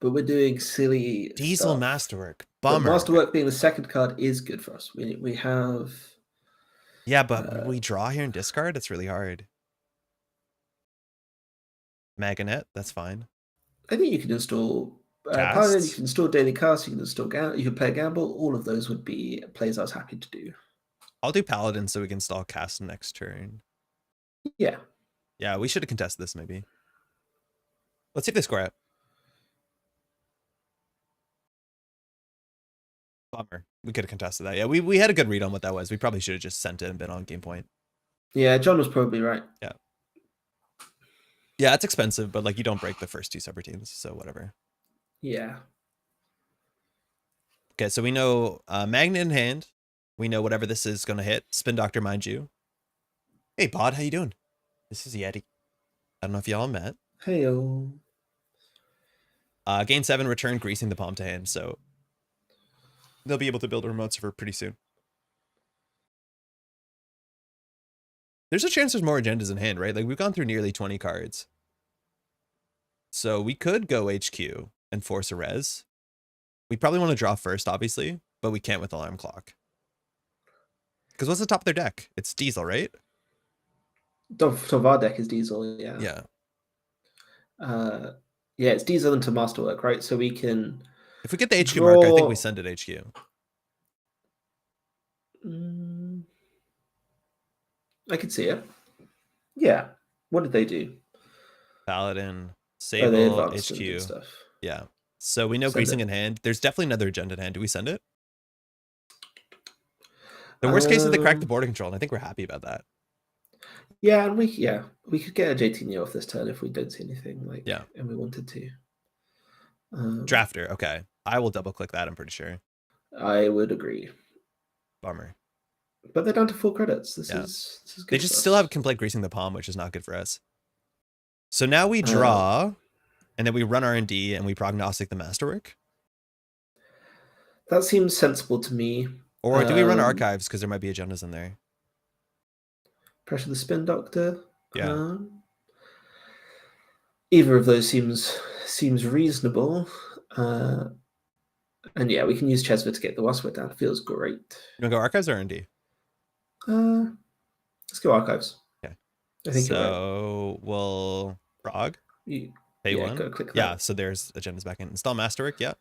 But we're doing silly Diesel stuff. Masterwork. Bummer. But Masterwork being the second card is good for us. We have... Yeah, but we draw here and discard? It's really hard. Maganet, that's fine. I think you can install Paladin, you can install Daily Cast, you can install you can play Gamble. All of those would be plays I was happy to do. I'll do Paladin so we can install Cast next turn. Yeah. Yeah, we should have contested this maybe. Let's see if they score out. Bummer. We could have contested that. Yeah, we had a good read on what that was. We probably should have just sent it and been on game point. Yeah, John was probably right. Yeah. Yeah, it's expensive, but like you don't break the first 2 separate teams, so whatever. Yeah. Okay, so we know Magnet in hand. We know whatever this is going to hit. Spin Doctor, mind you. Hey, Bod, how you doing? This is Yeti. I don't know if y'all met. Heyo. Gain 7, return, greasing the palm to hand, so they'll be able to build a remote server pretty soon. There's a chance there's more agendas in hand, right? Like, we've gone through nearly 20 cards. So we could go HQ and force a res. We probably want to draw first, obviously, but we can't with Alarm Clock. Because what's the top of their deck? It's Diesel, right? Top of our deck is Diesel, yeah. Yeah. Yeah, it's Diesel into Masterwork, right? So we can... If we get the HQ mark, I think we send it HQ. I could see it. Yeah. What did they do? Paladin, Sable, HQ. Stuff. Yeah. So we know greasing in hand. There's definitely another agenda in hand. Do we send it? The worst case is they crack the border control, and I think we're happy about that. Yeah, and we could get a JT Neo off this turn if we don't see anything and we wanted to. Drafter, okay. I will double click that, I'm pretty sure. I would agree. Bummer. But they're down to 4 credits. This is good. They just still can play greasing the palm, which is not good for us. So now we draw, and then we run R&D, and we prognostic the Masterwork. That seems sensible to me. Or do we run archives because there might be agendas in there? Pressure the Spin Doctor. Yeah. Either of those seems reasonable. And yeah, we can use Chesva to get the Wasp down. It feels great. You want to go archives or R&D? Let's go archives. Okay. I think so we'll prog. Pay 1. Go click that. Yeah, so there's agendas back in. Install Masterwork, yeah.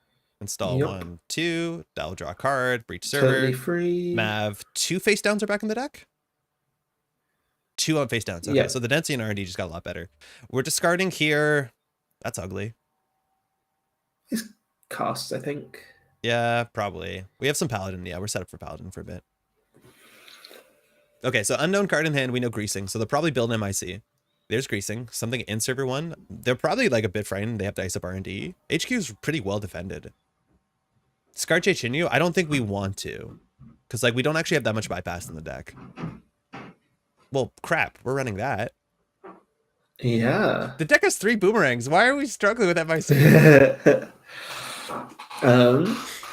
Install 1, 2. That'll draw a card. Breach server. Totally free. Mav, 2 face downs are back in the deck? 2 on face downs. Okay, so the density and R&D just got a lot better. We're discarding here. That's ugly. It's costs, I think. Yeah, probably. We have some Paladin. Yeah, we're set up for Paladin for a bit. Okay, so unknown card in hand. We know greasing, so they'll probably build MIC. There's greasing. Something in server 1. They're probably like a bit frightened. They have to ice up R&D. HQ is pretty well defended. Discard Chinyu, I don't think we want to. Because like we don't actually have that much bypass in the deck. Well, crap. We're running that. Yeah. The deck has 3 boomerangs. Why are we struggling with MIC?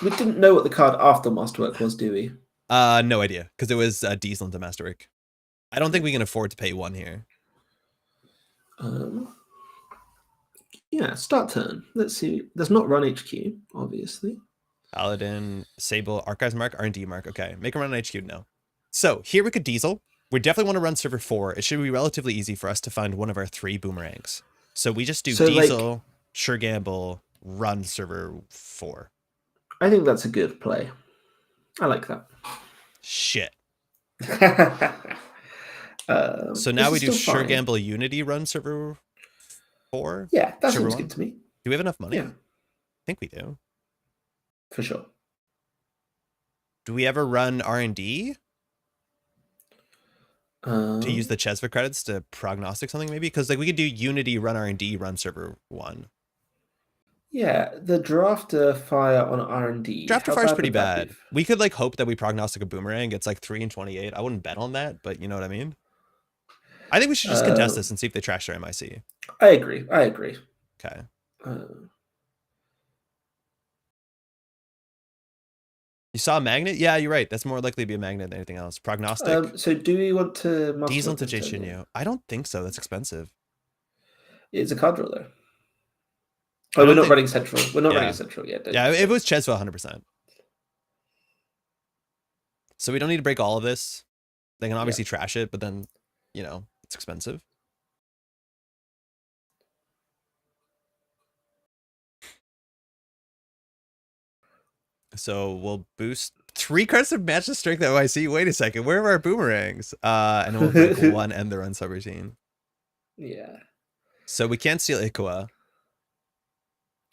We didn't know what the card after Masterwork was, do we? No idea. Because it was Diesel into Masterwork. I don't think we can afford to pay 1 here. Yeah, start turn. Let's see. There's not run HQ, obviously. Paladin, Sable, Archives mark, R&D mark. Okay, make a run on HQ now. So here we could Diesel. We definitely want to run server 4. It should be relatively easy for us to find one of our 3 boomerangs. So we just do Diesel, Sure Gamble, run server 4. I think that's a good play. I like that. Shit. So now this we is do still Sure fine. Gamble Unity run server 4. Yeah, that server seems 1. good to me. Do we have enough money? Yeah, I think we do. for sure. Do we ever run R&D to use the Chesva credits to prognostic something maybe? Because like we could do Unity run R&D run server 1. Yeah, the drafter fire on R&D. Drafter How fire's bad pretty would that be? bad. We could like hope that we prognostic a boomerang. It's like 3-28. I wouldn't bet on that, but you know what I mean? I think we should just contest this and see if they trash their MIC. I agree. Okay. You saw a magnet? Yeah, you're right. That's more likely to be a magnet than anything else. Prognostic. So do we want to Diesel to Jachinio? I don't think so. That's expensive. It's a card draw though. Oh, we're not running central. We're not running central yet. Yeah, it was Chesva 100%. So we don't need to break all of this. They can obviously trash it, but then, you know, it's expensive. So we'll boost 3 cards to match the strength of OIC. Wait a second, where are our boomerangs? And then we'll break 1 and the run subroutine. Yeah. So we can't steal Ikua.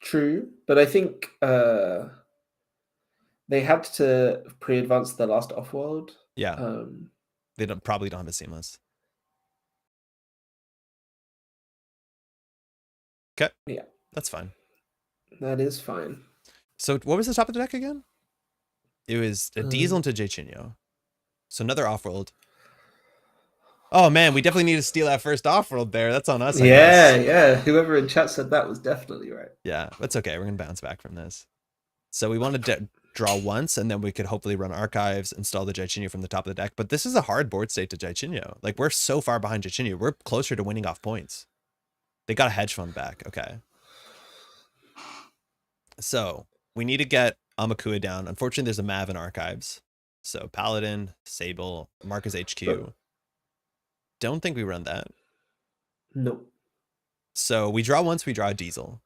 True, but I think they had to pre-advance the last off-world. Yeah. They probably don't have a seamless. Okay. Yeah. That's fine. That is fine. So what was the top of the deck again? It was a Diesel into Jachinio. So another off-world. Oh man, we definitely need to steal that first off-world there. That's on us, I guess. Yeah. Whoever in chat said that was definitely right. Yeah, that's okay. We're going to bounce back from this. So we want to draw once, and then we could hopefully run archives, install the Jachinio from the top of the deck. But this is a hard board state to Jachinio. Like, we're so far behind Jachinio. We're closer to winning off points. They got a hedge fund back. Okay. So we need to get Amakua down. Unfortunately, there's a Mav in archives. So Paladin, Sable, Marcus HQ. Don't think we run that. Nope. So we draw once, we draw a Diesel.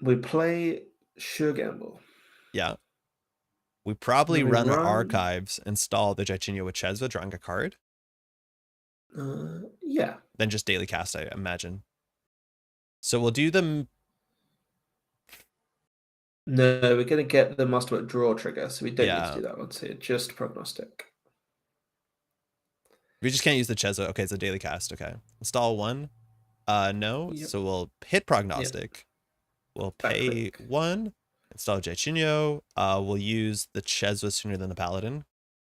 We play Sure Gamble. Yeah. We probably run our archives, install the Jachinio with Chesva, drawing a card. Yeah. Then just daily cast, I imagine. So we'll do them. No, we're going to get the Masterwork draw trigger, so we don't need to do that one. So just prognostic. We just can't use the Chesva. Okay, it's a daily cast. Okay. Install 1. No. Yep. So we'll hit prognostic. Yep. We'll pay 1. Install Jachinio. We'll use the Chesva sooner than the Paladin.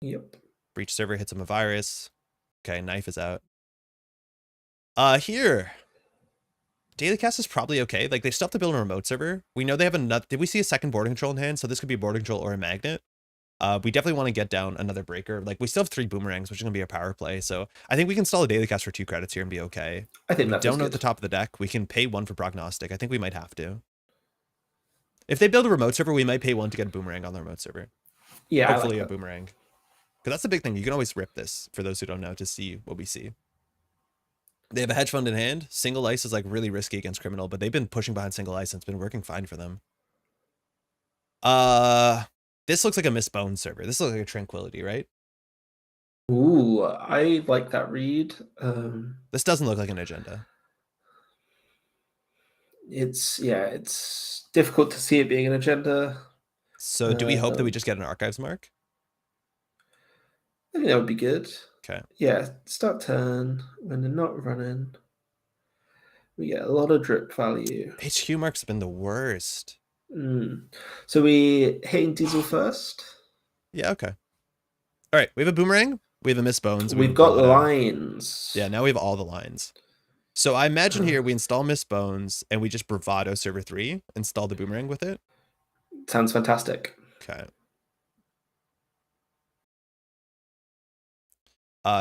Yep. Breach server hits him a virus. Okay, knife is out. Here. Daily cast is probably okay. Like, they still have to build a remote server. We know they have another. Did we see a second border control in hand? So this could be a border control or a magnet. We definitely want to get down another breaker. Like, we still have 3 boomerangs, which is going to be a power play. So I think we can install a daily cast for 2 credits here and be okay. I think we don't know at the top of the deck. We can pay 1 for prognostic. I think we might have to. If they build a remote server, we might pay 1 to get a boomerang on the remote server. Yeah, hopefully a boomerang. Because that's the big thing. You can always rip this, for those who don't know, to see what we see. They have a hedge fund in hand. Single ice is like really risky against criminal, but they've been pushing behind single ice and it's been working fine for them. This looks like a missed bone server. This looks like a tranquility, right? Ooh, I like that read. This doesn't look like an agenda. It's difficult to see it being an agenda. So do we hope that we just get an archives mark? I think that would be good. Okay. Yeah, start turn when they're not running. We get a lot of drip value. HQ marks have been the worst. So we hitting Diesel first? Yeah, okay. All right, we have a boomerang. We have a miss bones. We've got lines. Yeah, now we have all the lines. So I imagine here we install miss bones and we just bravado server 3, install the boomerang with it. Sounds fantastic. Okay.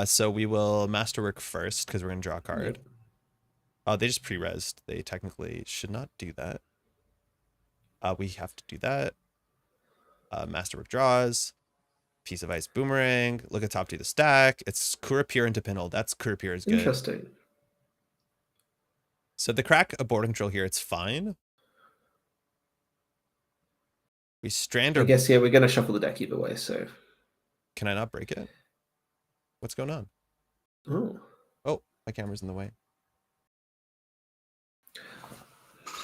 So we will masterwork first because we're gonna draw a card. Yep. Oh, they just pre-resed. They technically should not do that. We have to do that. Masterwork draws. Piece of ice boomerang. Look at top 2 the stack. It's Kurapir into Pinhole. That's Kurapir is good. Interesting. So the crack a border control here, it's fine. We strand. I guess, yeah, we're going to shuffle the deck either way, so. Can I not break it? What's going on? Oh, my camera's in the way.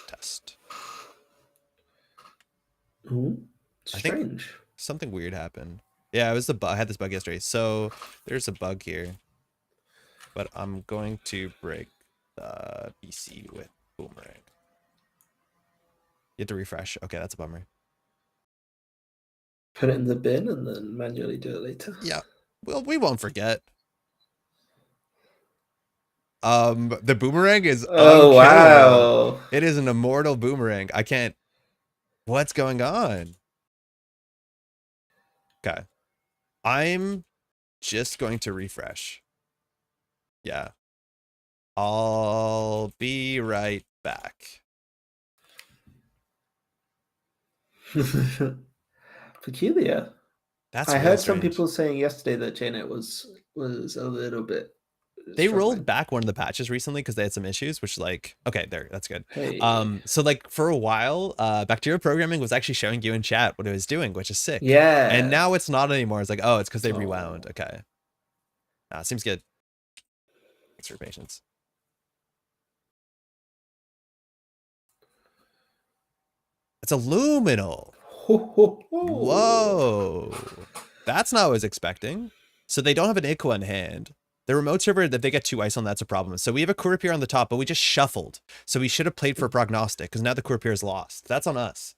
Test. Ooh, strange. I think something weird happened. Yeah, it was the bug. I had this bug yesterday. So there's a bug here. But I'm going to break the PC with Boomerang. You have to refresh. Okay, that's a bummer. Put it in the bin and then manually do it later. Yeah. Well, we won't forget. The boomerang is unkillable. Wow. It is an immortal boomerang. I can't. What's going on? Okay. I'm just going to refresh. Yeah. I'll be right back. Peculiar. That's I heard some people saying yesterday that JNet was a little bit. They rolled back one of the patches recently because they had some issues, which like, okay, there, that's good. Hey. So like for a while, bacterial programming was actually showing you in chat what it was doing, which is sick. Yeah. And now it's not anymore. It's like, oh, it's because they rewound. Okay. Nah, seems good. Thanks for your patience. It's a luminal. Whoa. That's not what I was expecting. So they don't have an Iqua in hand. The remote server, if they get 2 ice on, that's a problem. So we have a Courier on the top, but we just shuffled. So we should have played for Prognostic, because now the Courier is lost. That's on us.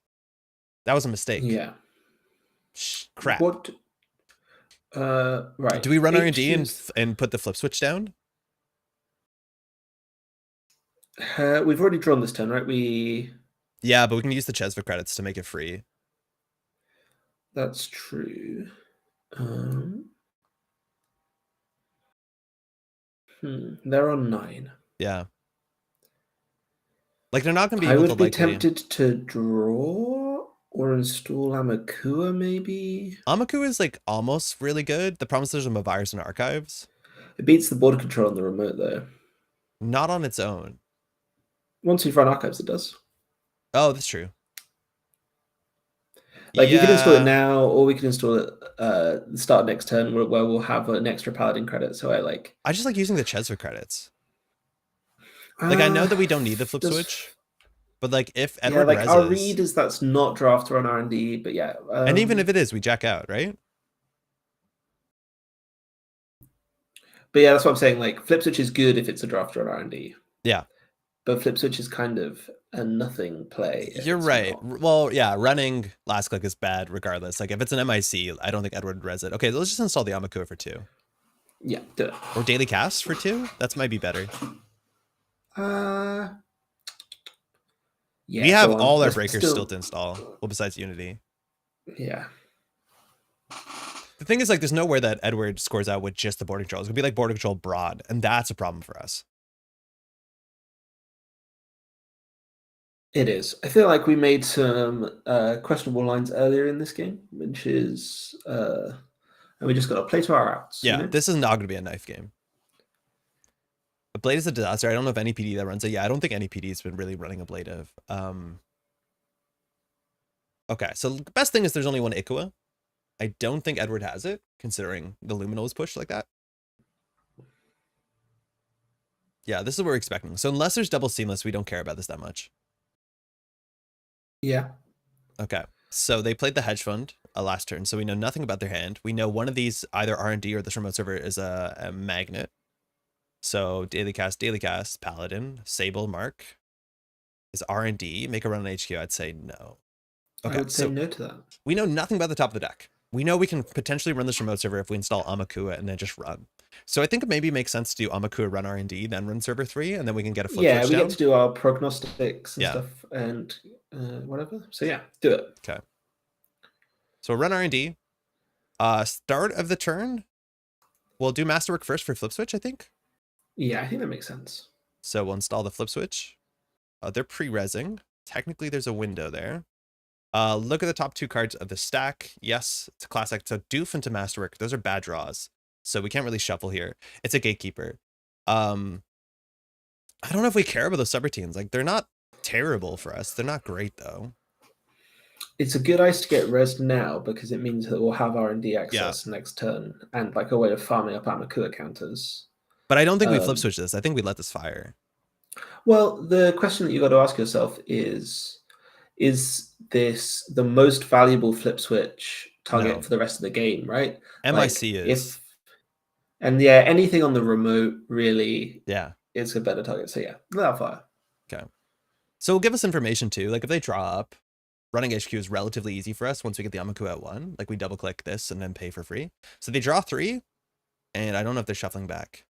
That was a mistake. Yeah. Crap. What? Right. Do we run R&D and put the flip switch down? We've already drawn this turn, right? Yeah, but we can use the Chesva credits to make it free. That's true. They're on 9. Yeah. Like, they're not going to be able to I would be tempted to draw or install Amakua, maybe? Amakua is, like, almost really good. The problem is there's a virus in archives. It beats the border control on the remote, though. Not on its own. Once you've run archives, it does. Oh, that's true. Like, you can install it now, or we can install it the start of next turn where we'll have an extra paladin credit. So I just like using the Chesva credits. Like, I know that we don't need the flip switch, but like if Edward like our read is that's not draft or on R&D, but yeah. And even if it is, we jack out, right? But yeah, that's what I'm saying. Like, flip switch is good if it's a draft or an R&D. Yeah. But flip switch is kind of a nothing play. You're right. Well, yeah, running last click is bad regardless. Like if it's an MIC, I don't think Edward res it. Okay, let's just install the Amakua for 2. Yeah, do it. Or daily cast for 2? That might be better. Yeah. We have all our breakers still to install. Well, besides Unity. Yeah. The thing is, like, there's nowhere that Edward scores out with just the border control. It's gonna be like border control broad, and that's a problem for us. It is. I feel like we made some questionable lines earlier in this game, which is, and we just got to play to our outs. Yeah, this is not going to be a knife game. A blade is a disaster. I don't know if any PD that runs it. Yeah, I don't think any PD has been really running a blade of. Okay, so the best thing is there's only one Iqua. I don't think Edward has it, considering the Luminal is pushed like that. Yeah, this is what we're expecting. So unless there's double seamless, we don't care about this that much. Yeah. Okay. So they played the hedge fund last turn, so we know nothing about their hand. We know one of these, either R&D or this remote server, is a magnet. So daily cast, paladin, Sable, mark. Is R&D make a run on HQ? I'd say no. Okay, I would say no to that. We know nothing about the top of the deck. We know we can potentially run this remote server if we install Amakua and then just run. So I think it maybe makes sense to do Amakua, run R&D, then run server 3, and then we can get a flip switch down. Get to do our prognostics and stuff and whatever. So yeah, do it. Okay. So run R&D. Start of the turn, we'll do masterwork first for flip switch, I think. Yeah, I think that makes sense. So we'll install the flip switch. They're pre-resing. Technically, there's a window there. Look at the top 2 cards of the stack. Yes, it's a classic. So Doof into Masterwork. Those are bad draws. So we can't really shuffle here. It's a Gatekeeper. I don't know if we care about those subroutines. Like, they're not terrible for us. They're not great, though. It's a good ice to get res now because it means that we'll have R&D Yeah. access next turn and like a way of farming up Amakua counters. But I don't think we flip switch this. I think we let this fire. Well, the question that you got to ask yourself is this the most valuable flip switch target No. for the rest of the game, right? MIC Like is. and yeah, anything on the remote really Yeah. is a better target. So yeah, let fire. Okay. So we'll give us information too. Like if they draw up, running HQ is relatively easy for us once we get the Amaku at 1. Like we double click this and then pay for free. So they draw 3, and I don't know if they're shuffling back.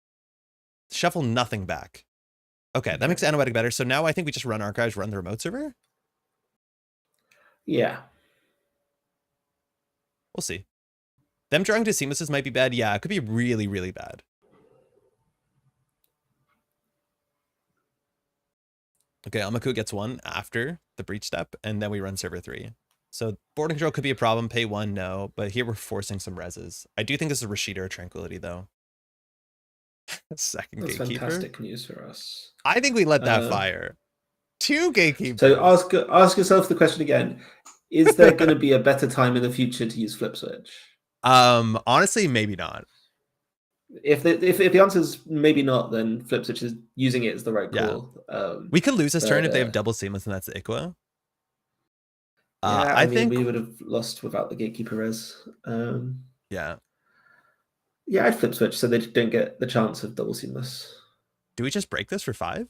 Shuffle nothing back. Okay, that makes Anoetic better. So now I think we just run Archives, run the remote server. Yeah. We'll see. Them drawing to Seamlesses might be bad. Yeah, it could be really, really bad. Okay, Amaku gets 1 after the breach step, and then we run server 3. So board control could be a problem. Pay 1, no. But here we're forcing some reses. I do think this is Rashida or Tranquility, though. Second That's Gatekeeper. Fantastic news for us. I think we let that fire. 2 Gatekeepers. So ask yourself the question again. Is there going to be a better time in the future to use flip switch? Honestly, maybe not. If the answer is maybe not, then flip switch is using it is the right call. Yeah. We could lose this turn if they have double seamless and that's the Ikwa. Yeah, I mean, we would have lost without the gatekeeper res. Yeah. Yeah, I'd flip switch so they don't get the chance of double seamless. Do we just break this for 5?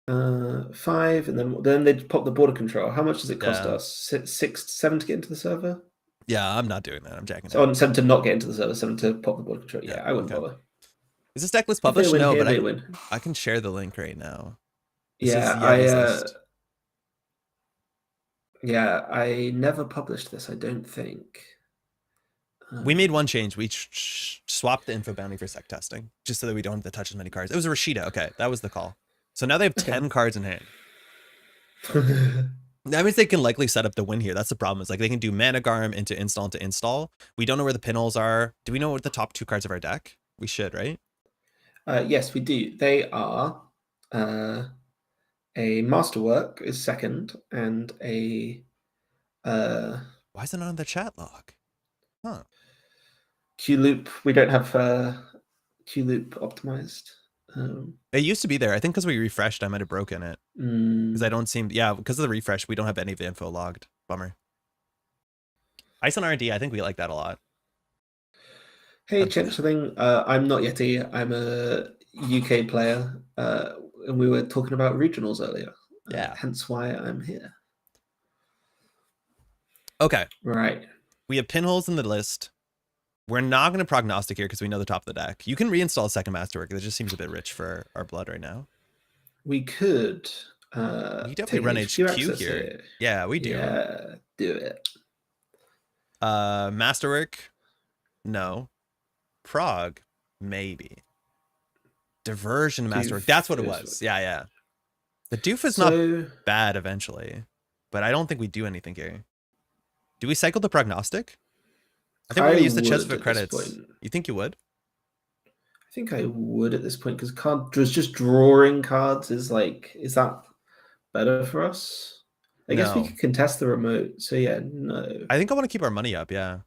5, and then they'd pop the border control. How much does it cost us? 6, 7 to get into the server? Yeah, I'm not doing that. I'm jacking so, 7 to not get into the server, 7 to pop the border control. Yeah, I wouldn't bother. Is this deck list published? No, but I can share the link right now. This I never published this, I don't think. We made one change. We swapped the info bounty for sec testing, just so that we don't have to touch as many cards. It was a Rashida. Okay, that was the call. So now they have 10 cards in hand. That means they can likely set up the win here. That's the problem. Is like they can do Mana Garm into install. We don't know where the pinholes are. Do we know what the top 2 cards of our deck? We should, right? Yes, we do. They are a Masterwork is second, and a why is it not on the chat log? Huh. Q loop. We don't have Q loop optimized. It used to be there. I think because we refreshed, I might have broken it. Because I don't seem, because of the refresh, we don't have any of the info logged. Bummer. Ice on R&D, I think we like that a lot. Hey, Chenchling, I'm not Yeti. I'm a UK player, and we were talking about regionals earlier. Yeah. Hence why I'm here. Okay. Right. We have pinholes in the list. We're not going to prognostic here because we know the top of the deck. You can reinstall a second Masterwork. It just seems a bit rich for our blood right now. We could. We definitely run HQ here. Yeah, we do. Yeah, do it. Masterwork? No. Prog? Maybe. Diversion Masterwork. That's what it was. Yeah. The doof is not bad eventually, but I don't think we do anything here. Do we cycle the prognostic? I think we're going to use the chest for credits. You think you would? I think I would at this point because just drawing cards is that better for us? I guess we could contest the remote. So yeah, no. I think I want to keep our money up. Yeah,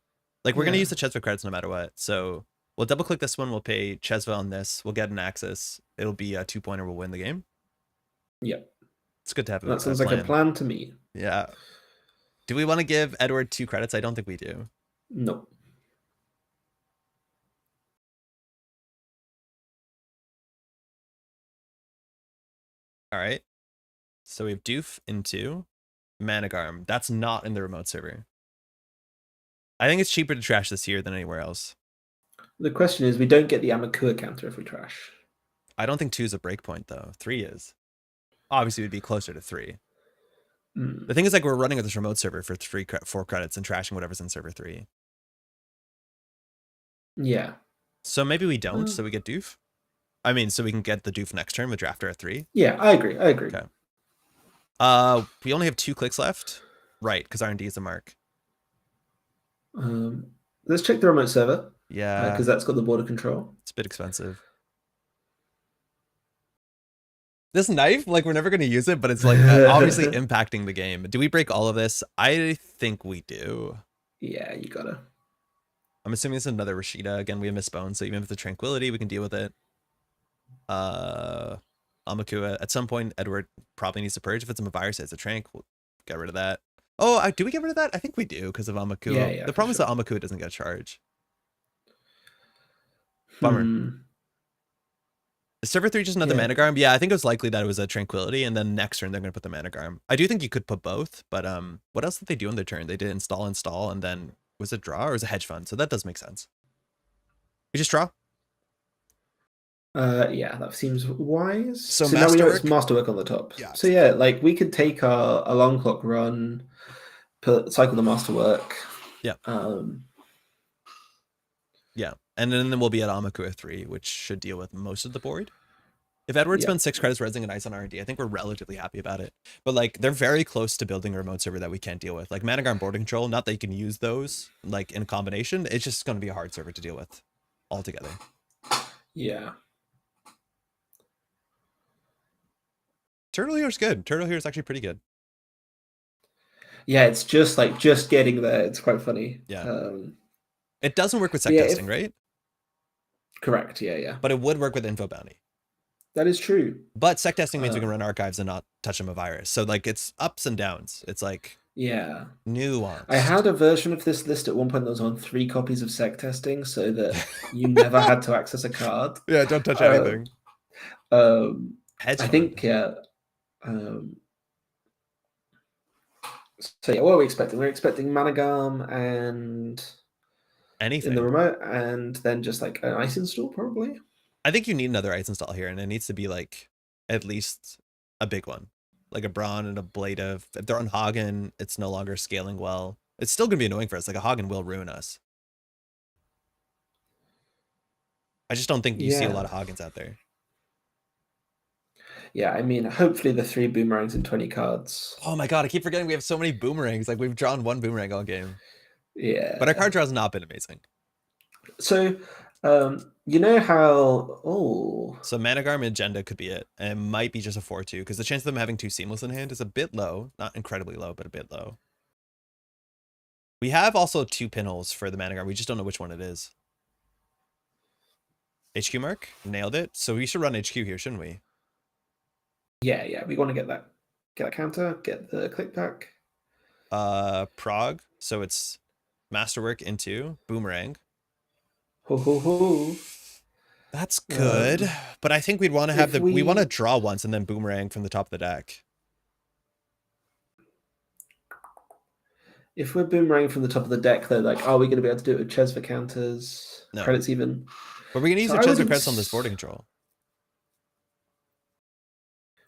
like we're going to use the chest for credits no matter what. So we'll double click this one. We'll pay Chesva on this. We'll get an access. It'll be a 2-pointer. We'll win the game. Yeah, it's good to have. That sounds like a plan to me. Yeah. Do we want to give Edward 2 credits? I don't think we do. No. All right. So we have Doof into Managarm. That's not in the remote server. I think it's cheaper to trash this here than anywhere else. The question is, we don't get the Amakua counter if we trash. I don't think 2 is a breakpoint, though. 3 is. Obviously, we'd be closer to 3. The thing is, like, we're running with this remote server for 4 credits and trashing whatever's in server 3. Yeah. So maybe we don't, so we get Doof. I mean, so we can get the Doof next turn with Drafter at 3. Yeah, I agree. Okay. We only have 2 clicks left. Right, because R&D is a mark. Let's check the remote server. Yeah. Because that's got the border control. It's a bit expensive. This knife, like, we're never going to use it, but it's like obviously impacting the game. Do we break all of this? I think we do. Yeah, you gotta. I'm assuming it's another Rashida. Again, we have Miss Bone, so even with the Tranquility, we can deal with it. Amakua. At some point, Edward probably needs to purge. If it's a virus, it's a Trank. We'll get rid of that. Oh, do we get rid of that? I think we do because of Amakua. Yeah, the problem is that Amakua doesn't get a charge. Bummer. Is Server 3 just another Managarm? Yeah, I think it was likely that it was a Tranquility, and then next turn they're going to put the Managarm. I do think you could put both, but what else did they do on their turn? They did install, and then was it draw or was it hedge fund? So that does make sense. We just draw? Yeah, that seems wise. So now we know it's Masterwork on the top. Yeah. So yeah, like we could take a long clock run, cycle the Masterwork. Yeah. Yeah, and then we'll be at Amakua 3, which should deal with most of the board. If Edward spends 6 credits resing an ice on R&D, I think we're relatively happy about it. But like, they're very close to building a remote server that we can't deal with. Like Managarm board control, not that you can use those like in combination. It's just going to be a hard server to deal with altogether. Yeah. Turtle Here's good. Turtle Here is actually pretty good. Yeah, it's just getting there. It's quite funny. Yeah. It doesn't work with sec testing, right? Correct. Yeah. But it would work with info bounty. That is true. But sec testing means we can run archives and not touch them a virus. So like it's ups and downs. It's like nuance. I had a version of this list at one point that was on 3 copies of sec testing, so that you never had to access a card. Yeah, don't touch anything. I think so yeah, what are we expecting? We're expecting Managarm and anything in the remote, and then just like an ice install probably. I think you need another ice install here, and it needs to be like at least a big one, like a Brawn and a Blade of. If they're on Hagen, it's no longer scaling well. It's still gonna be annoying for us. Like a Hagen will ruin us. I just don't think you see a lot of Hagens out there. Yeah, I mean, hopefully the 3 boomerangs and 20 cards. Oh my god, I keep forgetting we have so many boomerangs. Like we've drawn 1 boomerang all game. Yeah. But our card draw has not been amazing. So, you know how... So Managarm Agenda could be it. And it might be just a 4-2, because the chance of them having 2 Seamless in hand is a bit low. Not incredibly low, but a bit low. We have also 2 pinholes for the Managarm. We just don't know which one it is. HQ mark? Nailed it. So we should run HQ here, shouldn't we? Yeah. We want to get that counter, get the click back. Prague. So it's Masterwork into Boomerang. Ho. That's good. But I think we'd want to have we want to draw once and then Boomerang from the top of the deck. If we're Boomerang from the top of the deck, though, like, are we going to be able to do it with Ches for counters? No. Credits even? But we're going to use the Ches for credits on this boarding control.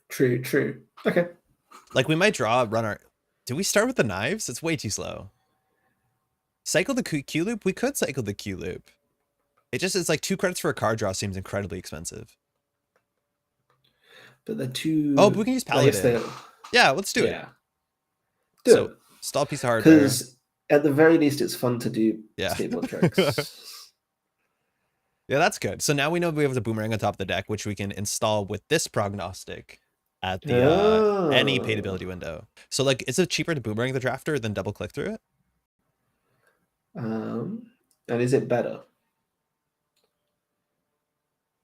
True. Okay. Like we might run our... Do we start with the knives? It's way too slow. Cycle the Q loop? We could cycle the Q loop. It's like 2 credits for a card draw seems incredibly expensive. But the 2... Oh, but we can use Paladin. Yeah, let's do it. Do it. Stall piece of hardware. Because at the very least, it's fun to do Sable tricks. Yeah, that's good. So now we know we have the Boomerang on top of the deck, which we can install with this prognostic at the any paid ability window. So like, is it cheaper to Boomerang the drafter than double click through it? And is it better?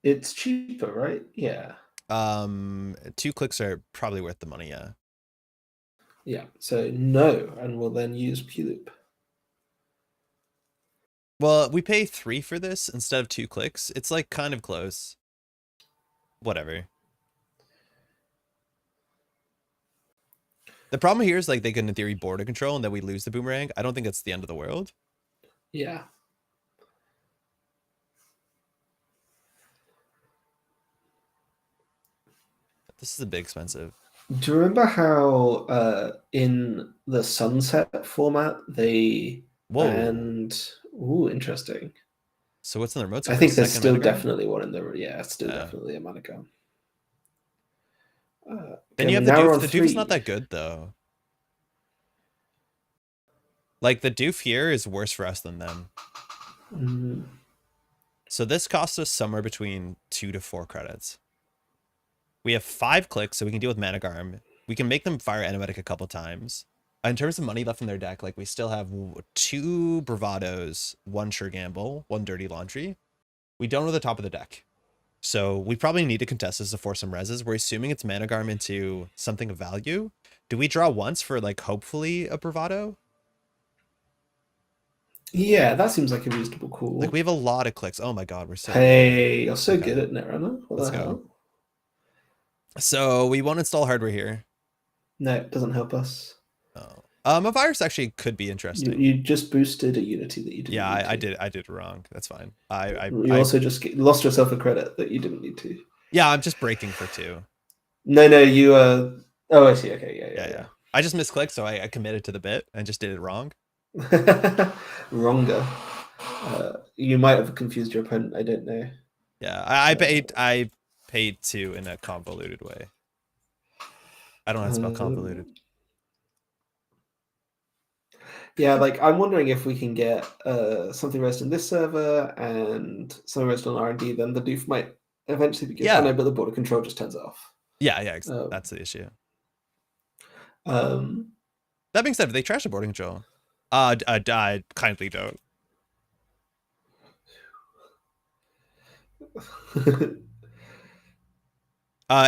It's cheaper, right? Yeah. 2 clicks are probably worth the money, yeah. Yeah, so no, and we'll then use Q-Loop. Well, we pay 3 for this instead of 2 clicks. It's like kind of close. Whatever. The problem here is like they can in theory border control and then we lose the Boomerang. I don't think that's the end of the world. Yeah. This is a bit expensive. Do you remember how in the Sunset format they interesting. So what's in the remote? I think there's still definitely one in the definitely a Managarm. Then you have the Doof. The Doof is not that good though. Like the Doof here is worse for us than them. So this costs us somewhere between 2 to 4 credits. We have 5 clicks, so we can deal with Managarm. We can make them fire Animatic a couple times. In terms of money left in their deck, like we still have 2 Bravados, 1 Sure Gamble, 1 Dirty Laundry. We don't know the top of the deck. So we probably need to contest this to force some reses. We're assuming it's Managarm into something of value. Do we draw once for like hopefully a Bravado? Yeah, that seems like a reasonable call. Like we have a lot of clicks. Oh my god, we're so Hey, you're so good at Netrunner. What Let's the hell? go. So we won't install hardware here. No, it doesn't help us. Oh. A virus actually could be interesting. You just boosted a Unity that you didn't. Yeah, I did it wrong. That's fine. You also just lost yourself a credit that you didn't need to. Yeah, I'm just breaking for 2. No, you Oh, I see. Okay, yeah. I just misclicked, so I committed to the bit and just did it wrong. Wronger. You might have confused your opponent. I don't know. Yeah, I paid 2 in a convoluted way. I don't know how to spell convoluted. Yeah, like I'm wondering if we can get something raised in this server and something raised on R&D, then the doof might eventually be good. Yeah. Oh, no, but the border control just turns it off. Yeah, that's the issue. That being said, if they trash the border control, I kindly don't.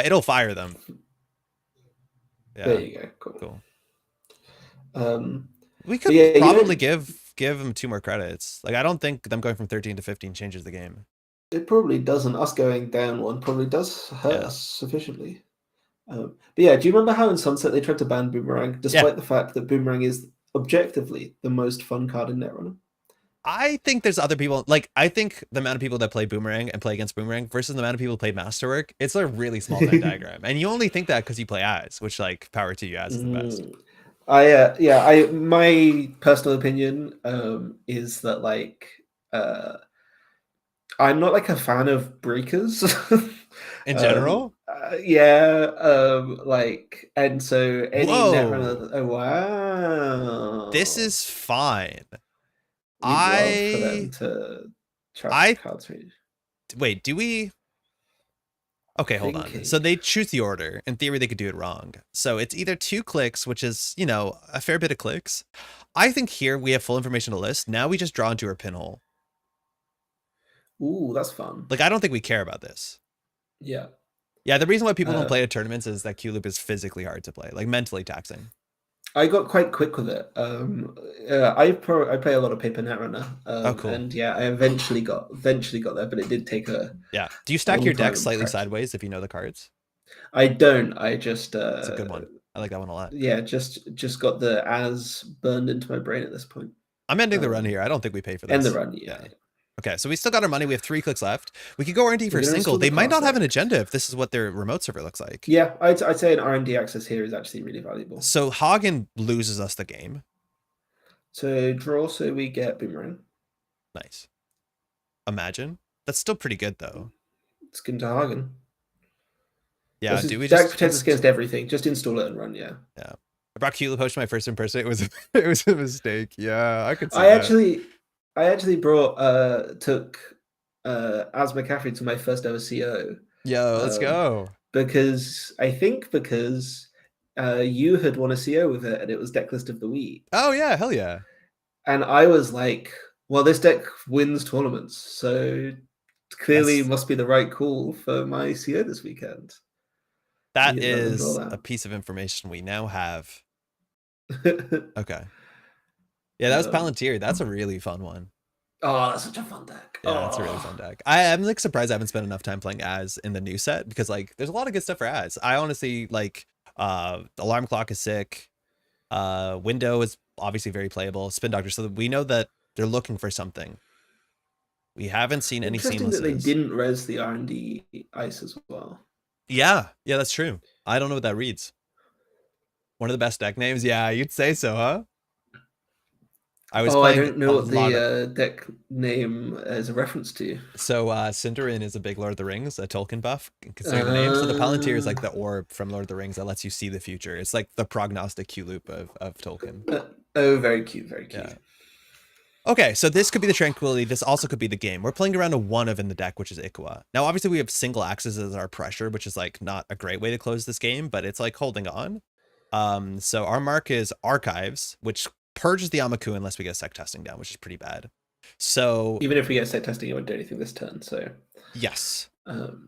It'll fire them. Yeah. There you go. Cool. We could probably give them 2 more credits. Like I don't think them going from 13 to 15 changes the game. It probably doesn't. Us going down 1 probably does hurt us sufficiently. But yeah, do you remember how in Sunset they tried to ban Boomerang, despite the fact that Boomerang is objectively the most fun card in Netrunner? I think there's other people, like, I think the amount of people that play Boomerang and play against Boomerang versus the amount of people who play Masterwork, it's a really small Venn diagram. And you only think that because you play Az, which, like, power to you, Az is the best. My personal opinion is that, like, I'm not, like, a fan of breakers. In general? Like, and so any Netrunner... Oh, wow. This is fine. I'd love for them to try cards. Wait, do we? Okay, hold on. So they choose the order. In theory, they could do it wrong. So it's either 2 clicks, which is, you know, a fair bit of clicks. I think here we have full information to list. Now we just draw into our pinhole. Ooh, that's fun. Like, I don't think we care about this. Yeah. Yeah, the reason why people don't play at tournaments is that Q-Loop is physically hard to play, like mentally taxing. I got quite quick with it. I play a lot of paper Netrunner. Oh, cool. And yeah, I eventually got there, but it did take a... Yeah. Do you stack your deck slightly sideways if you know the cards? I don't. I just... it's a good one. I like that one a lot. Yeah, just got the Az burned into my brain at this point. I'm ending the run here. I don't think we pay for this. End the run, yeah. Okay, so we still got our money. We have 3 clicks left. We could go R&D for a single. They might not have an agenda if this is what their remote server looks like. Yeah, I'd say an R&D access here is actually really valuable. So Hagen loses us the game. So draw, so we get Boomerang. Nice. Imagine. That's still pretty good, though. It's good to Hagen. Yeah, do we just... Deck protects against everything. Just install it and run, yeah. Yeah. I brought Q-Loop Potion my first impersonate. It was a mistake. Yeah, I could see that. I actually took Az McCaffrey to my first ever CO. Yo, let's go. Because you had won a CO with it, and it was deck list of the week. Oh yeah, hell yeah. And I was like, well, this deck wins tournaments, so clearly must be the right call for my CO this weekend. That is a piece of information we now have. Okay. Yeah, that was Palantir. That's a really fun one. Oh, that's such a fun deck. Yeah, that's a really fun deck. I'm like surprised I haven't spent enough time playing Az in the new set because like there's a lot of good stuff for Az. I honestly like Alarm Clock is sick. Window is obviously very playable. Spin Doctor, so we know that they're looking for something. We haven't seen any seamlesses. That they didn't res the R&D ice as well. Yeah, that's true. I don't know what that reads. One of the best deck names. Yeah, you'd say so, huh? I don't know what the deck name is a reference to. So Cinderin is a big Lord of the Rings, a Tolkien buff, considering the name. So the Palantir is like the orb from Lord of the Rings that lets you see the future. It's like the prognostic Q-Loop of Tolkien. Oh, very cute, very cute. Yeah. Okay, so this could be the Tranquility. This also could be the game. We're playing around a 1 of in the deck, which is Ikwa. Now, obviously, we have single axes as our pressure, which is like not a great way to close this game, but it's like holding on. So our mark is Archives, which purges the Amaku unless we get sec testing down, which is pretty bad. So even if we get sec testing, it won't do anything this turn. So yes.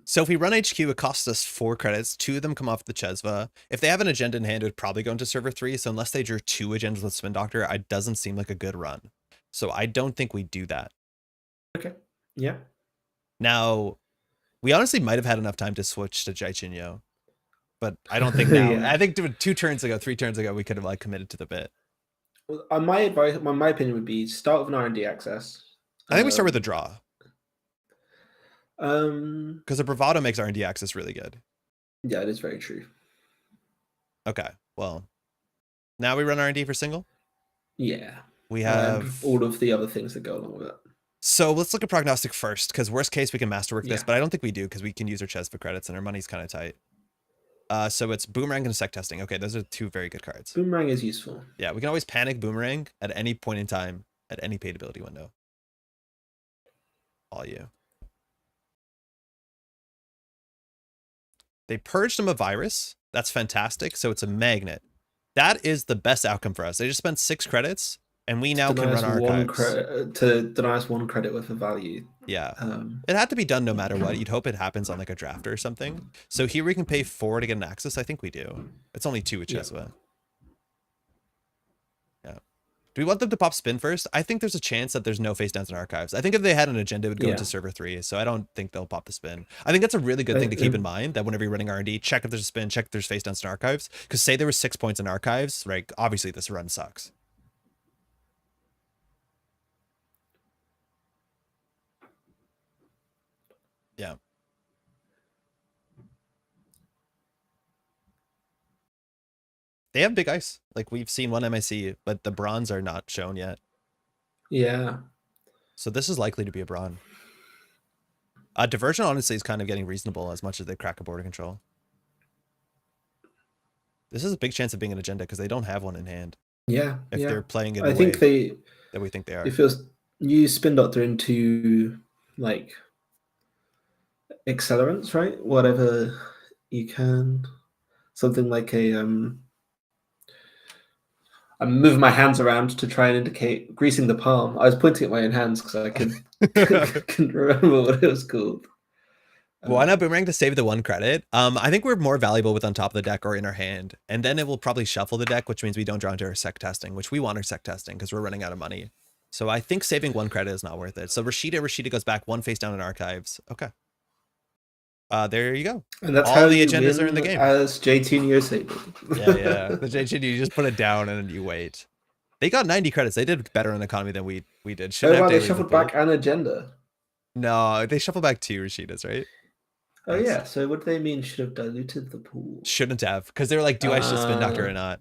So if we run HQ, it costs us 4 credits. 2 of them come off the Chesva. If they have an agenda in hand, it would probably go into server 3. So unless they drew 2 agendas with Spin Doctor, it doesn't seem like a good run. So I don't think we do that. Okay. Yeah. Now, we honestly might have had enough time to switch to Jaichinyo, but I don't think now. Yeah. I think 2 turns ago, 3 turns ago, we could have like committed to the bit. Well, my advice, my opinion would be start with an R&D access. I think we start with a draw. Because a Bravado makes R&D access really good. Yeah, it is very true. Okay, well, now we run R&D for single? Yeah. We have all of the other things that go along with it. So let's look at Prognostic first, because worst case we can masterwork this, but I don't think we do because we can use our Chesva credits and our money's kind of tight. So it's Boomerang and Sec Testing. Okay, those are 2 very good cards. Boomerang is useful. Yeah, we can always panic Boomerang at any point in time, at any paid ability window. All you. They purged him a virus. That's fantastic. So it's a magnet. That is the best outcome for us. They just spent 6 credits, and we now can run Archives. To deny us 1 credit worth of value. Yeah. It had to be done no matter what. You'd hope it happens on like a draft or something. So here we can pay 4 to get an access. I think we do. It's only 2 with Chesva. Yeah. Do we want them to pop spin first? I think there's a chance that there's no face downs in Archives. I think if they had an agenda, it would go into server 3. So I don't think they'll pop the spin. I think that's a really good thing to keep in mind, that whenever you're running R&D, check if there's a spin, check if there's face downs in Archives. Because say there was 6 points in Archives, right? Obviously this run sucks. Yeah. They have big ice. Like we've seen 1 MIC, but the bronze are not shown yet. Yeah. So this is likely to be a bronze. Diversion honestly is kind of getting reasonable as much as they crack a border control. This is a big chance of being an agenda because they don't have one in hand. Yeah. If they're playing it, I think that we think they are. If you use Spin Doctor into like accelerants, right? Whatever you can, something like a I'm moving my hands around to try and indicate greasing the palm. I was pointing at my own hands because I couldn't remember what it was called. Why not Boomerang to save the 1 credit? I think we're more valuable with on top of the deck or in our hand, and then it will probably shuffle the deck, which means we don't draw into our sec testing, which we want our sec testing because we're running out of money. So I think saving 1 credit is not worth it. So Rashida goes back 1 face down in Archives. Okay. There you go. And that's all how the agendas are in the game. As JT Neo Sable. Yeah. The JT, you just put it down and you wait. They got 90 credits. They did better in economy than we did. They shuffled back an agenda. No, they shuffled back 2 Rashidas, right? Oh yeah. So what do they mean? Should have diluted the pool. Shouldn't have, because they were like, do I should Spin Doctor or not?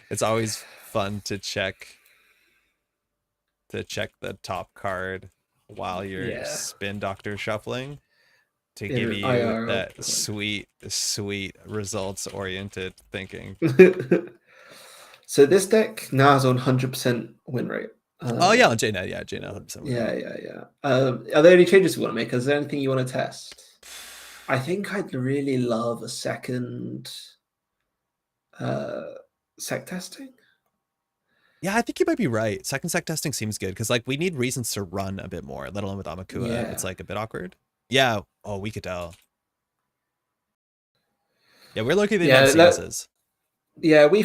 It's always fun to check the top card while you're Spin Doctor shuffling to give you that sweet results oriented thinking. So this deck now has a 100% win rate. Oh yeah, on JNet, JNet 100%. Yeah. Are there any changes you want to make? Is there anything you want to test? I think I'd really love a second sec testing. Yeah, I think you might be right. Second sec testing seems good because like we need reasons to run a bit more, let alone with Amakua. Yeah. It's like a bit awkward. Yeah. Oh, we could tell. Yeah, we're looking at the CSs. Yeah, we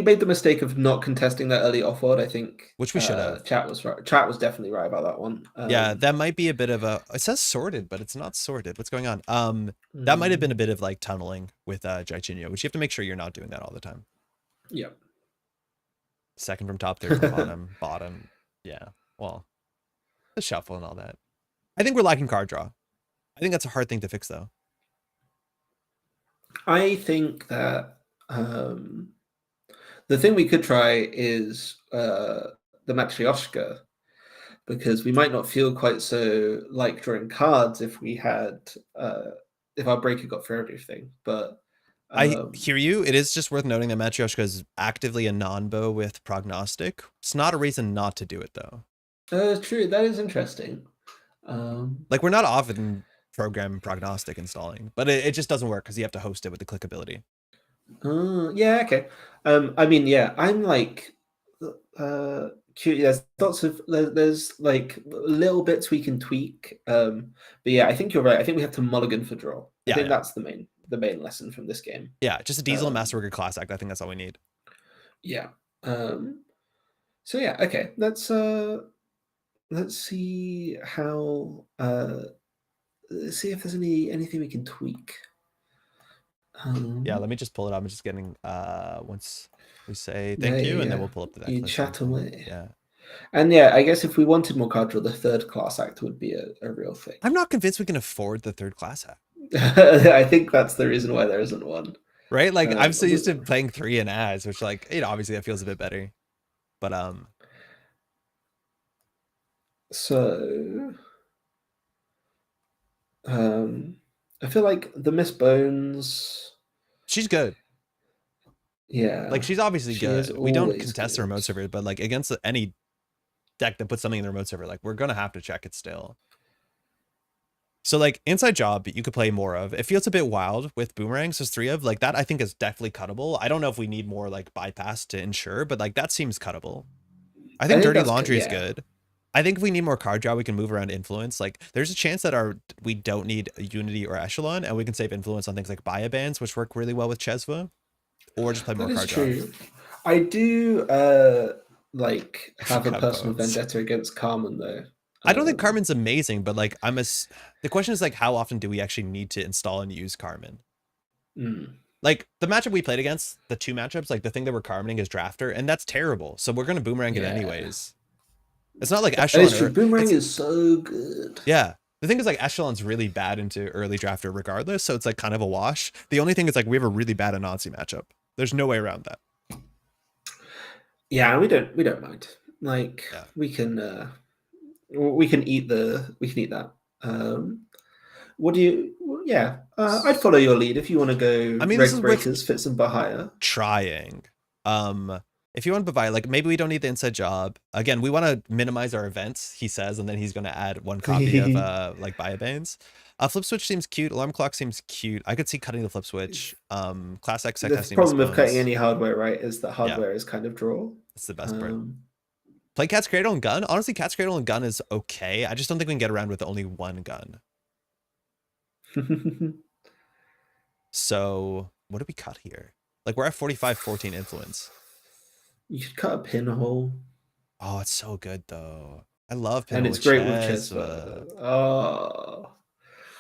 made the mistake of not contesting that early offload, I think. Which we should have. Chat was right. Chat was definitely right about that one. Yeah, that might be a bit of a... It says sorted, but it's not sorted. What's going on? That might have been a bit of like tunneling with Jaichinyo, which you have to make sure you're not doing that all the time. Yep. Second from top, third from bottom. Yeah, well, the shuffle and all that. I think we're lacking card draw. I think that's a hard thing to fix, though. I think that the thing we could try is the Matryoshka, because we might not feel quite so like drawing cards if we had if our breaker got for everything. But I hear you. It is just worth noting that Matryoshka is actively a non-bow with prognostic. It's not a reason not to do it, though. True. That is interesting. Like we're not often program prognostic installing, but it just doesn't work because you have to host it with the clickability. Yeah, okay. I mean, yeah, I'm like, curious. There's lots of there's like little bits we can tweak. But yeah, I think you're right. I think we have to mulligan for draw. I think that's the main lesson from this game. Yeah, just a diesel and masterworker class act. I think that's all we need. Yeah. So yeah, okay. Let's see how let's see if there's anything we can tweak. Yeah, let me just pull it up. I'm just getting once we say thank you, and then we'll pull up the deck. You chat away. Yeah. And yeah, I guess if we wanted more card draw, the third class act would be a real thing. I'm not convinced we can afford the third class act. I think that's the reason why there isn't one. Right? Like I'm so used to playing 3 and as, which like, obviously that feels a bit better. But so I feel like the Miss Bones, she's good. Yeah. Like she's obviously good. We don't contest the remote server, but like against any deck that puts something in the remote server, like we're gonna have to check it still. So like inside job, you could play more of. It feels a bit wild with boomerangs. There's 3 of like that. I think is definitely cuttable. I don't know if we need more like bypass to ensure, but like that seems cuttable. I think dirty laundry is good. I think if we need more card draw, we can move around influence. Like there's a chance that we don't need a unity or echelon, and we can save influence on things like Baya bands, which work really well with Chesva, or just play more card draw. I do like have a personal vendetta against Carmen though. I don't think Carmen's amazing, but like the question is like how often do we actually need to install and use Carmen? Like the matchup we played against, the 2 matchups, like the thing that we're Carmening is Drafter, and that's terrible. So we're gonna boomerang it anyways. It's not like Echelon. Boomerang is so good. Yeah. The thing is like Echelon's really bad into early Drafter regardless, so it's like kind of a wash. The only thing is like we have a really bad Anansi matchup. There's no way around that. Yeah, we don't mind. Like we can eat that. What do you? Yeah, I'd follow your lead if you want to go. I mean, Reg Breakers, Fits and Bahia. Trying. If you want to buy, like maybe we don't need the inside job. Again, we want to minimize our events, he says, and then he's going to add 1 copy of like Biobanes. Flip switch seems cute. Alarm clock seems cute. I could see cutting the flip switch. Class X. The problem with cutting any hardware, right, is that hardware is kind of draw. It's the best part. Play Cat's Cradle and Gun. Honestly, Cat's Cradle and Gun is okay. I just don't think we can get around with only 1 gun. So what do we cut here? Like we're at 45-14 influence. You should cut a pinhole. Oh, it's so good though. I love pinhole. And it's great with Chesva. Oh.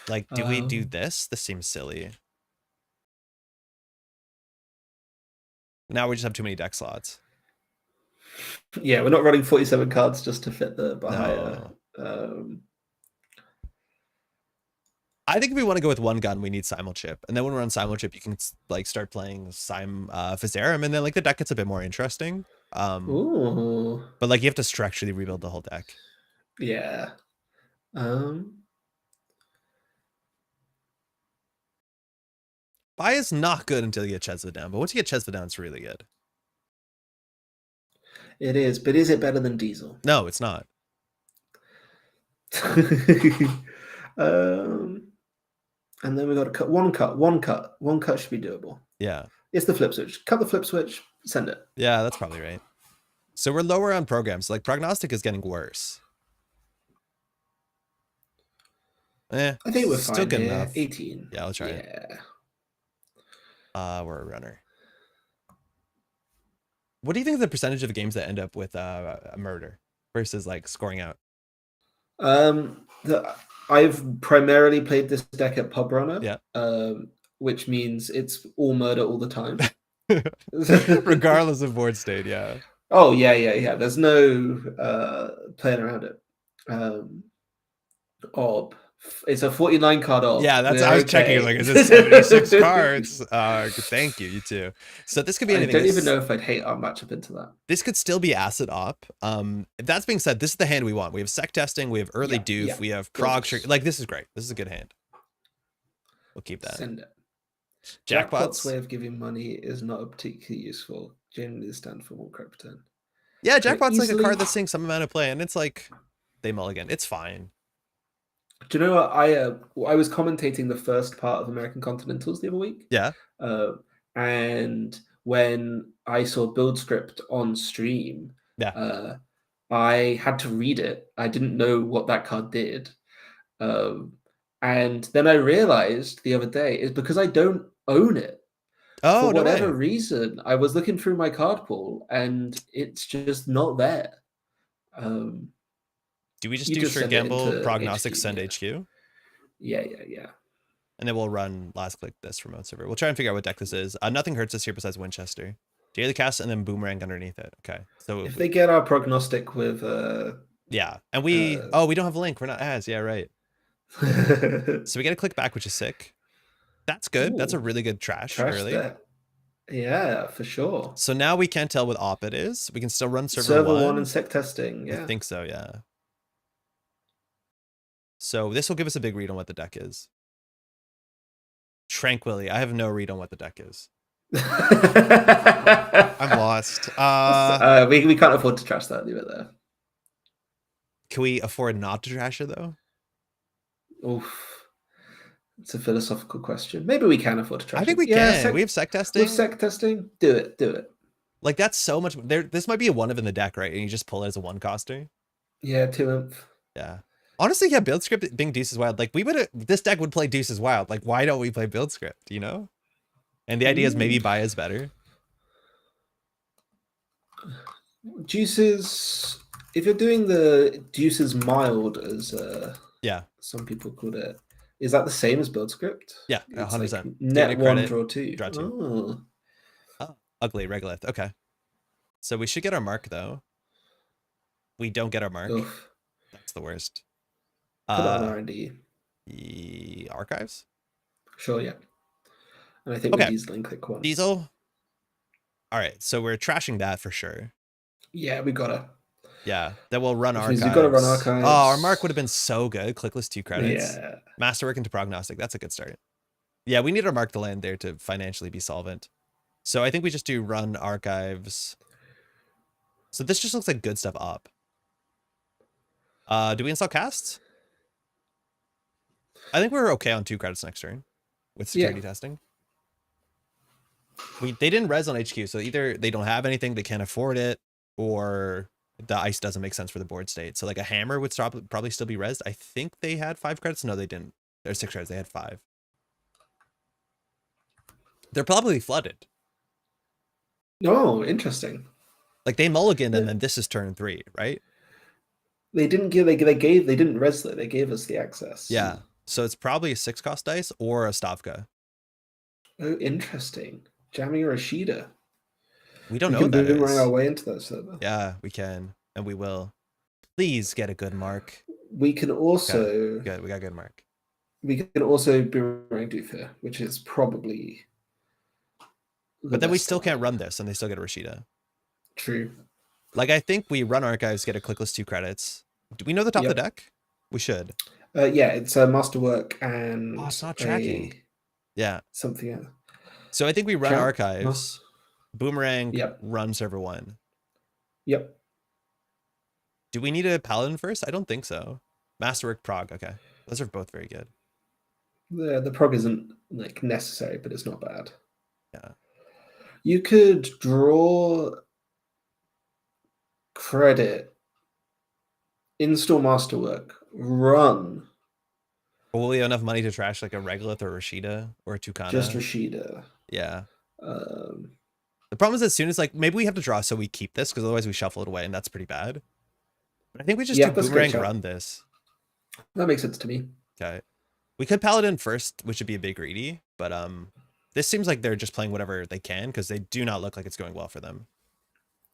Like, do we do this? This seems silly. Now we just have too many deck slots. Yeah, we're not running 47 cards just to fit the Bahia. No. I think if we want to go with 1 gun, we need Simulchip. And then when we're on Simulchip, you can like start playing Fizerum, and then like the deck gets a bit more interesting. Ooh. But like you have to structurally rebuild the whole deck. Yeah. Baya's not good until you get Chesva down, but once you get Chesva down, it's really good. It is, but is it better than Diesel? No, it's not. And then we got to cut one cut should be doable. Yeah. It's the flip switch. Cut the flip switch, send it. Yeah, that's probably right. So we're lower on programs. Like prognostic is getting worse. I think we're still good enough. 18. Yeah, let's try it. We're a runner. What do you think of the percentage of games that end up with a murder versus like scoring out? I've primarily played this deck at Pub Runner. Yeah. Which means it's all murder all the time. Regardless of board state, yeah. Oh, yeah. There's no playing around it. Orb. It's a 49 card orb. Yeah, that's I was checking. Like, is it 76 cards? Thank you, you too. So this could be anything. I don't even know if I'd hate our matchup into that. This could still be acid op. That's being said, this is the hand we want. We have sec testing, we have early doof, we have prog. Like this is great. This is a good hand. We'll keep that. Send it. Jackpot's way of giving money is not particularly useful. Generally, stand for 1 credit per turn. Yeah, Jackpot's like a easily... card that's seeing some amount of play, and it's like they mulligan. It's fine. Do you know what? I was commentating the first part of American Continentals the other week. Yeah. And when I saw build script on stream, Yeah. I had to read it. I didn't know what that card did. And then I realized the other day is because I don't own it. Oh, For no whatever way. reason, I was looking through my card pool and it's just not there. Do we just do sure gamble, prognostic, HQ, send HQ? Yeah. And then we'll run last click this remote server. We'll try and figure out what deck this is. Nothing hurts us here besides Winchester. Daily cast and then boomerang underneath it. Okay. So if they get our prognostic with yeah. And we we don't have a link. We're not as. Yeah, right. So we get a click back, which is sick. That's good. Ooh, that's a really good trash early. Deck. Yeah, for sure. So now we can't tell what op it is. We can still run server one and sec testing. Yeah. I think so, yeah. So this will give us a big read on what the deck is. Tranquilly, I have no read on what the deck is. I'm lost. We can't afford to trash that. Leave it there. Can we afford not to trash it though? Oof. It's a philosophical question. Maybe we can afford to trash it. I think we can. We have sec testing. With sec testing, do it. Like that's so much. This might be a one of in the deck, right? And you just pull it as a one coster. Yeah, 2-imp. Yeah. Honestly, yeah, build script being Deuces Wild. Like this deck would play Deuces Wild. Like why don't we play build script? You know. And the idea is maybe buy is better. Deuces. If you're doing the Deuces Mild, as some people called it. Is that the same as build script? Yeah, 100%. Like net one, draw two. Draw two. Oh, ugly regolith. Okay. So we should get our mark though. We don't get our mark. Oof. That's the worst. Put it on R&D. Archives? Sure, yeah. And I think we Diesel click one. Diesel. All right, so we're trashing that for sure. Yeah, we gotta. Yeah, then we'll run archives. You gotta run archives. Oh, our mark would have been so good. Clickless 2 credits. Yeah. Masterwork into prognostic. That's a good start. Yeah, we need our mark to land there to financially be solvent. So I think we just do run archives. So this just looks like good stuff up. Do we install casts? I think we're okay on 2 credits next turn with security testing. They didn't res on HQ, so either they don't have anything, they can't afford it, or the ice doesn't make sense for the board state. So like a hammer would probably still be resed. I think they had 5 credits. No, they didn't. There's 6 credits. They had 5. They're probably flooded. Oh, interesting. Like they mulliganed and then this is turn 3, right? They didn't give. They didn't res it. They gave us the access. Yeah. So it's probably a 6 cost dice or a Stavka. Oh, interesting. Jamming a Rashida. We don't know what that is. We can boomerang our way into that server. Yeah, we can. And we will. Please get a good mark. We can also... Good. We got a good mark. We can also boomerang Doofir, which is probably... But then we still can't run this, and they still get a Rashida. True. Like, I think we run archives, get a clickless 2 credits. Do we know the top of the deck? We should. Yeah, it's a Masterwork and... Oh, it's not tracking. Yeah. Something else. So I think we run archives... Boomerang, run server 1. Yep. Do we need a paladin first? I don't think so. Masterwork, prog. Okay. Those are both very good. The prog isn't like necessary, but it's not bad. Yeah. You could draw credit, install Masterwork, run. But will we have enough money to trash like a Regolith or Rashida or a Tucana? Just Rashida. Yeah. The problem is as soon as like maybe we have to draw so we keep this because otherwise we shuffle it away and that's pretty bad. But I think we just do boomerang run this. That makes sense to me. Okay. We could paladin first, which would be a bit greedy, but this seems like they're just playing whatever they can because they do not look like it's going well for them.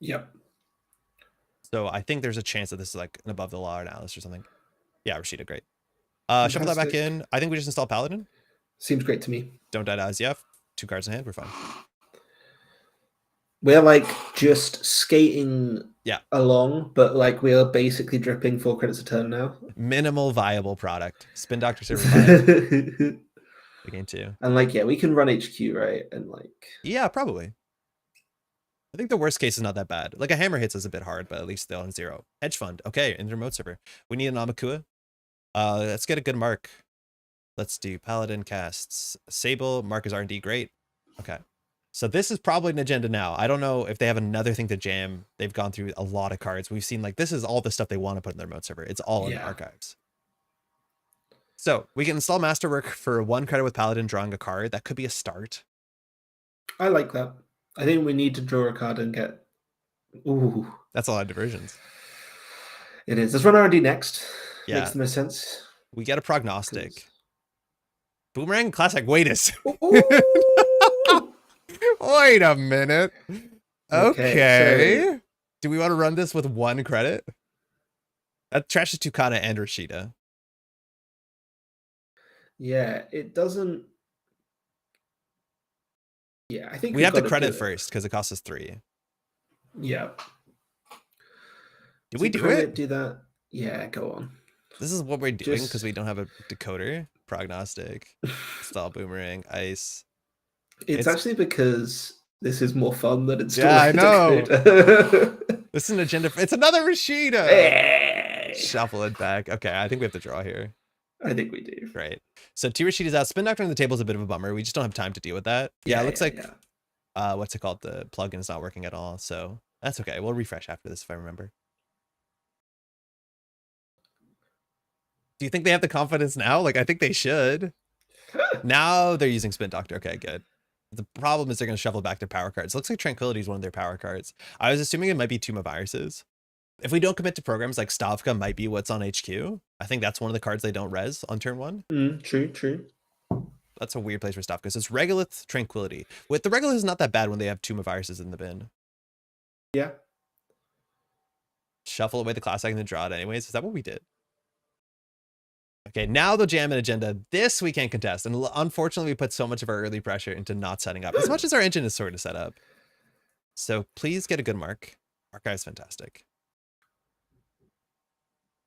Yep. So I think there's a chance that this is like an above the law analysis or something. Yeah, Rashida, great. Shuffle that back in. I think we just install paladin. Seems great to me. Don't die to IZF. 2 cards in hand. We're fine. We're like just skating along, but like we are basically dripping 4 credits a turn now. Minimal viable product. Spin Doctor Server 5. Game 2. And like, yeah, we can run HQ, right? And like... Yeah, probably. I think the worst case is not that bad. Like a hammer hits is a bit hard, but at least they're on 0. Hedge fund. Okay, in the remote server. We need an Amakua. Let's get a good mark. Let's do paladin casts. Sable, mark is R&D, great. Okay. So this is probably an agenda now. I don't know if they have another thing to jam. They've gone through a lot of cards. We've seen like, this is all the stuff they want to put in their remote server. It's all in the archives. So we can install Masterwork for 1 credit with Paladin drawing a card. That could be a start. I like that. I think we need to draw a card and get... Ooh. That's a lot of diversions. It is. Let's run R&D next. Yeah. Makes the most sense. We get a prognostic. Boomerang Classic. Wait a second. Wait a minute. Okay. So... do we want to run this with 1 credit? That trashes Tucana and Rashida. Yeah, it doesn't... Yeah, I think we have to credit first because it costs us 3. Yeah. Did we do it? Do that? Yeah, go on. This is what we're doing because we don't have a decoder. Prognostic. Install Boomerang. Ice. It's actually because this is more fun than it's. Yeah, I know. This is an agenda. It's another Rashida. Hey. Shuffle it back. Okay, I think we have to draw here. I think we do. Right. So 2 Rashida's out. Spin Doctor on the table is a bit of a bummer. We just don't have time to deal with that. Yeah, it looks like what's it called? The plugin is not working at all. So that's okay. We'll refresh after this if I remember. Do you think they have the confidence now? Like, I think they should. Now they're using Spin Doctor. Okay, good. The problem is they're going to shuffle back to power cards. It looks like Tranquility is one of their power cards. I was assuming it might be Tomb of Viruses. If we don't commit to programs, like Stavka might be what's on HQ. I think that's one of the cards they don't res on turn 1. True. That's a weird place for Stavka. So it's Regolith, Tranquility. With the Regolith is not that bad when they have Tomb of Viruses in the bin. Yeah. Shuffle away the classic and then draw it anyways. Is that what we did? Okay, now the jam and agenda. This we can't contest. And unfortunately, we put so much of our early pressure into not setting up. As much as our engine is sort of set up. So please get a good mark. Archive's fantastic.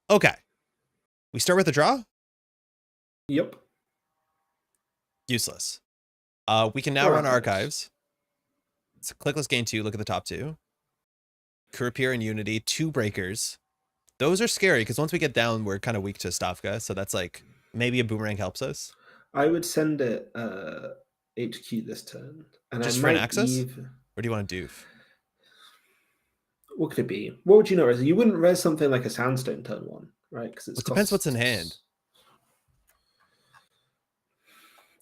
Okay. We start with a draw? Yep. Useless. We can now run archives. It's a clickless gain 2. Look at the top 2. Kurapir and Unity, 2 breakers. Those are scary because once we get down, we're kind of weak to Stavka. So that's like maybe a Boomerang helps us. I would send it HQ this turn. And just for an access? Or do you want to doof? What could it be? What would you know res? You wouldn't res something like a Sandstone turn 1, right? Because it depends what's in hand.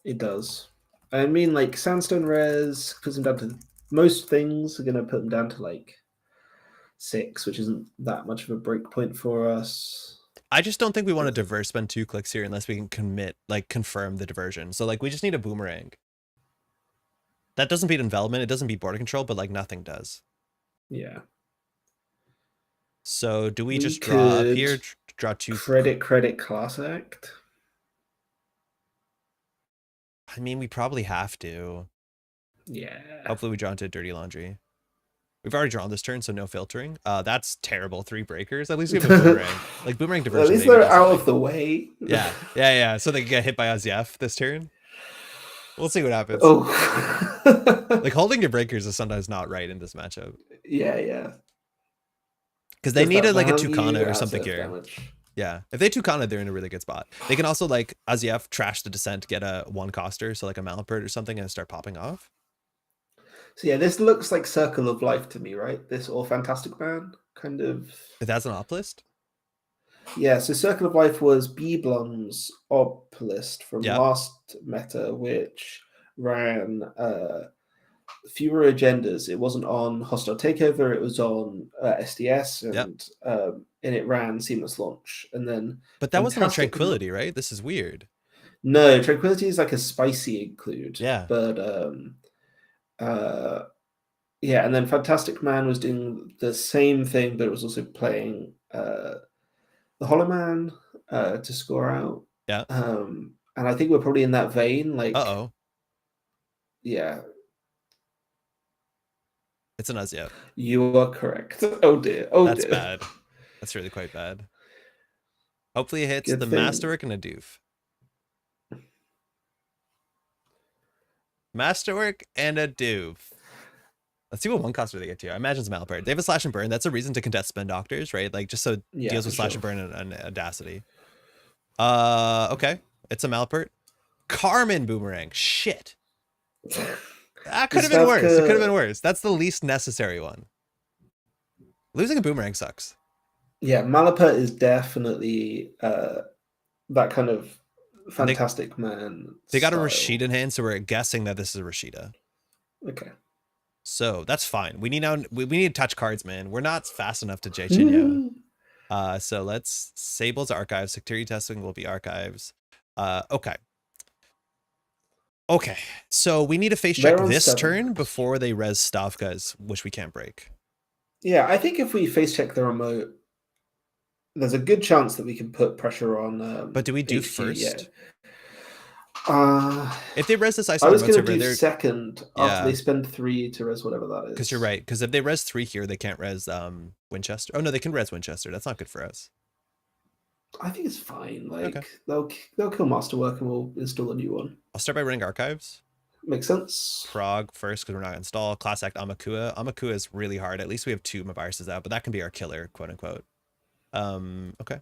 It does. I mean, like Sandstone res puts them down to most things are going to put them down to like 6, which isn't that much of a break point for us. I just don't think we want to diverse spend 2 clicks here unless we can confirm the diversion. So like we just need a Boomerang. That doesn't beat envelopment. It doesn't beat border control, but like nothing does. Yeah. So do we just draw up here? Draw 2 credit class act. I mean, we probably have to. Yeah. Hopefully we draw into Dirty Laundry. We've already drawn this turn, so no filtering. That's terrible. 3 breakers. At least we have a Boomerang. Like Boomerang diversion. At least they're out of the way. Yeah. So they can get hit by Azief this turn. We'll see what happens. Oh. Like holding your breakers is sometimes not right in this matchup. Yeah. Because they needed like a Tucana or something here. Damage. Yeah. If they Tucana, they're in a really good spot. They can also like Azief trash the Descent, get a 1 coster, so like a Malapert or something, and start popping off. So yeah, this looks like Circle of Life to me, right? This or Fantastic Man, kind of. If that's an op list? Yeah, so Circle of Life was Beeblum's op list from last meta, which ran fewer agendas. It wasn't on Hostile Takeover, it was on SDS, and it ran Seamless Launch. And then, but that wasn't on Tranquility, right? This is weird. No, Tranquility is like a spicy include. Yeah. But yeah, and then Fantastic Man was doing the same thing, but it was also playing the Hollow Man to score out. Yeah. And I think we're probably in that vein. Like, yeah. It's an Azief. You are correct. Oh dear. That's bad. That's really quite bad. Hopefully it hits the Masterwork and a doof. Masterwork and a doof. Let's see what one coster they get to. I imagine it's Malapert. They have a slash and burn. That's a reason to contest spin doctors, right? Like just so it deals with slash and burn and audacity. Okay. It's a Malapert. Carmen boomerang. Shit. That could have been worse. It could have been worse. That's the least necessary one. Losing a boomerang sucks. Yeah, Malapert is definitely that kind of fantastic man. They got a Rashida in hand, so we're guessing that this is a Rashida. Okay. So that's fine. We need to touch cards, man. We're not fast enough to Jay Chinyo. So let's Sable's archives. Security testing will be archives. Okay. Okay. So we need to face check this turn before they res Stavka's, which we can't break. Yeah, I think if we face check the remote, there's a good chance that we can put pressure on. But do we do HQ, first? Yeah. If they res this I was going to do second after they spend 3 to res whatever that is. Because you're right. Because if they res 3 here, they can't res Winchester. Oh no, they can res Winchester. That's not good for us. I think it's fine. Like they'll kill Masterwork and we'll install a new one. I'll start by running archives. Makes sense. Frog first because we're not gonna install. Class Act Amakua. Amakua is really hard. At least we have 2 viruses out, but that can be our killer, quote unquote. Okay.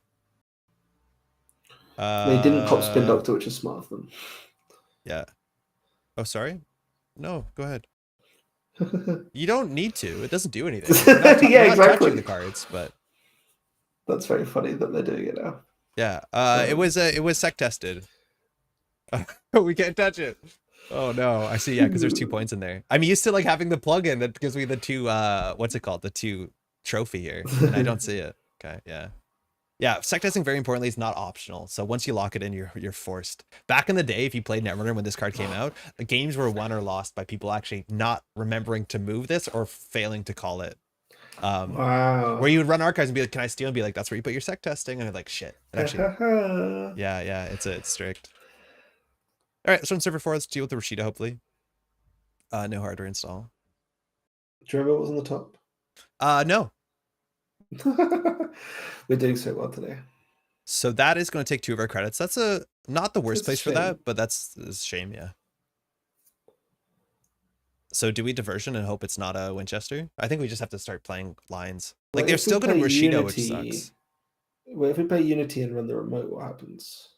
They didn't pop Spin Doctor, which is smart of them. Yeah. Oh, sorry. No, go ahead. You don't need to. It doesn't do anything. Yeah, exactly. Not touching the cards, but that's very funny that they're doing it now. Yeah. It was sec tested. We can't touch it. Oh no, I see. Yeah, because there's 2 points in there. I'm used to like having the plug-in that gives me the 2. What's it called? The 2 trophy here, and I don't see it. Okay. Yeah. Yeah, sec testing, very importantly, is not optional. So once you lock it in, you're forced. Back in the day, if you played Netrunner when this card came out, the games were won or lost by people actually not remembering to move this or failing to call it. Wow. Where you would run archives and be like, "Can I steal?" And be like, "That's where you put your sec testing." And I'm like, "Shit." Actually, yeah, it's strict. All right, so on server 4, let's deal with the Rashida. Hopefully, no hardware install. Do you remember what was on the top? No. We're doing so well today. So that is going to take 2 of our credits. That's not the worst place for that, but that's a shame, yeah. So do we diversion and hope it's not a Winchester? I think we just have to start playing lines. Like they're still going to Rashida, which sucks. Well, if we play Unity and run the remote, what happens?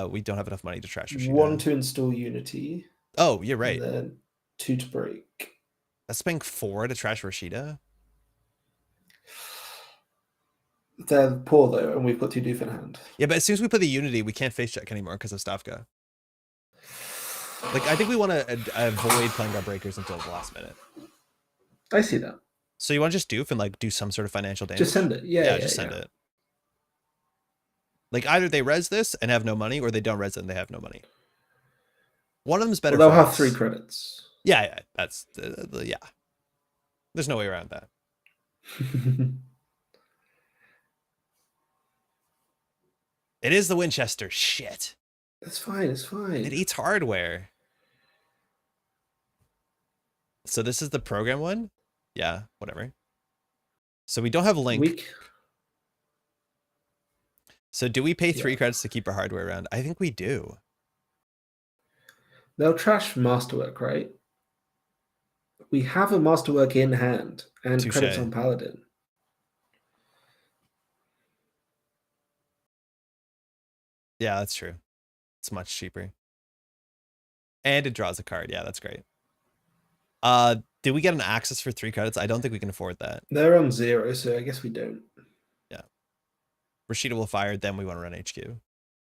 We don't have enough money to trash Rashida. 1 to install Unity. Oh, you're right. And then 2 to break. That's spending 4 to trash Rashida. They're poor though, and we've got 2 doof in hand. Yeah, but as soon as we put the Unity, we can't face check anymore because of Stavka. Like, I think we want to avoid playing our breakers until the last minute. I see that. So you want to just doof and like do some sort of financial damage? Just send it. Yeah, just send it. Like either they res this and have no money, or they don't res it and they have no money. One of them's better. Well, they'll have 3 credits. Yeah, that's yeah. There's no way around that. It is the Winchester. Shit. That's fine. It's fine. It eats hardware. So this is the program one? Yeah, whatever. So we don't have Link. So do we pay 3 credits to keep our hardware around? I think we do. They'll trash Masterwork, right? We have a Masterwork in hand and Touché. Credits on Paladin. Yeah, that's true. It's much cheaper. And it draws a card. Yeah, that's great. Did we get an access for 3 credits? I don't think we can afford that. They're on 0, so I guess we don't. Yeah. Rashida will fire, then we want to run HQ.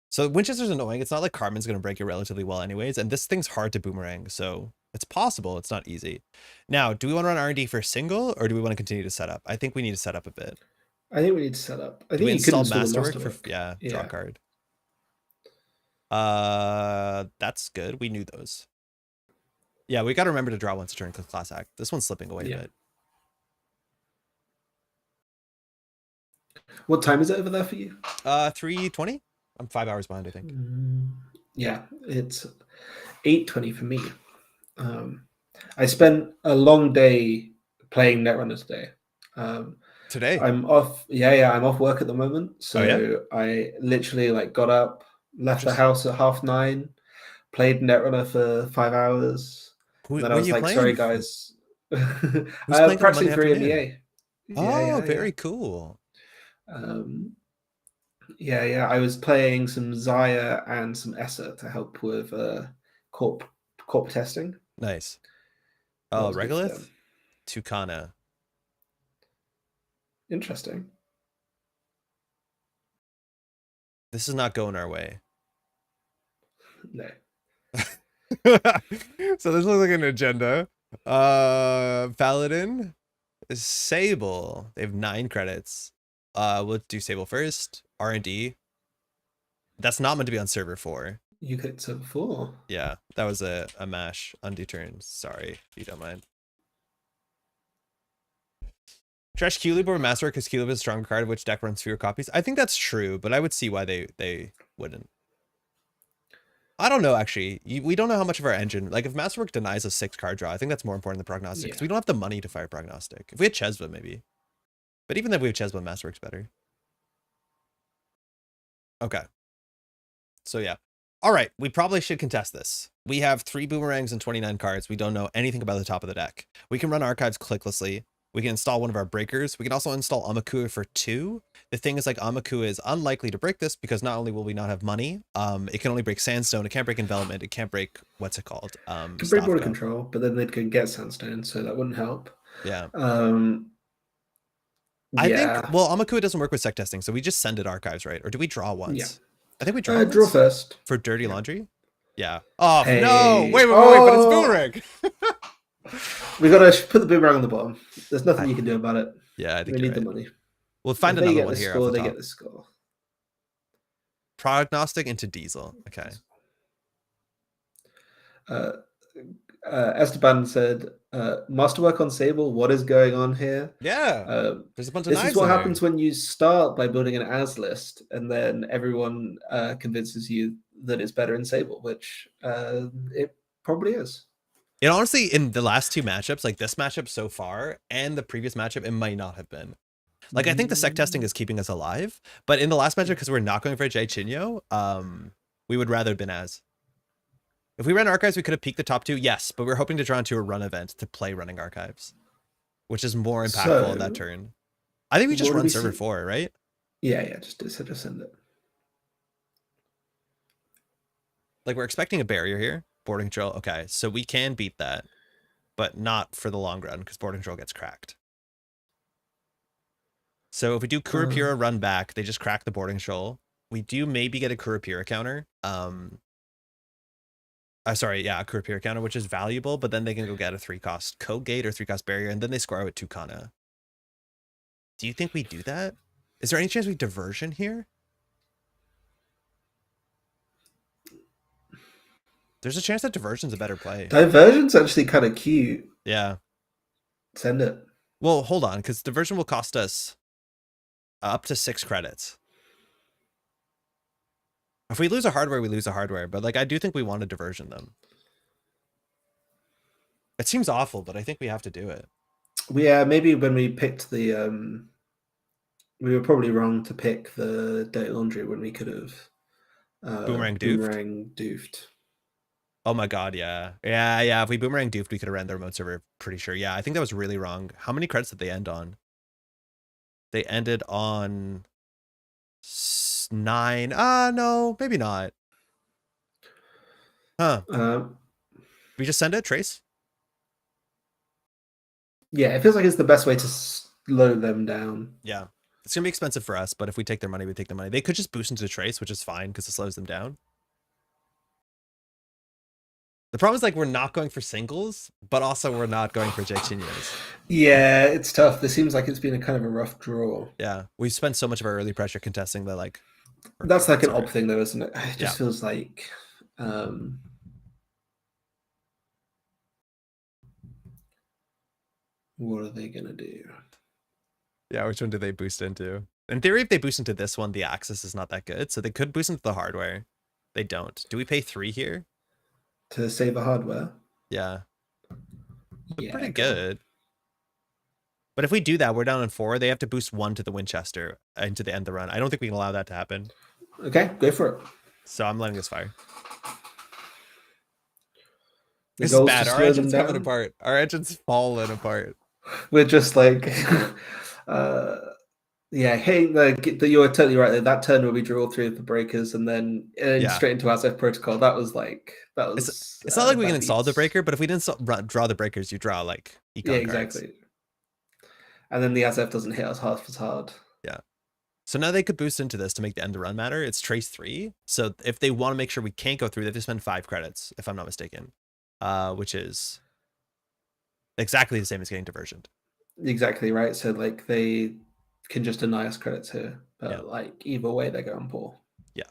So Winchester's annoying. It's not like Carmen's going to break it relatively well anyways, and this thing's hard to boomerang, so it's possible. It's not easy. Now, do we want to run R&D for single, or do we want to continue to set up? I think we need to set up a bit. I think we need to set up. I think we you install could install Masterwork for draw a card. That's good. We knew those. Yeah, we got to remember to draw once a turn because Class Act. This one's slipping away a bit. What time is it over there for you? 3:20. I'm 5 hours behind, I think. Yeah, it's 8:20 for me. I spent a long day playing Netrunner today. Today? I'm off. Yeah, I'm off work at the moment. So I literally got up, left the house at 9:30, played Netrunner for 5 hours. Then I was like, sorry guys. Who's playing on a Practicing Monday for afternoon? EMEA. Oh, very cool. Yeah. I was playing some Zaya and some Essa to help with corp testing. Nice. That Oh, was good for Regolith? them. Tucana. Interesting. This is not going our way. No. So this looks like an agenda. Paladin, Sable. They have 9 credits. We'll do Sable first. R&D. That's not meant to be on server 4. You clicked server 4. Yeah, that was a mash. Undo turn. Sorry, if you don't mind. Trash Cube over Masterwork because Cube is a stronger card, which deck runs fewer copies. I think that's true, but I would see why they wouldn't. I don't know, actually. We don't know how much of our engine... Like, if Masterwork denies a 6 card draw, I think that's more important than Prognostic, because we don't have the money to fire Prognostic. If we had Chesba, maybe. But even if we have Chesba, Masterwork's better. Okay. So, yeah. All right, we probably should contest this. We have 3 Boomerangs and 29 cards. We don't know anything about the top of the deck. We can run Archives clicklessly. We can install one of our breakers. We can also install Amakua for 2. The thing is, like, Amakua is unlikely to break this because not only will we not have money, it can only break Sandstone, it can't break Envelopment, it can't break, what's it called? It can break Border Control, but then they'd go and get Sandstone, so that wouldn't help. Yeah. I think, well, Amakua doesn't work with sec testing, so we just send it Archives, right? Or do we draw once? Yeah. I think we draw draw first. For Dirty Laundry? Yeah. Oh, hey. No! Wait, but it's Boomerang! We gotta put the Boomerang on the bottom. There's nothing you can do about it. Yeah, I think we need the money. We'll find another one here. Score, they get the score. Prognostic into Diesel. Okay. Esteban said, Masterwork on Sable, what is going on here? Yeah. There's a bunch of This is what happens when you start by building an as list, and then everyone convinces you that it's better in Sable, which it probably is. It honestly, in the last 2 matchups, like this matchup so far and the previous matchup, it might not have been. Like, I think the sec testing is keeping us alive, but in the last matchup, because we're not going for Jay Chinyo, we would rather have been as. If we ran Archives, we could have peaked the top 2, yes, but we're hoping to draw into a run event to play running Archives, which is more impactful on that turn. I think we just run server 4, right? Yeah, just send it. Like, we're expecting a barrier here. Boarding Control, okay, so we can beat that, but not for the long run, because Boarding Control gets cracked. So if we do Kurapira run back, they just crack the Boarding Control. We do maybe get a Kurapira counter. Sorry, yeah, a Kurapira counter, which is valuable, but then they can go get a 3-cost Code Gate or 3-cost Barrier, and then they score out with Tucana. Do you think we do that? Is there any chance we diversion here? There's a chance that diversion's a better play. Diversion's actually kind of cute. Yeah. Send it. Well, hold on, because diversion will cost us up to 6 credits. If we lose a hardware, we lose a hardware. But, like, I do think we want to diversion them. It seems awful, but I think we have to do it. Yeah, maybe when we picked the... we were probably wrong to pick the Dirty Laundry when we could have... Boomerang doofed. Oh my god, yeah. Yeah, if we Boomerang doofed, we could have ran the remote server, pretty sure. Yeah, I think that was really wrong. How many credits did they end on? They ended on 9. No, maybe not. Huh. We just send it, Trace? Yeah, it feels like it's the best way to slow them down. Yeah. It's going to be expensive for us, but if we take their money, we take their money. They could just boost into Trace, which is fine because it slows them down. The problem is, like, we're not going for singles, but also we're not going for Jachinhos. Yeah, it's tough. This seems like it's been a kind of a rough draw. Yeah, we've spent so much of our early pressure contesting the, like... That's like an odd thing, though, isn't it? It just feels like... what are they going to do? Yeah, which one do they boost into? In theory, if they boost into this one, the access is not that good, so they could boost into the hardware. They don't. Do we pay 3 here? To save the hardware? Yeah. Pretty good. But if we do that, we're down in 4. They have to boost 1 to the Winchester into the end of the run. I don't think we can allow that to happen. Okay, go for it. So I'm letting this fire. The This is goal's to bad. Our slow them engine's coming down. apart. Our engine's falling apart. We're just like, uh, yeah. Hey, you're totally right. That turn where we drew all three of the breakers and then Yeah. straight into SF protocol. That was It's not like we can bad install the beats. breaker, but if we didn't draw the breakers, you draw like Yeah, econ cards. exactly. And then the SF doesn't hit us half as hard. Yeah. So now they could boost into this to make the end to run matter. It's trace 3. So if they want to make sure we can't go through, they have to spend 5 credits, if I'm not mistaken. Which is exactly the same as getting diversioned. Exactly right. So like they can just deny us credits here, but Yeah. like either way they're going poor. Yeah.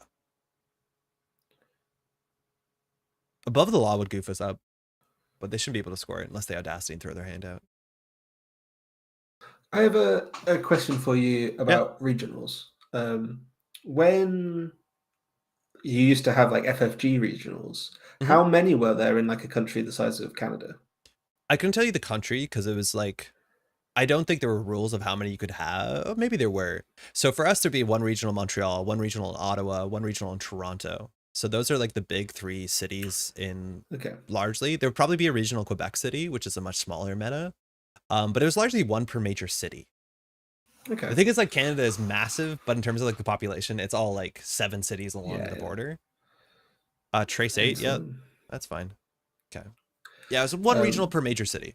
Above the law would goof us up, but they shouldn't be able to score it unless they audacity and throw their hand out. I have a question for you about regionals. When you used to have like FFG regionals, how many were there in like a country the size of Canada? I couldn't tell you the country because it was like, I don't think there were rules of how many you could have. Maybe there were. So for us, there'd be one regional in Montreal, one regional in Ottawa, one regional in Toronto. So those are like the big 3 cities in largely. There would probably be a regional Quebec city, which is a much smaller meta. But it was largely one per major city. Okay. The thing is like Canada is massive, but in terms of like the population, it's all like 7 cities along the border. Trace 8, yeah, that's fine. Okay. Yeah, it was one regional per major city.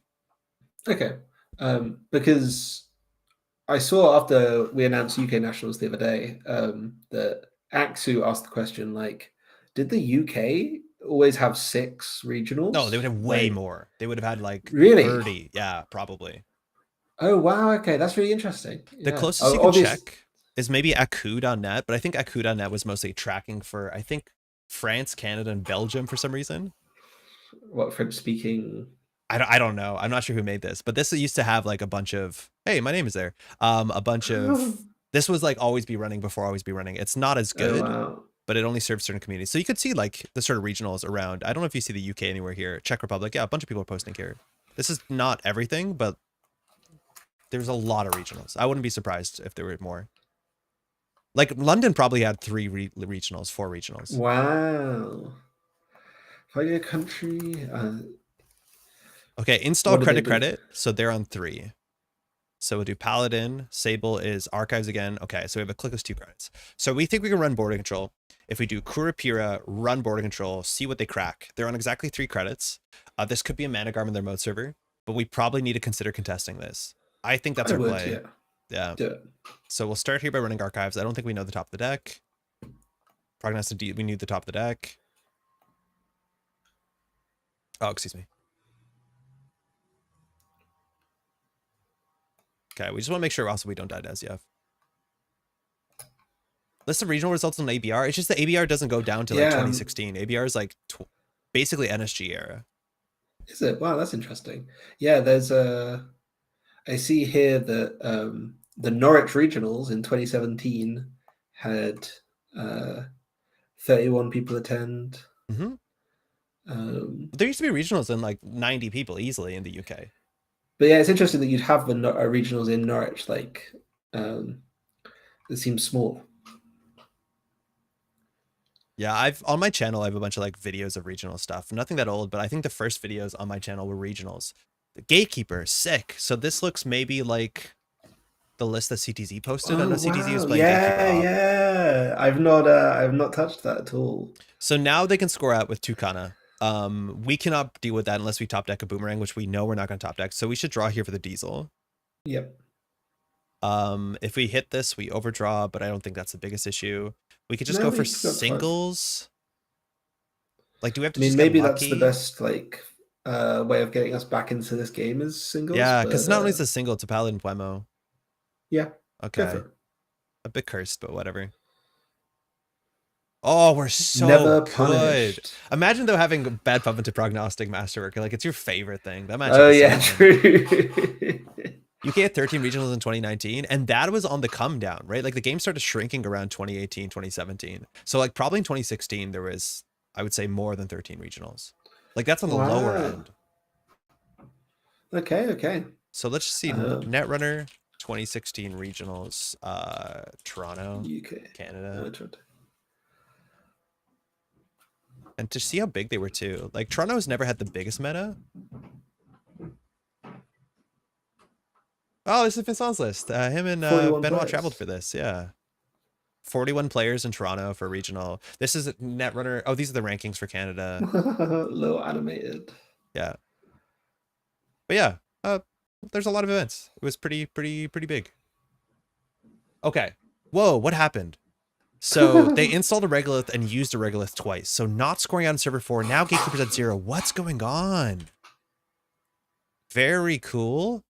Okay. Because I saw after we announced UK Nationals the other day that Axu asked the question, like, did the UK always have 6 regionals? No, they would have way more. They would have had like really 30. Yeah, probably. Oh, wow. Okay, that's really interesting. The closest you can check is maybe Aku.net, but I think Aku.net was mostly tracking for, I think, France, Canada, and Belgium for some reason. What, French speaking? I don't know. I'm not sure who made this, but this used to have like a bunch of, hey, my name is there. A bunch of, this was like always be running before always be running. It's not as good, but it only serves certain communities. So you could see like the sort of regionals around. I don't know if you see the UK anywhere here. Czech Republic, yeah, a bunch of people are posting here. This is not everything, but there's a lot of regionals. I wouldn't be surprised if there were more. Like London probably had 3 regionals, 4 regionals. Wow. Fighting a country. Okay, install credit. So they're on 3. So we'll do Paladin. Sable is Archives again. Okay, so we have a click list 2 credits. So we think we can run border control. If we do Kurapira, run border control, see what they crack. They're on exactly 3 credits. This could be a Mana Garm in their mode server, but we probably need to consider contesting this. I think that's our play. Yeah. Do it. So we'll start here by running Archives. I don't think we know the top of the deck. Prognostic, we need the top of the deck. Oh, excuse me. Okay, we just want to make sure also we don't die to SEF. List of regional results on ABR. It's just the ABR doesn't go down to like 2016. ABR is like basically NSG era. Is it? Wow, that's interesting. Yeah, there's I see here that the Norwich regionals in 2017 had 31 people attend. There used to be regionals in like 90 people easily in the UK. But yeah, it's interesting that you'd have the regionals in Norwich. Like, it seems small. Yeah, I've on my channel I have a bunch of like videos of regional stuff. Nothing that old, but I think the first videos on my channel were regionals. The Gatekeeper, sick. So this looks maybe like the list that CTZ posted. I know CTZ was playing Gatekeeper. Yeah. I've not touched that at all. So now they can score out with 2 Kana. We cannot deal with that unless we top deck a Boomerang, which we know we're not going to top deck. So we should draw here for the Diesel. Yep. If we hit this, we overdraw, but I don't think that's the biggest issue. We could just go for singles. Like, do we have to? Maybe that's the best like way of getting us back into this game is singles. Yeah, because not only is a single, it's a Paladin Puemo. Yeah. Okay. A bit cursed, but whatever. Oh, we're so never good. Punished. Imagine though having bad puff into prognostic masterwork. Like it's your favorite thing. That match. Oh yeah, true. UK had 13 regionals in 2019, and that was on the come down, right? Like the game started shrinking around 2018, 2017. So like probably in 2016 there was, I would say, more than 13 regionals. Like that's on the lower end. Okay. So let's just see Netrunner 2016 regionals, Toronto, UK, Canada. And to see how big they were too. Like Toronto's never had the biggest meta. Oh, this is Vincent's list. Him and Benoit players. traveled for this. Yeah. 41 players in Toronto for regional. This is Netrunner. Oh, these are the rankings for Canada. A little animated. Yeah. But yeah, there's a lot of events. It was pretty big. Okay. Whoa, what happened? So they installed a regolith and used a regolith twice. So not scoring out in server 4. Now Gatekeeper's at 0. What's going on? Very cool.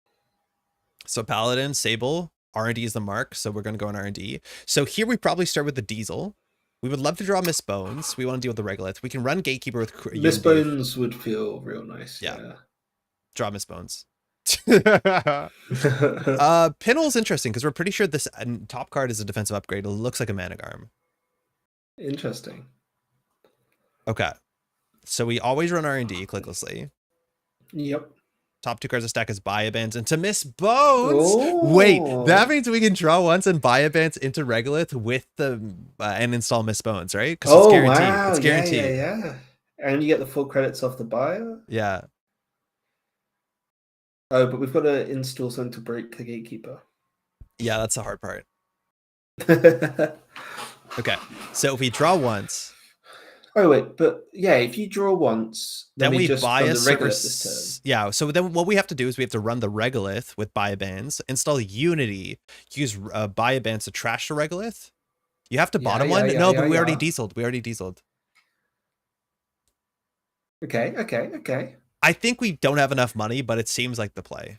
So Paladin, Sable, R&D is the mark. So we're going to go on R&D. So here we probably start with the Diesel. We would love to draw Miss Bones. We want to deal with the regolith. We can run Gatekeeper with Miss Bones would feel real nice. Yeah. Draw Miss Bones. Pinel's interesting because we're pretty sure this top card is a defensive upgrade. It looks like a Managarm. Interesting. Okay. So we always run R&D clicklessly. Yep. Top 2 cards of stack is Biobands into Miss Bones. Oh. Wait, that means we can draw once and Biobands into Regolith with the and install Miss Bones, right? Because it's guaranteed. Wow. It's guaranteed. Yeah. And you get the full credits off the buyer. Yeah. Oh, but we've got to install something to break the Gatekeeper. Yeah, that's the hard part. Okay, so if we draw once. Oh wait, but yeah, if you draw once, then we just buy a Regolith this turn. Yeah, so then what we have to do is we have to run the Regolith with Biobands, install Unity, use Biobands to trash the Regolith. You have to bottom one? No, but we already dieseled. We already dieseled. Okay. I think we don't have enough money, but it seems like the play.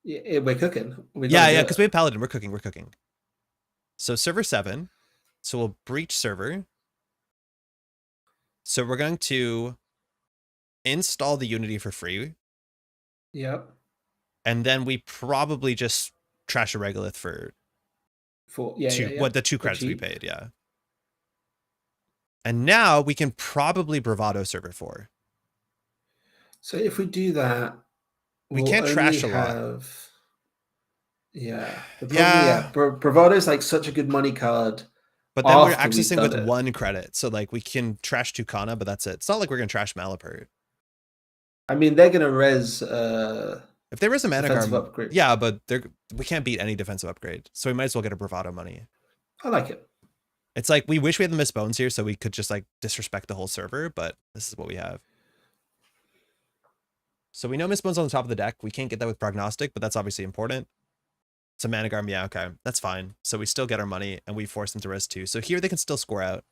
Yeah, we're cooking. Yeah, because we have Paladin. We're cooking. So server 7. So we'll breach server. So we're going to install the Unity for free. Yep. And then we probably just trash a Regolith for the 2 credits we paid, yeah. And now we can probably Bravado server 4. So if we do that, we can't trash a lot. Yeah. Bravado is like such a good money card. But then we're accessing with 1 credit. So like we can trash Tucana, but that's it. It's not like we're going to trash Malapert. I mean, they're going to res... if there is a Managarm, yeah, but we can't beat any defensive upgrade. So we might as well get a Bravado money. I like it. It's like, we wish we had the Miss Bones here so we could just like disrespect the whole server, but this is what we have. So we know Miss Bones on the top of the deck. We can't get that with Prognostic, but that's obviously important. It's a Managarm, yeah, okay. That's fine. So we still get our money, and we force them to res 2. So here they can still score out.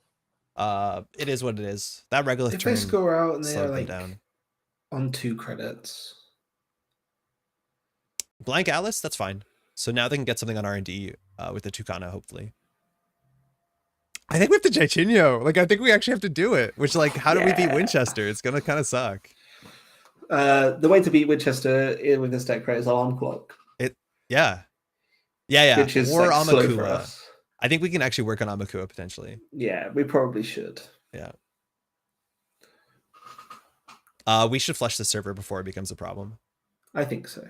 It is what it is. That Regolith if they score out and they're like down on 2 credits. Blank Atlas, that's fine. So now they can get something on R&D with the Tucana, hopefully. I think we have to Jaichinho. Like, I think we actually have to do it. Which, like, how do we beat Winchester? It's gonna kind of suck. The way to beat Winchester with this deck, right, is Alarm Clock. Yeah. Which is or like slow for Amakua. us. I think we can actually work on Amakua potentially. Yeah, we probably should. Yeah. We should flush the server before it becomes a problem. I think so.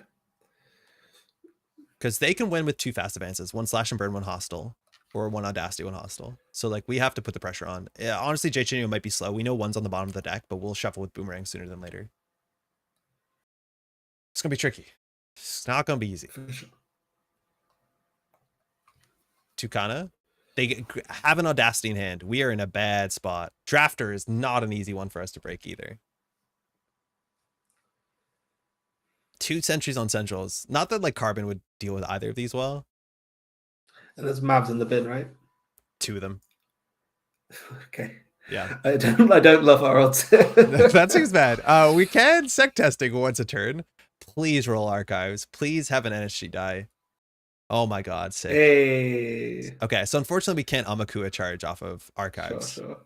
Because they can win with 2 fast advances, 1 slash and burn, 1 hostile, or 1 audacity, 1 hostile. So like we have to put the pressure on. Yeah, honestly, Jaichinho might be slow. We know 1's on the bottom of the deck, but we'll shuffle with Boomerang sooner than later. It's gonna be tricky. It's not gonna be easy. For sure. Tucana, they have an Audacity in hand. We are in a bad spot. Drafter is not an easy one for us to break either. 2 sentries on centrals. Not that like Carbon would deal with either of these well. And there's Mavs in the bin, right? 2 of them. Okay. Yeah. I don't love our odds. That seems bad. We can sec testing once a turn. Please roll archives. Please have an NSG die. Oh my god, sick. Hey. Okay, so unfortunately we can't Amakua charge off of archives. Sure.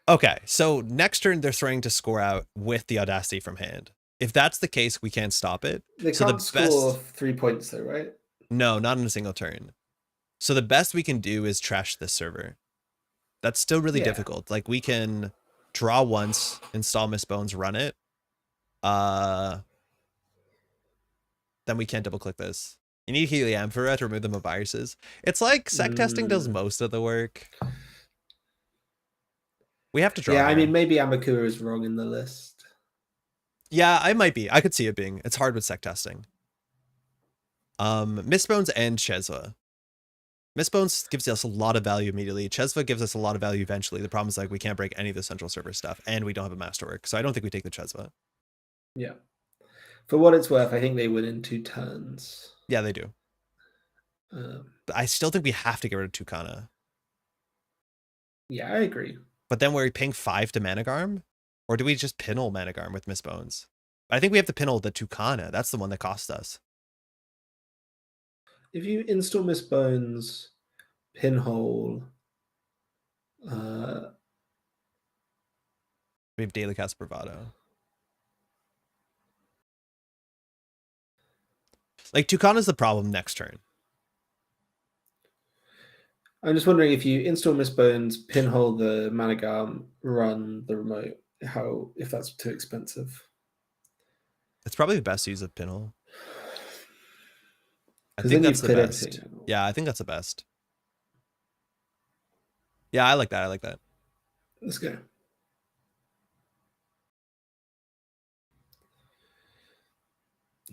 Okay, so next turn they're throwing to score out with the Audacity from hand. If that's the case, we can't stop it. They can't score 3 points though, right? No, not in a single turn. So the best we can do is trash this server. That's still really difficult. Like we can draw once, install Miss Bones, run it. Then we can't double click this. You need Heliamphora to remove them of viruses. It's like sec testing does most of the work. We have to draw. Yeah, I here. mean, maybe Amakura is wrong in the list. Yeah, I might be. I could see it being. It's hard with sec testing. Mistbones and Chesva. Mistbones gives us a lot of value immediately. Chesva gives us a lot of value eventually. The problem is like we can't break any of the central server stuff, and we don't have a masterwork, so I don't think we take the Chesva. Yeah. For what it's worth, I think they win in 2 turns. Yeah, they do. But I still think we have to get rid of Tucana. Yeah, I agree. But then we're paying 5 to Managarm? Or do we just pinhole Managarm with Mistbones? I think we have to pinhole the Tucana. That's the one that cost us. If you install Mistbones, pinhole... we have Daily Cast Bravado. Like, Tucana's the problem next turn. I'm just wondering if you install Mistbones, pinhole the Managarm, run the remote, if that's too expensive. It's probably the best use of pinhole. I think that's the best. Everything. Yeah, I think that's the best. Yeah, I like that. I like that. Let's go.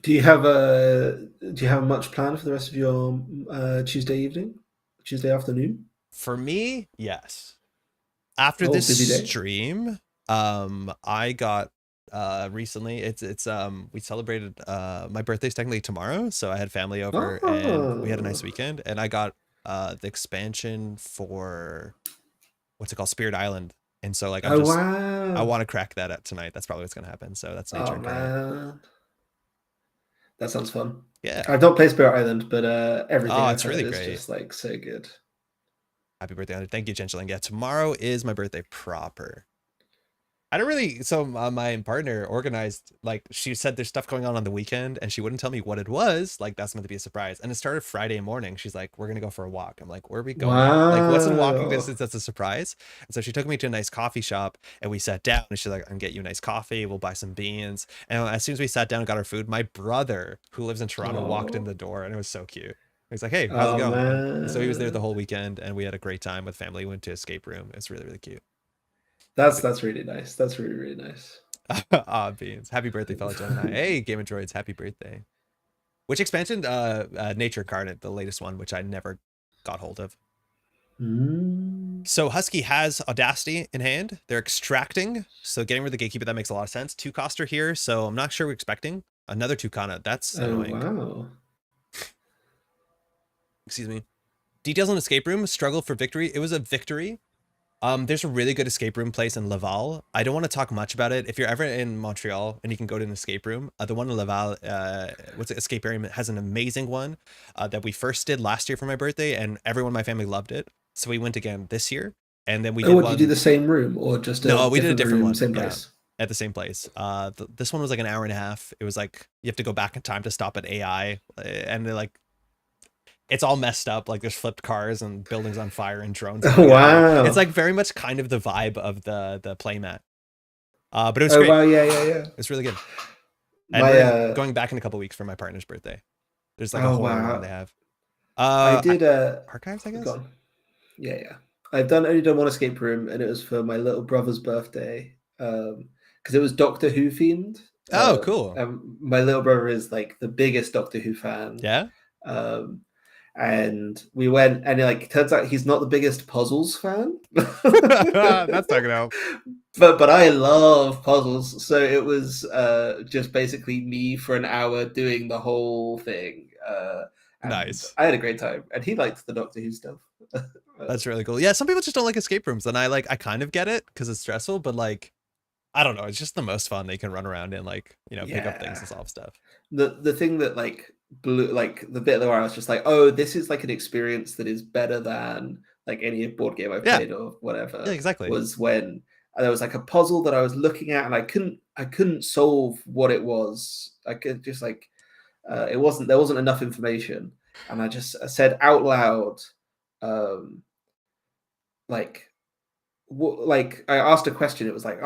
Do you have much planned for the rest of your Tuesday afternoon? For me, yes. After this stream, I got recently we celebrated my birthday's technically tomorrow, so I had family over and we had a nice weekend, and I got the expansion for what's it called, Spirit Island, and so like I want to crack that at tonight. That's probably what's gonna happen. So that's nature incarnate. That sounds fun. Yeah, I've not played Spirit Island, but everything it's really great. Is just like so good. Happy birthday, Hunter. Thank you, Gentling. Yeah, tomorrow is my birthday proper. I don't really, so my partner organized, like, she said there's stuff going on the weekend and she wouldn't tell me what it was. Like, that's meant to be a surprise. And it started Friday morning. She's like, we're going to go for a walk. I'm like, where are we going? Wow. Like, what's in walking distance? That's a surprise. And so she took me to a nice coffee shop and we sat down and she's like, I can get you a nice coffee. We'll buy some beans. And as soon as we sat down and got our food, my brother, who lives in Toronto, walked in the door and it was so cute. He's like, hey, how's it going? And so he was there the whole weekend and we had a great time with family. We went to escape room. It's really, really cute. That's really nice. That's really, really nice. Beans. Happy birthday, fellow Gemini. Hey, Game of Droids, happy birthday. Which expansion? Nature Incarnate, the latest one, which I never got hold of. So Husky has Audacity in hand. They're extracting, so getting rid of the Gatekeeper, that makes a lot of sense. 2-coster here, so I'm not sure we're expecting another Tucana. That's annoying. Wow. Excuse me. Details on escape room. Struggle for victory. It was a victory. There's a really good escape room place in Laval. I don't want to talk much about it. If you're ever in Montreal and you can go to an escape room, the one in Laval, escape area, has an amazing one that we first did last year for my birthday, and everyone in my family loved it. So we went again this year, and then we did one. Did you do the same room or just no? We did a different one, same place. Yeah, at the same place. This one was like an hour and a half. It was like you have to go back in time to stop at AI, and they're like, it's all messed up. Like there's flipped cars and buildings on fire and drones. Wow. It's like very much kind of the vibe of the playmat. But it was great. Wow, yeah. It's really good. And we're going back in a couple weeks for my partner's birthday. There's like a whole one they have. I did archives, I guess. Yeah. I've only done one escape room, and it was for my little brother's birthday. Because it was Doctor Who themed. Oh, cool. My little brother is like the biggest Doctor Who fan. Yeah. And we went, and it turns out he's not the biggest puzzles fan. That's not gonna help. But I love puzzles, so it was just basically me for an hour doing the whole thing. Nice. I had a great time, and he liked the Doctor Who stuff. That's really cool. Yeah, some people just don't like escape rooms, and I kind of get it because it's stressful, but like, I don't know, it's just the most fun. They can run around and pick up things and solve stuff. The thing that blew, the bit where I was just like, oh, this is like an experience that is better than like any board game I've played or whatever. Yeah, exactly. Was when there was like a puzzle that I was looking at and I couldn't solve what it was. I could just there wasn't enough information, and I just said out loud, I asked a question. It was like,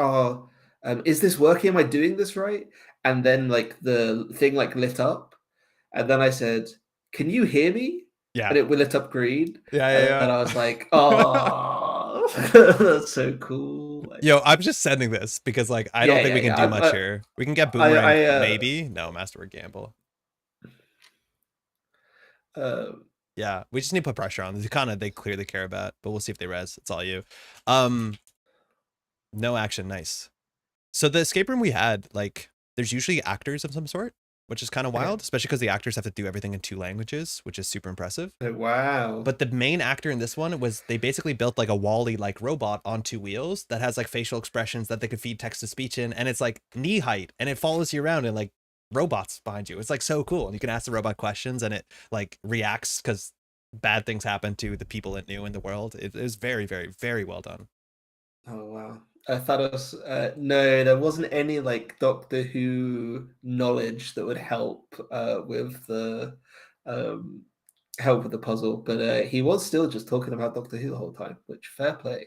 is this working? Am I doing this right? And then the thing lit up, and then I said, "Can you hear me?" Yeah. And it lit up green. Yeah. And I was like, "Oh." That's so cool. Like, Yo, I'm just sending this because like I don't think we can do much here. We can get boomerang, maybe. No, masterwork gamble. Yeah, we just need to put pressure on. They clearly care about, but we'll see if they res. It's all you. No action, nice. So the escape room we had, like, there's usually actors of some sort, which is kind of wild, especially because the actors have to do everything in 2 languages, which is super impressive. Oh, wow. But the main actor in this one was they basically built like a Wall-E like robot on 2 wheels that has like facial expressions that they could feed text to speech in, and it's like knee height and it follows you around and like robots behind you. It's like so cool. And you can ask the robot questions and it like reacts because bad things happen to the people it knew in the world. It was very, very, very well done. Oh wow. I thought it was no, there wasn't any like Doctor Who knowledge that would help with the help with the puzzle, but he was still just talking about Doctor Who the whole time, which fair play.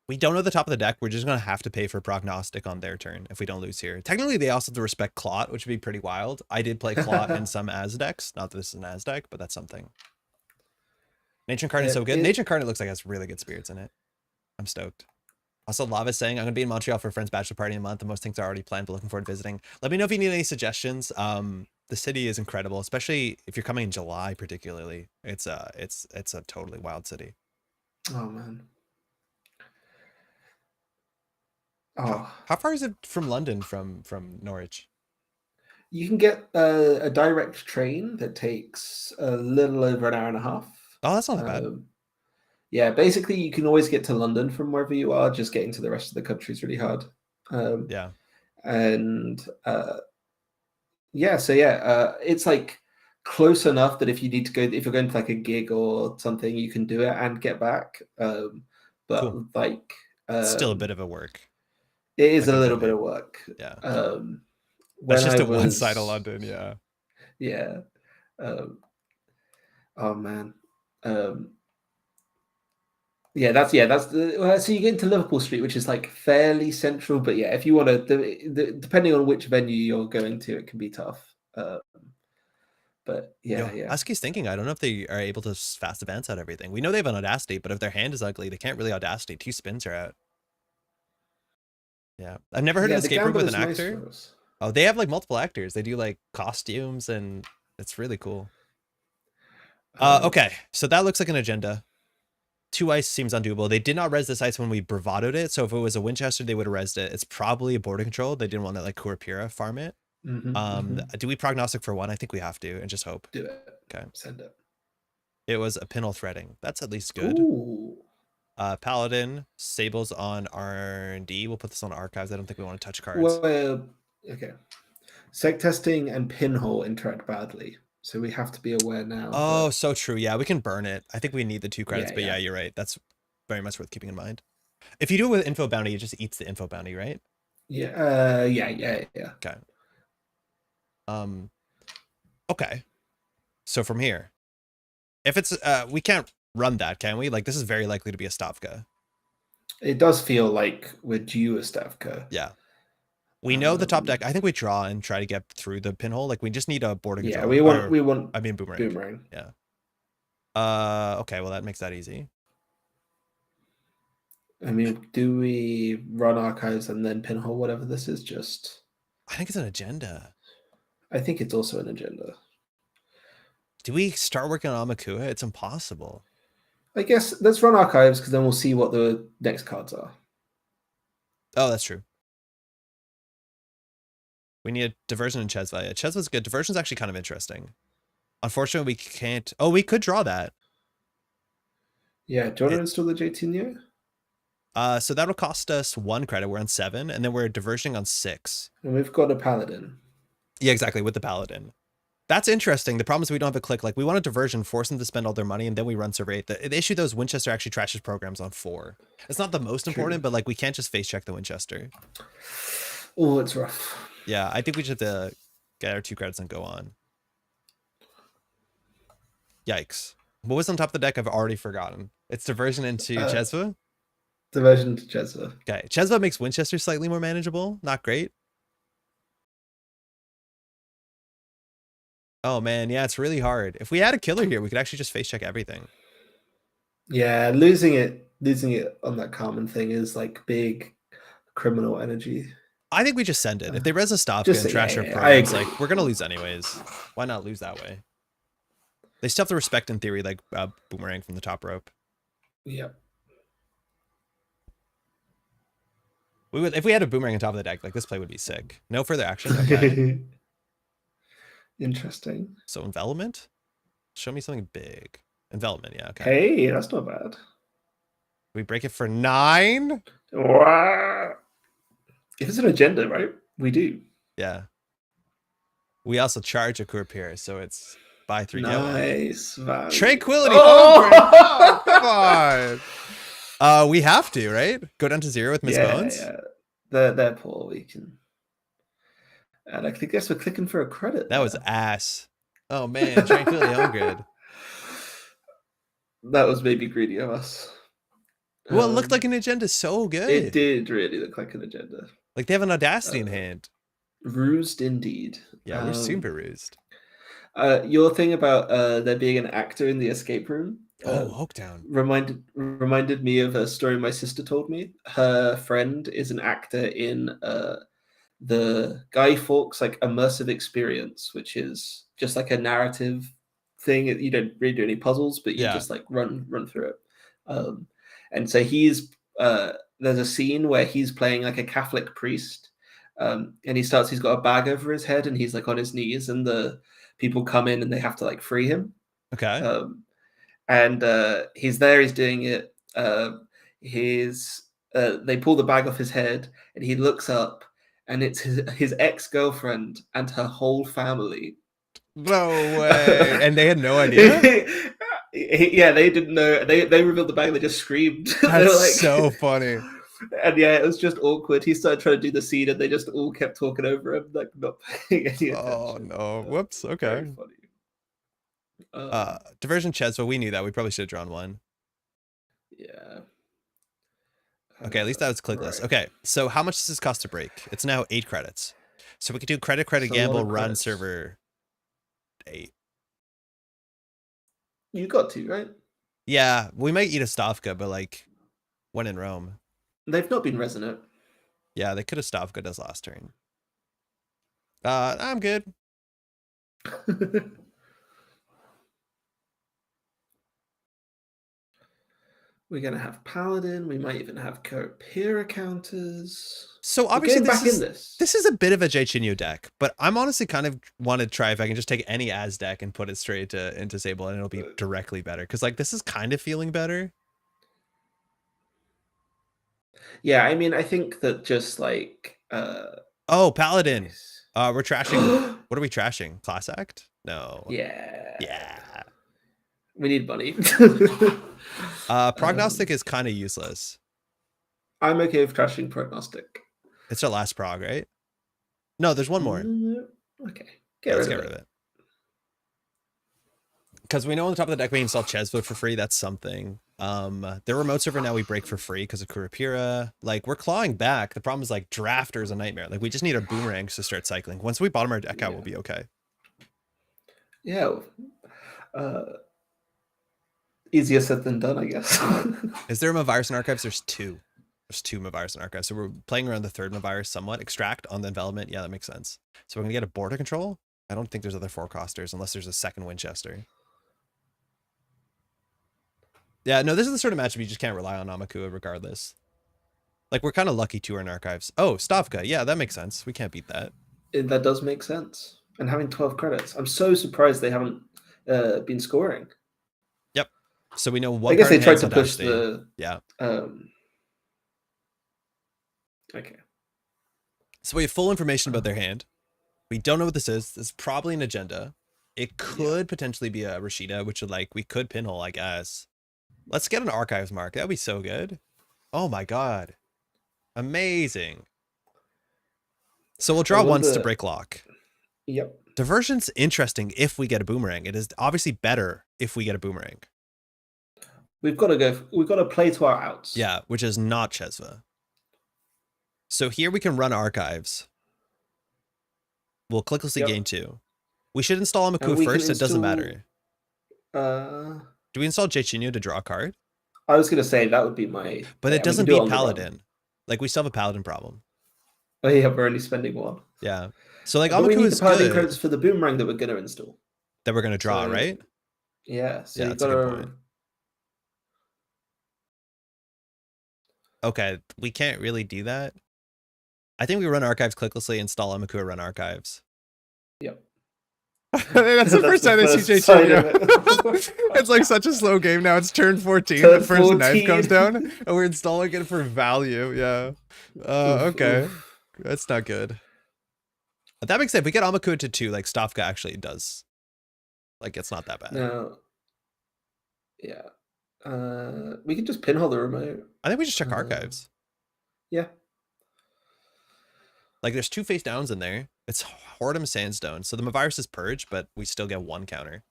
We don't know the top of the deck. We're just going to have to pay for prognostic on their turn if we don't lose here. Technically, they also have to respect Clot, which would be pretty wild. I did play Clot in some Az decks. Not that this is an Az deck, but that's something. Nature Incarnate is so good. Nature Incarnate looks like it has really good spirits in it. I'm stoked. Also, Lava's saying, I'm going to be in Montreal for a friend's bachelor party in a month, and most things are already planned, but looking forward to visiting. Let me know if you need any suggestions. The city is incredible, especially if you're coming in July, particularly. It's a totally wild city. Oh, man. Oh. How far is it from London from Norwich? You can get a direct train that takes a little over an hour and a half. Oh, that's not bad. Yeah, basically you can always get to London from wherever you are. Just getting to the rest of the country is really hard. Yeah. And yeah, so yeah, it's like close enough that if you need to go, if you're going to like a gig or something, you can do it and get back. But cool. Like still a bit of a work. It is like a little bit of work. Yeah. That's just one side of London. Yeah. Yeah. Oh man. Yeah, that's the so you get into Liverpool Street, which is like fairly central, but yeah, if you want to, depending on which venue you're going to, it can be tough. But yeah, yeah. Husky's thinking, I don't know if they are able to fast advance out everything. We know they have an Audacity, but if their hand is ugly, they can't really Audacity. 2 spins are out. Yeah, I've never heard of an escape room with an actor. Nice. Oh, they have like multiple actors. They do like costumes, and it's really cool. Okay, so that looks like an agenda. 2 ice seems undoable. They did not res this ice when we bravadoed it, so if it was a Winchester, they would have resed it. It's probably a border control. They didn't want to like Kurapira farm it. Do we prognostic for 1? I think we have to, and just hope. Do it. Okay. Send it. It was a pinhole threading. That's at least good. Ooh. Paladin, Sable's on R&D. We'll put this on archives. I don't think we want to touch cards. Well, okay. Sec testing and pinhole interact badly, so we have to be aware now. Oh, so true. Yeah, we can burn it. I think we need the 2 credits, but yeah, you're right. That's very much worth keeping in mind. If you do it with info bounty, it just eats the info bounty, right? Yeah. Yeah. Okay. Okay. So from here, if it's we can't run that, can we? Like, this is very likely to be a Stavka. It does feel like we're due a Stavka. Yeah. We know the top deck. I think we draw and try to get through the pinhole. Like, we just need a border control. Yeah, we want. I mean, boomerang. Yeah. Okay. Well, that makes that easy. I mean, do we run archives and then pinhole whatever this is? Just. I think it's an agenda. I think it's also an agenda. Do we start working on Amakua? It's impossible. I guess let's run archives because then we'll see what the next cards are. Oh, that's true. We need a diversion in Chesva. Yeah, Chesva's good. Diversion's actually kind of interesting. Unfortunately, we can't. Oh, we could draw that. Yeah, do you want to install the JT Neo? So that'll cost us 1 credit. We're on 7, and then we're diversioning on 6. And we've got a Paladin. Yeah, exactly, with the Paladin. That's interesting. The problem is we don't have a click. Like, we want a diversion, force them to spend all their money, and then we run Survey. The issue, though, is Winchester actually trashes programs on 4. It's not the most important, but, like, we can't just face check the Winchester. Oh, it's rough. Yeah, I think we should have to get our 2 credits and go on. Yikes. What was on top of the deck? I've already forgotten. It's diversion into Chesva? Diversion to Chesva. Okay. Chesva makes Winchester slightly more manageable. Not great. Oh, man. Yeah, it's really hard. If we had a killer here, we could actually just face check everything. Yeah, losing it on that Carmen thing is like big criminal energy. I think we just send it. If they res a Stavka Just and trash our I programs, agree. like, we're gonna lose anyways. Why not lose that way? They still have to respect in theory, like boomerang from the top rope. Yep. We would, if we had a boomerang on top of the deck, like this play would be sick. No further action. Okay. Interesting. So envelopment. Show me something big. Envelopment. Yeah. Okay. Hey, that's not bad. We break it for 9. Wow. If it's an agenda, right? We do. Yeah. We also charge a Kurapir, so it's buy 3 get 1. Nice value. Tranquility. Oh, come on. We have to, right? Go down to 0 with Miss Bones. Yeah. They're poor. We can. And I guess we're clicking for a credit. That was ass. Oh man, Tranquility home grid. That was maybe greedy of us. Well, it looked like an agenda so good. It did really look like an agenda. Like they have an audacity in hand. Rused indeed. Yeah, we're super rused. Your thing about there being an actor in the escape room. Hoketown. Reminded me of a story my sister told me. Her friend is an actor in the Guy Fawkes like immersive experience, which is just like a narrative thing. You don't really do any puzzles, but you just like run through it. And so he's there's a scene where he's playing like a Catholic priest, and he's got a bag over his head and he's like on his knees, and the people come in and they have to like free him. Okay. And he's there, he's doing it. They pull the bag off his head and he looks up and it's his ex-girlfriend and her whole family. No way. And they had no idea? Yeah, they didn't know. They revealed the bag, they just screamed. That's like, so funny. And yeah, it was just awkward. He started trying to do the scene and they just all kept talking over him, like not paying any attention. Oh no. Whoops. Okay. Very funny. Diversion Chesva, we knew that. We probably should have drawn one. Yeah. Okay, at least that was clickless. Right. Okay, so how much does this cost to break? It's now 8 credits. So we could do credit, gamble, run, server 8. You got to, right? Yeah, we might eat a Stavka, but like, when in Rome. They've not been resonant. Yeah, they could have Stavka'd us last turn. I'm good. We're going to have Paladin. We might even have Kurapira counters. So obviously this is a bit of a Jaichinyo deck, but I'm honestly kind of want to try if I can just take any As deck and put it straight into Sable and it'll be directly better. Because like this is kind of feeling better. Yeah, I mean, I think that just like... oh, Paladin. We're trashing... What are we trashing? Class Act? No. Yeah. Yeah. We need money. Prognostic is kind of useless. I'm okay with trashing Prognostic. It's our last prog, right? No, there's one more. Okay. Let's get rid of it. Because we know on the top of the deck we install Chesva for free. That's something. Their remote server now we break for free because of Kurapira. Like, we're clawing back. The problem is, like, Drafter is a nightmare. Like, we just need our boomerangs to start cycling. Once we bottom our deck out, we'll be okay. Yeah. Easier said than done, I guess. Is there a Mavirus in Archives? There's 2. There's 2 Mavirus in Archives. So we're playing around the 3rd Mavirus somewhat. Extract on the envelopment. Yeah, that makes sense. So we're going to get a border control. I don't think there's other 4-costers unless there's a second Winchester. Yeah, no, this is the sort of matchup you just can't rely on Namakua regardless. Like, we're kind of lucky 2 are in Archives. Oh, Stavka. Yeah, that makes sense. We can't beat that. That does make sense. And having 12 credits. I'm so surprised they haven't been scoring. Yep. So we know what. I guess they tried to push the... Yeah. Okay. So we have full information about their hand. We don't know what this is. This is probably an agenda. It could potentially be a Rashida, which would like, we could pinhole, I guess. Let's get an Archives mark. That would be so good. Oh my God. Amazing. So we'll draw once to break lock. Yep. Diversion's interesting if we get a boomerang. It is obviously better if we get a boomerang. We've got to play to our outs. Yeah, which is not Chesva. So here we can run Archives. We'll clicklessly gain 2. We should install Amaku first. It doesn't matter. Do we install Jaichinyo to draw a card? I was gonna say that would be my. But it doesn't beat Paladin. Like we still have a Paladin problem. Oh yeah, we're only spending one. Yeah. So like but we Amaku need is the Paladin good. credits for the boomerang that we're gonna install. That we're gonna draw, So, right? Yeah. So yeah, you that's a good gotta. point. Okay, we can't really do that. I think we run archives clicklessly, install Amaku, run archives. Yep. That's the first time they CJ trivia. It's like such a slow game now. It's turn 14. The first knife comes down, and we're installing it for value. Yeah. Okay. Oof. That's not good. But that makes sense. If we get Amaku to 2, like Stavka actually does. Like it's not that bad. No. Yeah. We can just pinhole the remote. I think we just check archives. Yeah. Like there's 2 face downs in there. It's Whoredom Sandstone. So the Mavirus is Purge, but we still get 1 counter.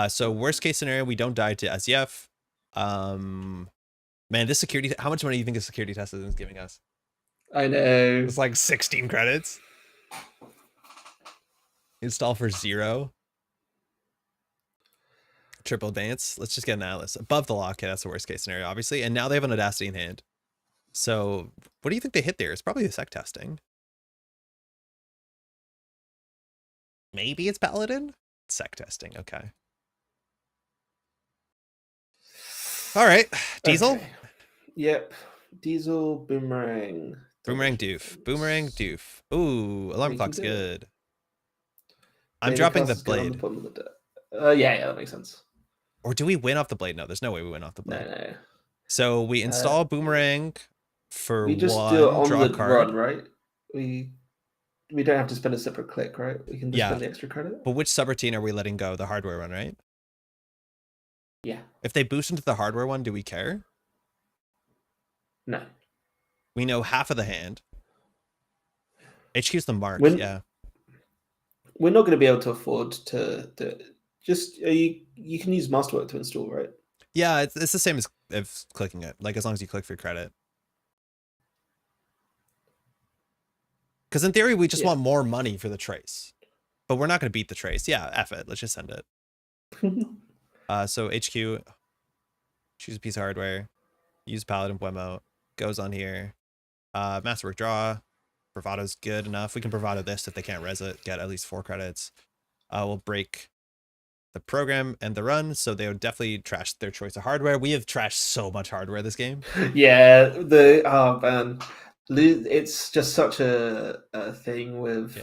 So worst case scenario, we don't die to SEF. Man, this security, how much money do you think a security test is giving us? I know. It's like 16 credits. Install for 0. Triple dance. Let's just get an Atlas. Above the lock, that's the worst case scenario, obviously. And now they have an Audacity in hand. So what do you think they hit there? It's probably the sec testing. Maybe it's Paladin? Sec testing, okay. All right, Diesel? Okay. Yep, Diesel, Boomerang. Boomerang, Doof. Boomerang, Doof. Ooh, Alarm Clock's good. I'm dropping the blade. Yeah, that makes sense. Or do we win off the blade? No, there's no way we win off the blade. No. So we install Boomerang for we just 1, do it on draw the card. run, right? We don't have to spend a separate click, right? We can just spend the extra credit. But which subroutine are we letting go? The hardware one, right? Yeah. If they boost into the hardware one, do we care? No. We know half of the hand. HQ's the mark, yeah. We're not going to be able to afford to just you can use Masterwork to install, right? Yeah, it's the same as clicking it. Like as long as you click for credit. Because in theory, we just want more money for the trace. But we're not going to beat the trace. Yeah, F it. Let's just send it. So HQ, choose a piece of hardware, use Paladin Wemo, goes on here. Masterwork draw. Bravado's good enough. We can Bravado this if they can't res it, get at least 4 credits. We'll break the program and the run, so they would definitely trash their choice of hardware. We have trashed so much hardware this game. Yeah, oh man. It's just such a thing with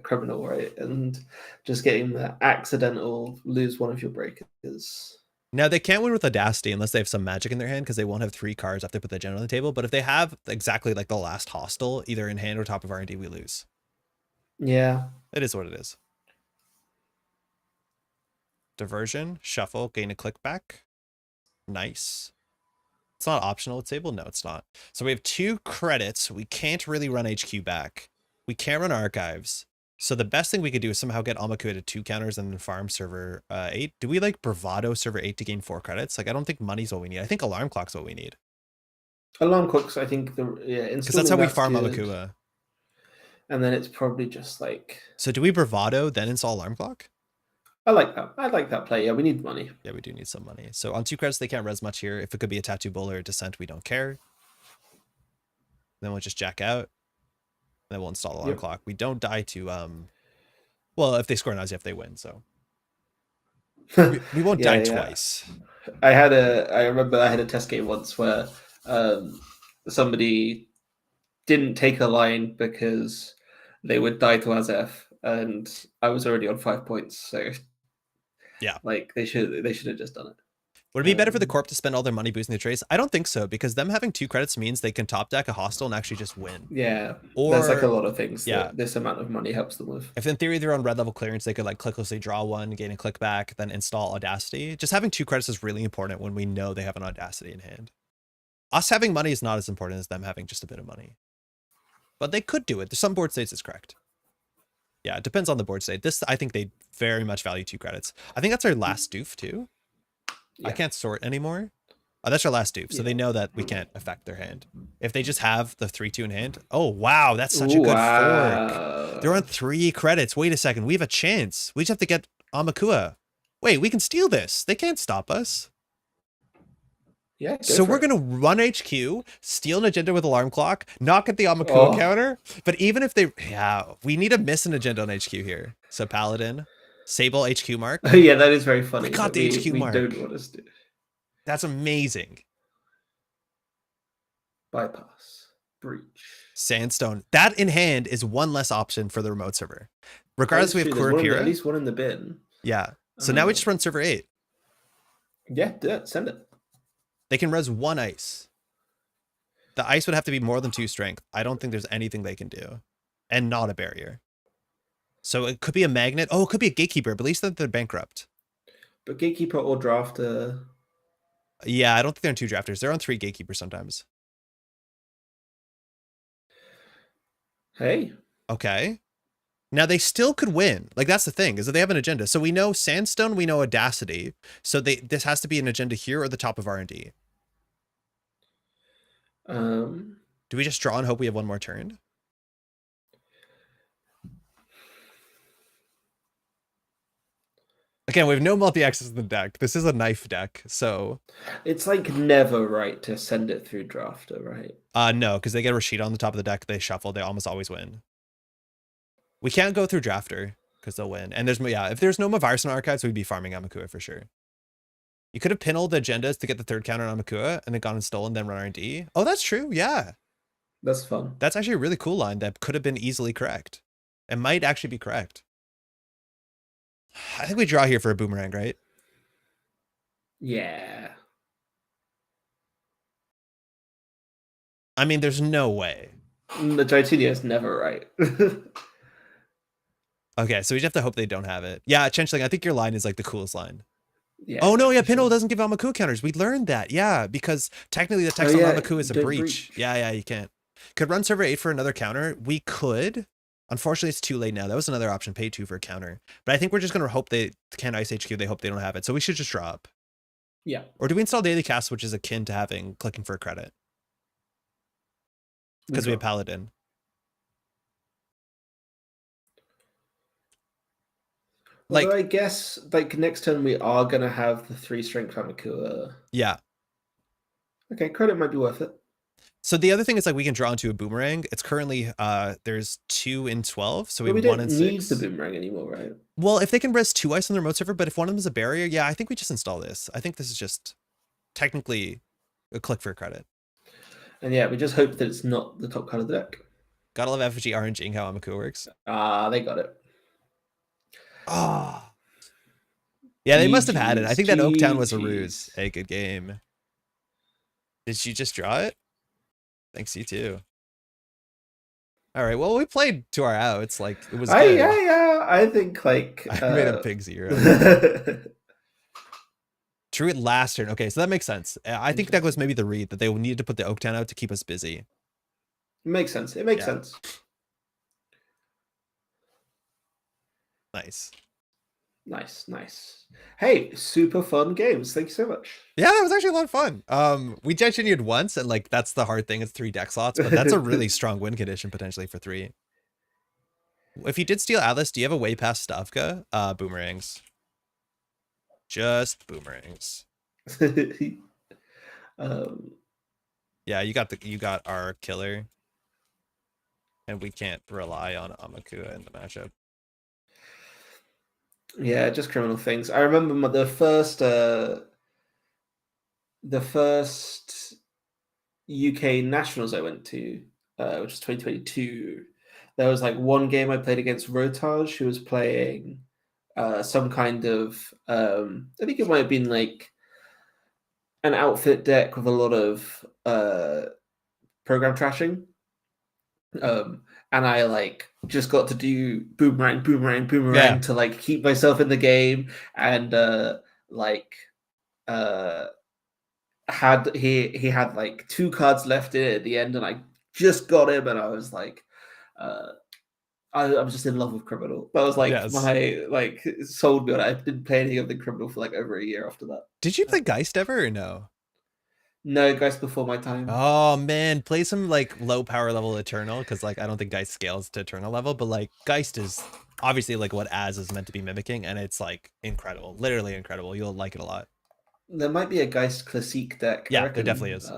criminal, right? And just getting the accidental lose one of your breakers. Now they can't win with Audacity unless they have some magic in their hand, because they won't have 3 cards after they put the gen on the table. But if they have exactly like the last hostile, either in hand or top of R&D, we lose. Yeah. It is what it is. Diversion, shuffle, gain a click back. Nice. It's not optional with Sable? No, it's not. So we have 2 credits. We can't really run HQ back. We can't run archives. So the best thing we could do is somehow get Amaku to 2 counters and then farm server 8. Do we like Bravado server 8 to gain 4 credits? Like, I don't think money's what we need. I think Alarm Clock's what we need. Alarm Clock's, I think, because that's how we farm Amaku. And then it's probably just like... So do we Bravado, then install Alarm Clock? I like that. I like that play. Yeah, we need money. Yeah, we do need some money. So on 2 credits, they can't res much here. If it could be a Tattoo Bull or a Descent, we don't care. Then we'll just jack out. Then we'll install Alarm Clock. We don't die to... Well, if they score nausea, if they win, so... we won't die twice. I remember I had a test game once where somebody didn't take a line because they would die to Azef, and I was already on 5 points, so... Yeah, like they should have just done it. Would it be better for the corp to spend all their money boosting the trace? I don't think so, because them having 2 credits means they can top deck a hostile and actually just win. Yeah, or there's like a lot of things that this amount of money helps them with. If in theory they're on red level clearance, they could like clicklessly draw 1, gain a click back, then install Audacity. Just having 2 credits is really important when we know they have an Audacity in hand. Us having money is not as important as them having just a bit of money. But they could do it. There's some board states it's correct. Yeah, it depends on the board state. This, I think they very much value 2 credits. I think that's our last doof too. Yeah. I can't sort anymore. Oh, that's our last doof. So they know that we can't affect their hand. If they just have the 3-2 in hand. Oh, wow. That's such a good fork. They're on 3 credits. Wait a second. We have a chance. We just have to get Amakua. Wait, we can steal this. They can't stop us. Yeah, So we're going to run HQ, steal an agenda with alarm clock, not get the Amakua counter. But even if they, we need to miss an agenda on HQ here. So Paladin, Sable HQ mark. Yeah, that is very funny. We got the HQ mark. We don't want us to. That's amazing. Bypass. Breach. Sandstone. That in hand is one less option for the remote server. Regardless, we have Kurapira. At least one in the bin. Yeah. So now we just run server 8. Yeah, do it. Send it. They can res 1 ice. The ice would have to be more than 2 strength. I don't think there's anything they can do. And not a barrier. So it could be a magnet. Oh, it could be a gatekeeper, but at least they're bankrupt. But gatekeeper or drafter. Yeah, I don't think they're on 2 drafters. They're on 3 gatekeepers sometimes. Hey. Okay. Now they still could win. Like that's the thing, is that they have an agenda. So we know Sandstone, we know Audacity. So this has to be an agenda here or the top of R&D. Do we just draw and hope we have one more turn? Again, we have no multi-access in the deck. This is a knife deck, so... It's like never right to send it through drafter, right? No, because they get Rashida on the top of the deck, they shuffle, they almost always win. We can't go through drafter, because they'll win. And there's, if there's no Mavirus in archives, we'd be farming Amakua for sure. You could have pinned the agendas to get the 3rd counter on Amakua, and then gone and stolen, then run R&D. Oh, that's true, yeah. That's fun. That's actually a really cool line that could have been easily correct. It might actually be correct. I think we draw here for a boomerang, right? Yeah. I mean, there's no way. The Jotunia is never right. Okay, so we just have to hope they don't have it. Yeah, Chenchling, I think your line is like the coolest line. Yeah. Oh no, yeah, Pinhole doesn't give Amakua counters. We learned that, yeah, because technically the text on Amakua is a breach. Yeah, you can't. Could run server 8 for another counter. We could. Unfortunately, it's too late now. That was another option, pay 2 for a counter. But I think we're just going to hope they can't ice HQ. They hope they don't have it. So we should just draw up. Yeah. Or do we install Daily Cast, which is akin to having clicking for a credit? Because we have Paladin. Although I guess like next turn we are going to have the 3 strength Amakua. Yeah. Okay, credit might be worth it. So the other thing is like we can draw into a boomerang. It's currently there's 2 in 12, so we have 1 in 6. We don't need the boomerang anymore, right? Well, if they can res 2 ice on the remote server, but if one of them is a barrier, yeah, I think we just install this. I think this is just technically a click for a credit. And yeah, we just hope that it's not the top card of the deck. Gotta love FG RNGing how Amakua works. They got it. Yeah, they must have had it. I think that Oaktown was a ruse. Hey, good game. Did you just draw it? Thanks, you too. All right, well, we played to our outs. Like, it was good. Yeah. I think, like... I made a pig 0. True it last turn. Okay, so that makes sense. I think that was maybe the read, that they needed to put the Oaktown out to keep us busy. It makes sense. It makes sense. Nice. Hey, super fun games. Thank you so much. Yeah, that was actually a lot of fun. We engineered once, and like that's the hard thing. It's 3 deck slots, but that's a really strong win condition potentially for 3. If you did steal Atlas, do you have a way past Stavka? Boomerangs. Just boomerangs. Yeah, you got our killer, and we can't rely on Amakua in the matchup. Yeah, just criminal things. I remember the first UK Nationals I went to, which was 2022. There was like one game I played against Rotage, who was playing some kind of I think it might have been like an outfit deck with a lot of program trashing. And I like just got to do boomerang to like keep myself in the game, and he had like 2 cards left in it at the end, and I just got him, and I was like, I was just in love with Criminal. That was like my like sold me on it. I didn't play anything other than Criminal for like over a year after that. Did you play Geist ever or no? No, Geist before my time. Oh man, play some like low power level Eternal, because like I don't think Geist scales to Eternal level, but like Geist is obviously like what Az is meant to be mimicking, and it's like incredible, literally incredible. You'll like it a lot. There might be a Geist Classique deck. I Yeah, there definitely reckon. is.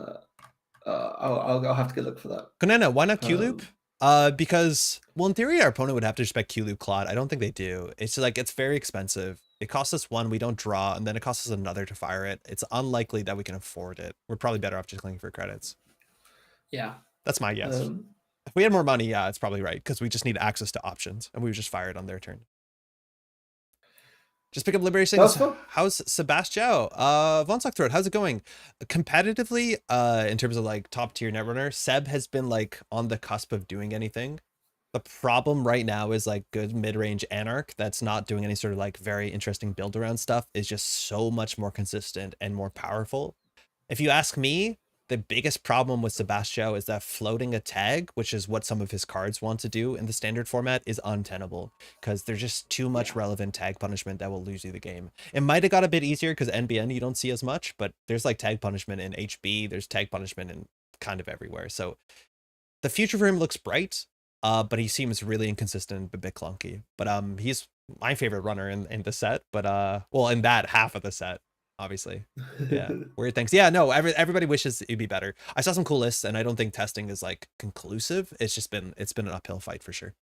I'll have to go look for that. Konena, why not Q-Loop? Um, Because, well, in theory, our opponent would have to respect Q-Loop Clot. I don't think they do. It's like, it's very expensive. It costs us 1, we don't draw, and then it costs us another to fire it. It's unlikely that we can afford it. We're probably better off just clicking for credits. yeah. That's my guess. If we had more money, yeah, it's probably right, because we just need access to options, and we would just fire it on their turn. Just pick up Liberty Signals. How's Sebastião? Von Throat, how's it going? Competitively, in terms of like top tier Netrunner, Seb has been like on the cusp of doing anything. The problem right now is like good mid-range Anarch that's not doing any sort of like very interesting build around stuff is just so much more consistent and more powerful. If you ask me, the biggest problem with Sebastião is that floating a tag, which is what some of his cards want to do in the standard format, is untenable because there's just too much relevant tag punishment that will lose you the game. It might have got a bit easier because NBN you don't see as much, but there's like tag punishment in HB, there's tag punishment in kind of everywhere. So the future for him looks bright, but he seems really inconsistent, a bit clunky. But he's my favorite runner in the set, but well, in that half of the set. Obviously. Yeah. Weird things. Yeah, no, everybody wishes it'd be better. I saw some cool lists and I don't think testing is like conclusive. It's been an uphill fight for sure.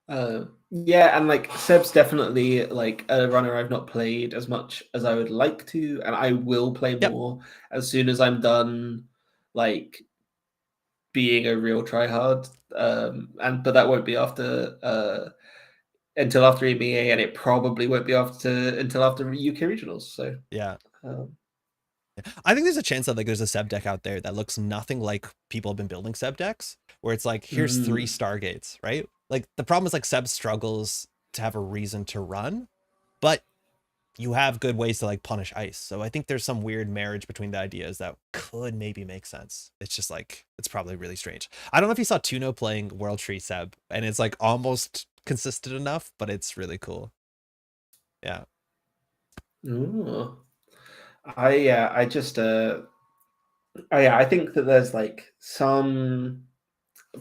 Yeah, and like Seb's definitely like a runner I've not played as much as I would like to, and I will play more as soon as I'm done like being a real tryhard. But that won't be after until after EMEA, and it probably won't be until after UK regionals. So yeah. I think there's a chance that like there's a Seb deck out there that looks nothing like people have been building Seb decks, where it's like, here's 3 Stargates, right? Like the problem is like Seb struggles to have a reason to run, but you have good ways to like punish ice. So I think there's some weird marriage between the ideas that could maybe make sense. It's just like, it's probably really strange. I don't know if you saw Tuno playing World Tree Seb, and it's like almost consistent enough, but it's really cool. Yeah. Ooh. I just I think that there's like some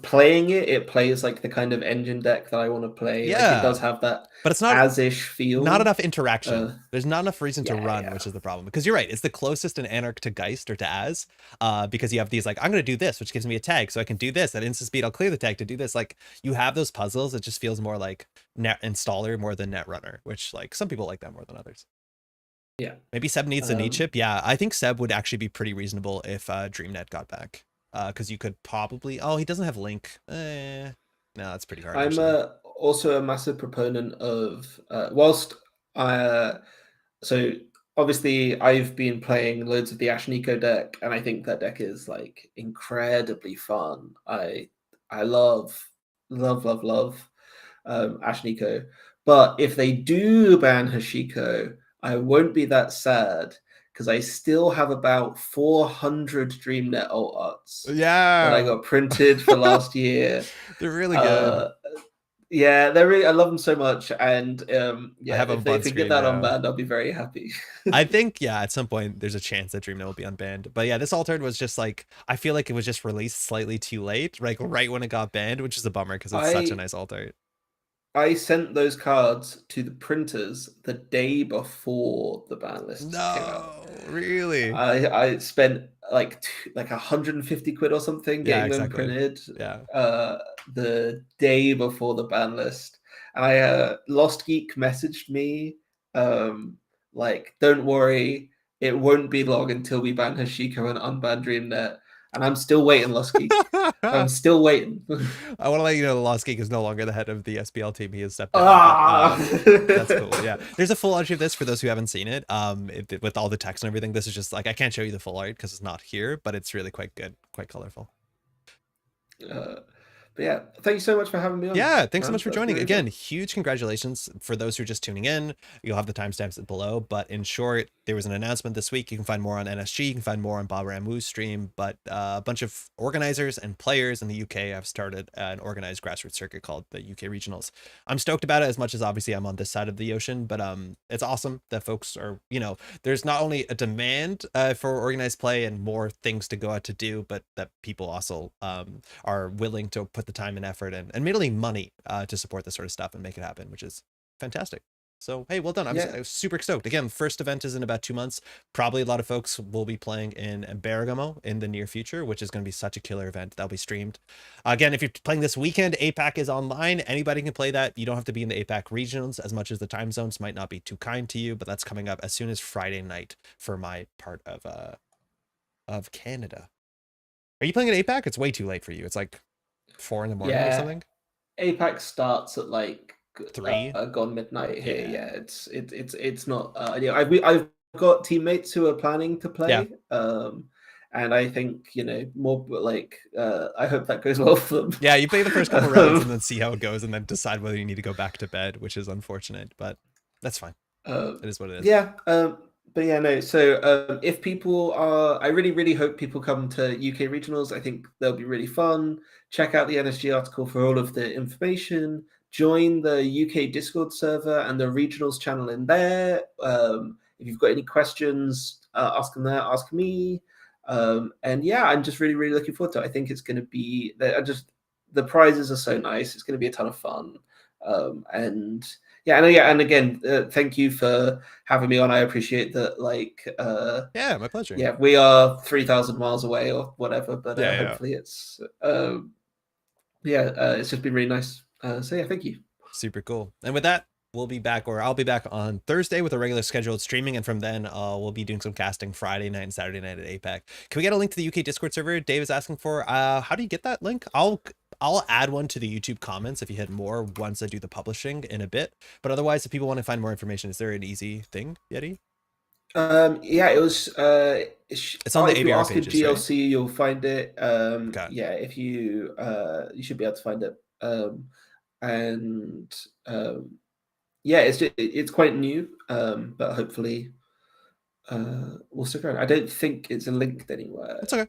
playing it plays like the kind of engine deck that I want to play. Yeah. Like it does have that, but it's not as-ish feel. Not enough interaction. There's not enough reason to run, which is the problem. Because you're right, it's the closest in Anarch to Geist or to Az, because you have these like, I'm going to do this, which gives me a tag, so I can do this at instant speed. I'll clear the tag to do this. Like you have those puzzles. It just feels more like net installer more than Netrunner, which like some people like that more than others. Yeah. Maybe Seb needs a need chip. Yeah, I think Seb would actually be pretty reasonable if DreamNet got back. Because you could probably, oh, he doesn't have Link. No, that's pretty hard. I'm also a massive proponent of whilst so obviously I've been playing loads of the Ashniko deck, and I think that deck is like incredibly fun. I love Ashniko. But if they do ban Hashiko, I won't be that sad because I still have about 400 DreamNet alt arts that I got printed for last year. They're really good. Yeah, they're really. I love them so much, and yeah, if they can get that unbanned, I'll be very happy. I think at some point there's a chance that DreamNet will be unbanned. But yeah, this altered was just like, I feel like it was just released slightly too late, like right when it got banned, which is a bummer because it's such a nice alter. I sent those cards to the printers the day before the ban list came out. Really? I spent like 150 quid or something getting them printed. The day before the ban list, and Lost Geek messaged me like, "Don't worry, it won't be long until we ban Hashiko and unban DreamNet." And I'm still waiting, Lost Geek. I'm still waiting. I want to let you know the Lost Geek is no longer the head of the SPL team. He has stepped down. That's cool. Yeah. There's a full art of this for those who haven't seen it. With all the text and everything, this is just like, I can't show you the full art because it's not here, but it's really quite good, quite colorful. But yeah, thank you so much for having me on. Yeah, thanks so much for joining. Again, huge congratulations for those who are just tuning in. You'll have the timestamps below. But in short, there was an announcement this week. You can find more on NSG. You can find more on Bob Ramwoo's stream. But a bunch of organizers and players in the UK have started an organized grassroots circuit called the UK Regionals. I'm stoked about it as much as obviously I'm on this side of the ocean. But it's awesome that folks are, there's not only a demand for organized play and more things to go out to do, but that people also are willing to put the time and effort and mainly money to support this sort of stuff and make it happen, which is fantastic. So, hey, well done. I was super stoked. Again, first event is in about 2 months. Probably a lot of folks will be playing in Bergamo in the near future, which is going to be such a killer event. That'll be streamed. Again, if you're playing this weekend, APAC is online. Anybody can play that. You don't have to be in the APAC regions as much as the time zones might not be too kind to you, but that's coming up as soon as Friday night for my part of Canada. Are you playing at APAC? It's way too late for you. It's like 4 in the morning or something. APAC starts at like 3 gone midnight here. Yeah, it's not. I've got teammates who are planning to play. And I think, more like I hope that goes well for them. Yeah, you play the first couple rounds and then see how it goes, and then decide whether you need to go back to bed, which is unfortunate, but that's fine. It is what it is. Yeah. But yeah, no. So if people are, I really, really hope people come to UK regionals. I think they'll be really fun. Check out the NSG article for all of the information. Join the UK Discord server and the regionals channel in there. If you've got any questions, ask them there. Ask me. And yeah, I'm just really, really looking forward to it. I think it's going to be. The prizes are so nice. It's going to be a ton of fun. And again, thank you for having me on. I appreciate that. Yeah, my pleasure. Yeah, we are 3,000 miles away or whatever, but hopefully it's it's just been really nice. So yeah, thank you. Super cool. And with that, we'll be back, or I'll be back on Thursday with a regular scheduled streaming, and from then we'll be doing some casting Friday night and Saturday night at APAC. Can we get a link to the UK Discord server Dave is asking for? How do you get that link? I'll add one to the YouTube comments if you hit more once I do the publishing in a bit. But otherwise, if people want to find more information, is there an easy thing, Yeti? Yeah, it was. It's on the ABR pages, GLC, right? You'll find it. Okay. Yeah, if you you should be able to find it. Yeah, it's quite new, but hopefully we'll stick around. I don't think it's linked anywhere. It's okay.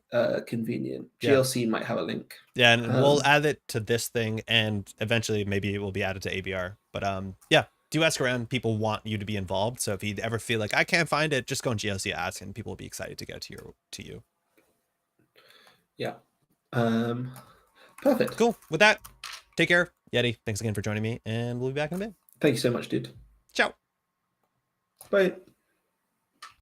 Convenient. GLC might have a link. Yeah, and we'll add it to this thing, and eventually maybe it will be added to ABR. But yeah, do ask around. People want you to be involved, so if you ever feel like I can't find it, just go on GLC, ask, and people will be excited to get to you. Yeah. Perfect. Cool. With that, take care, Yeti. Thanks again for joining me, and we'll be back in a bit. Thank you so much, dude. Ciao. Bye.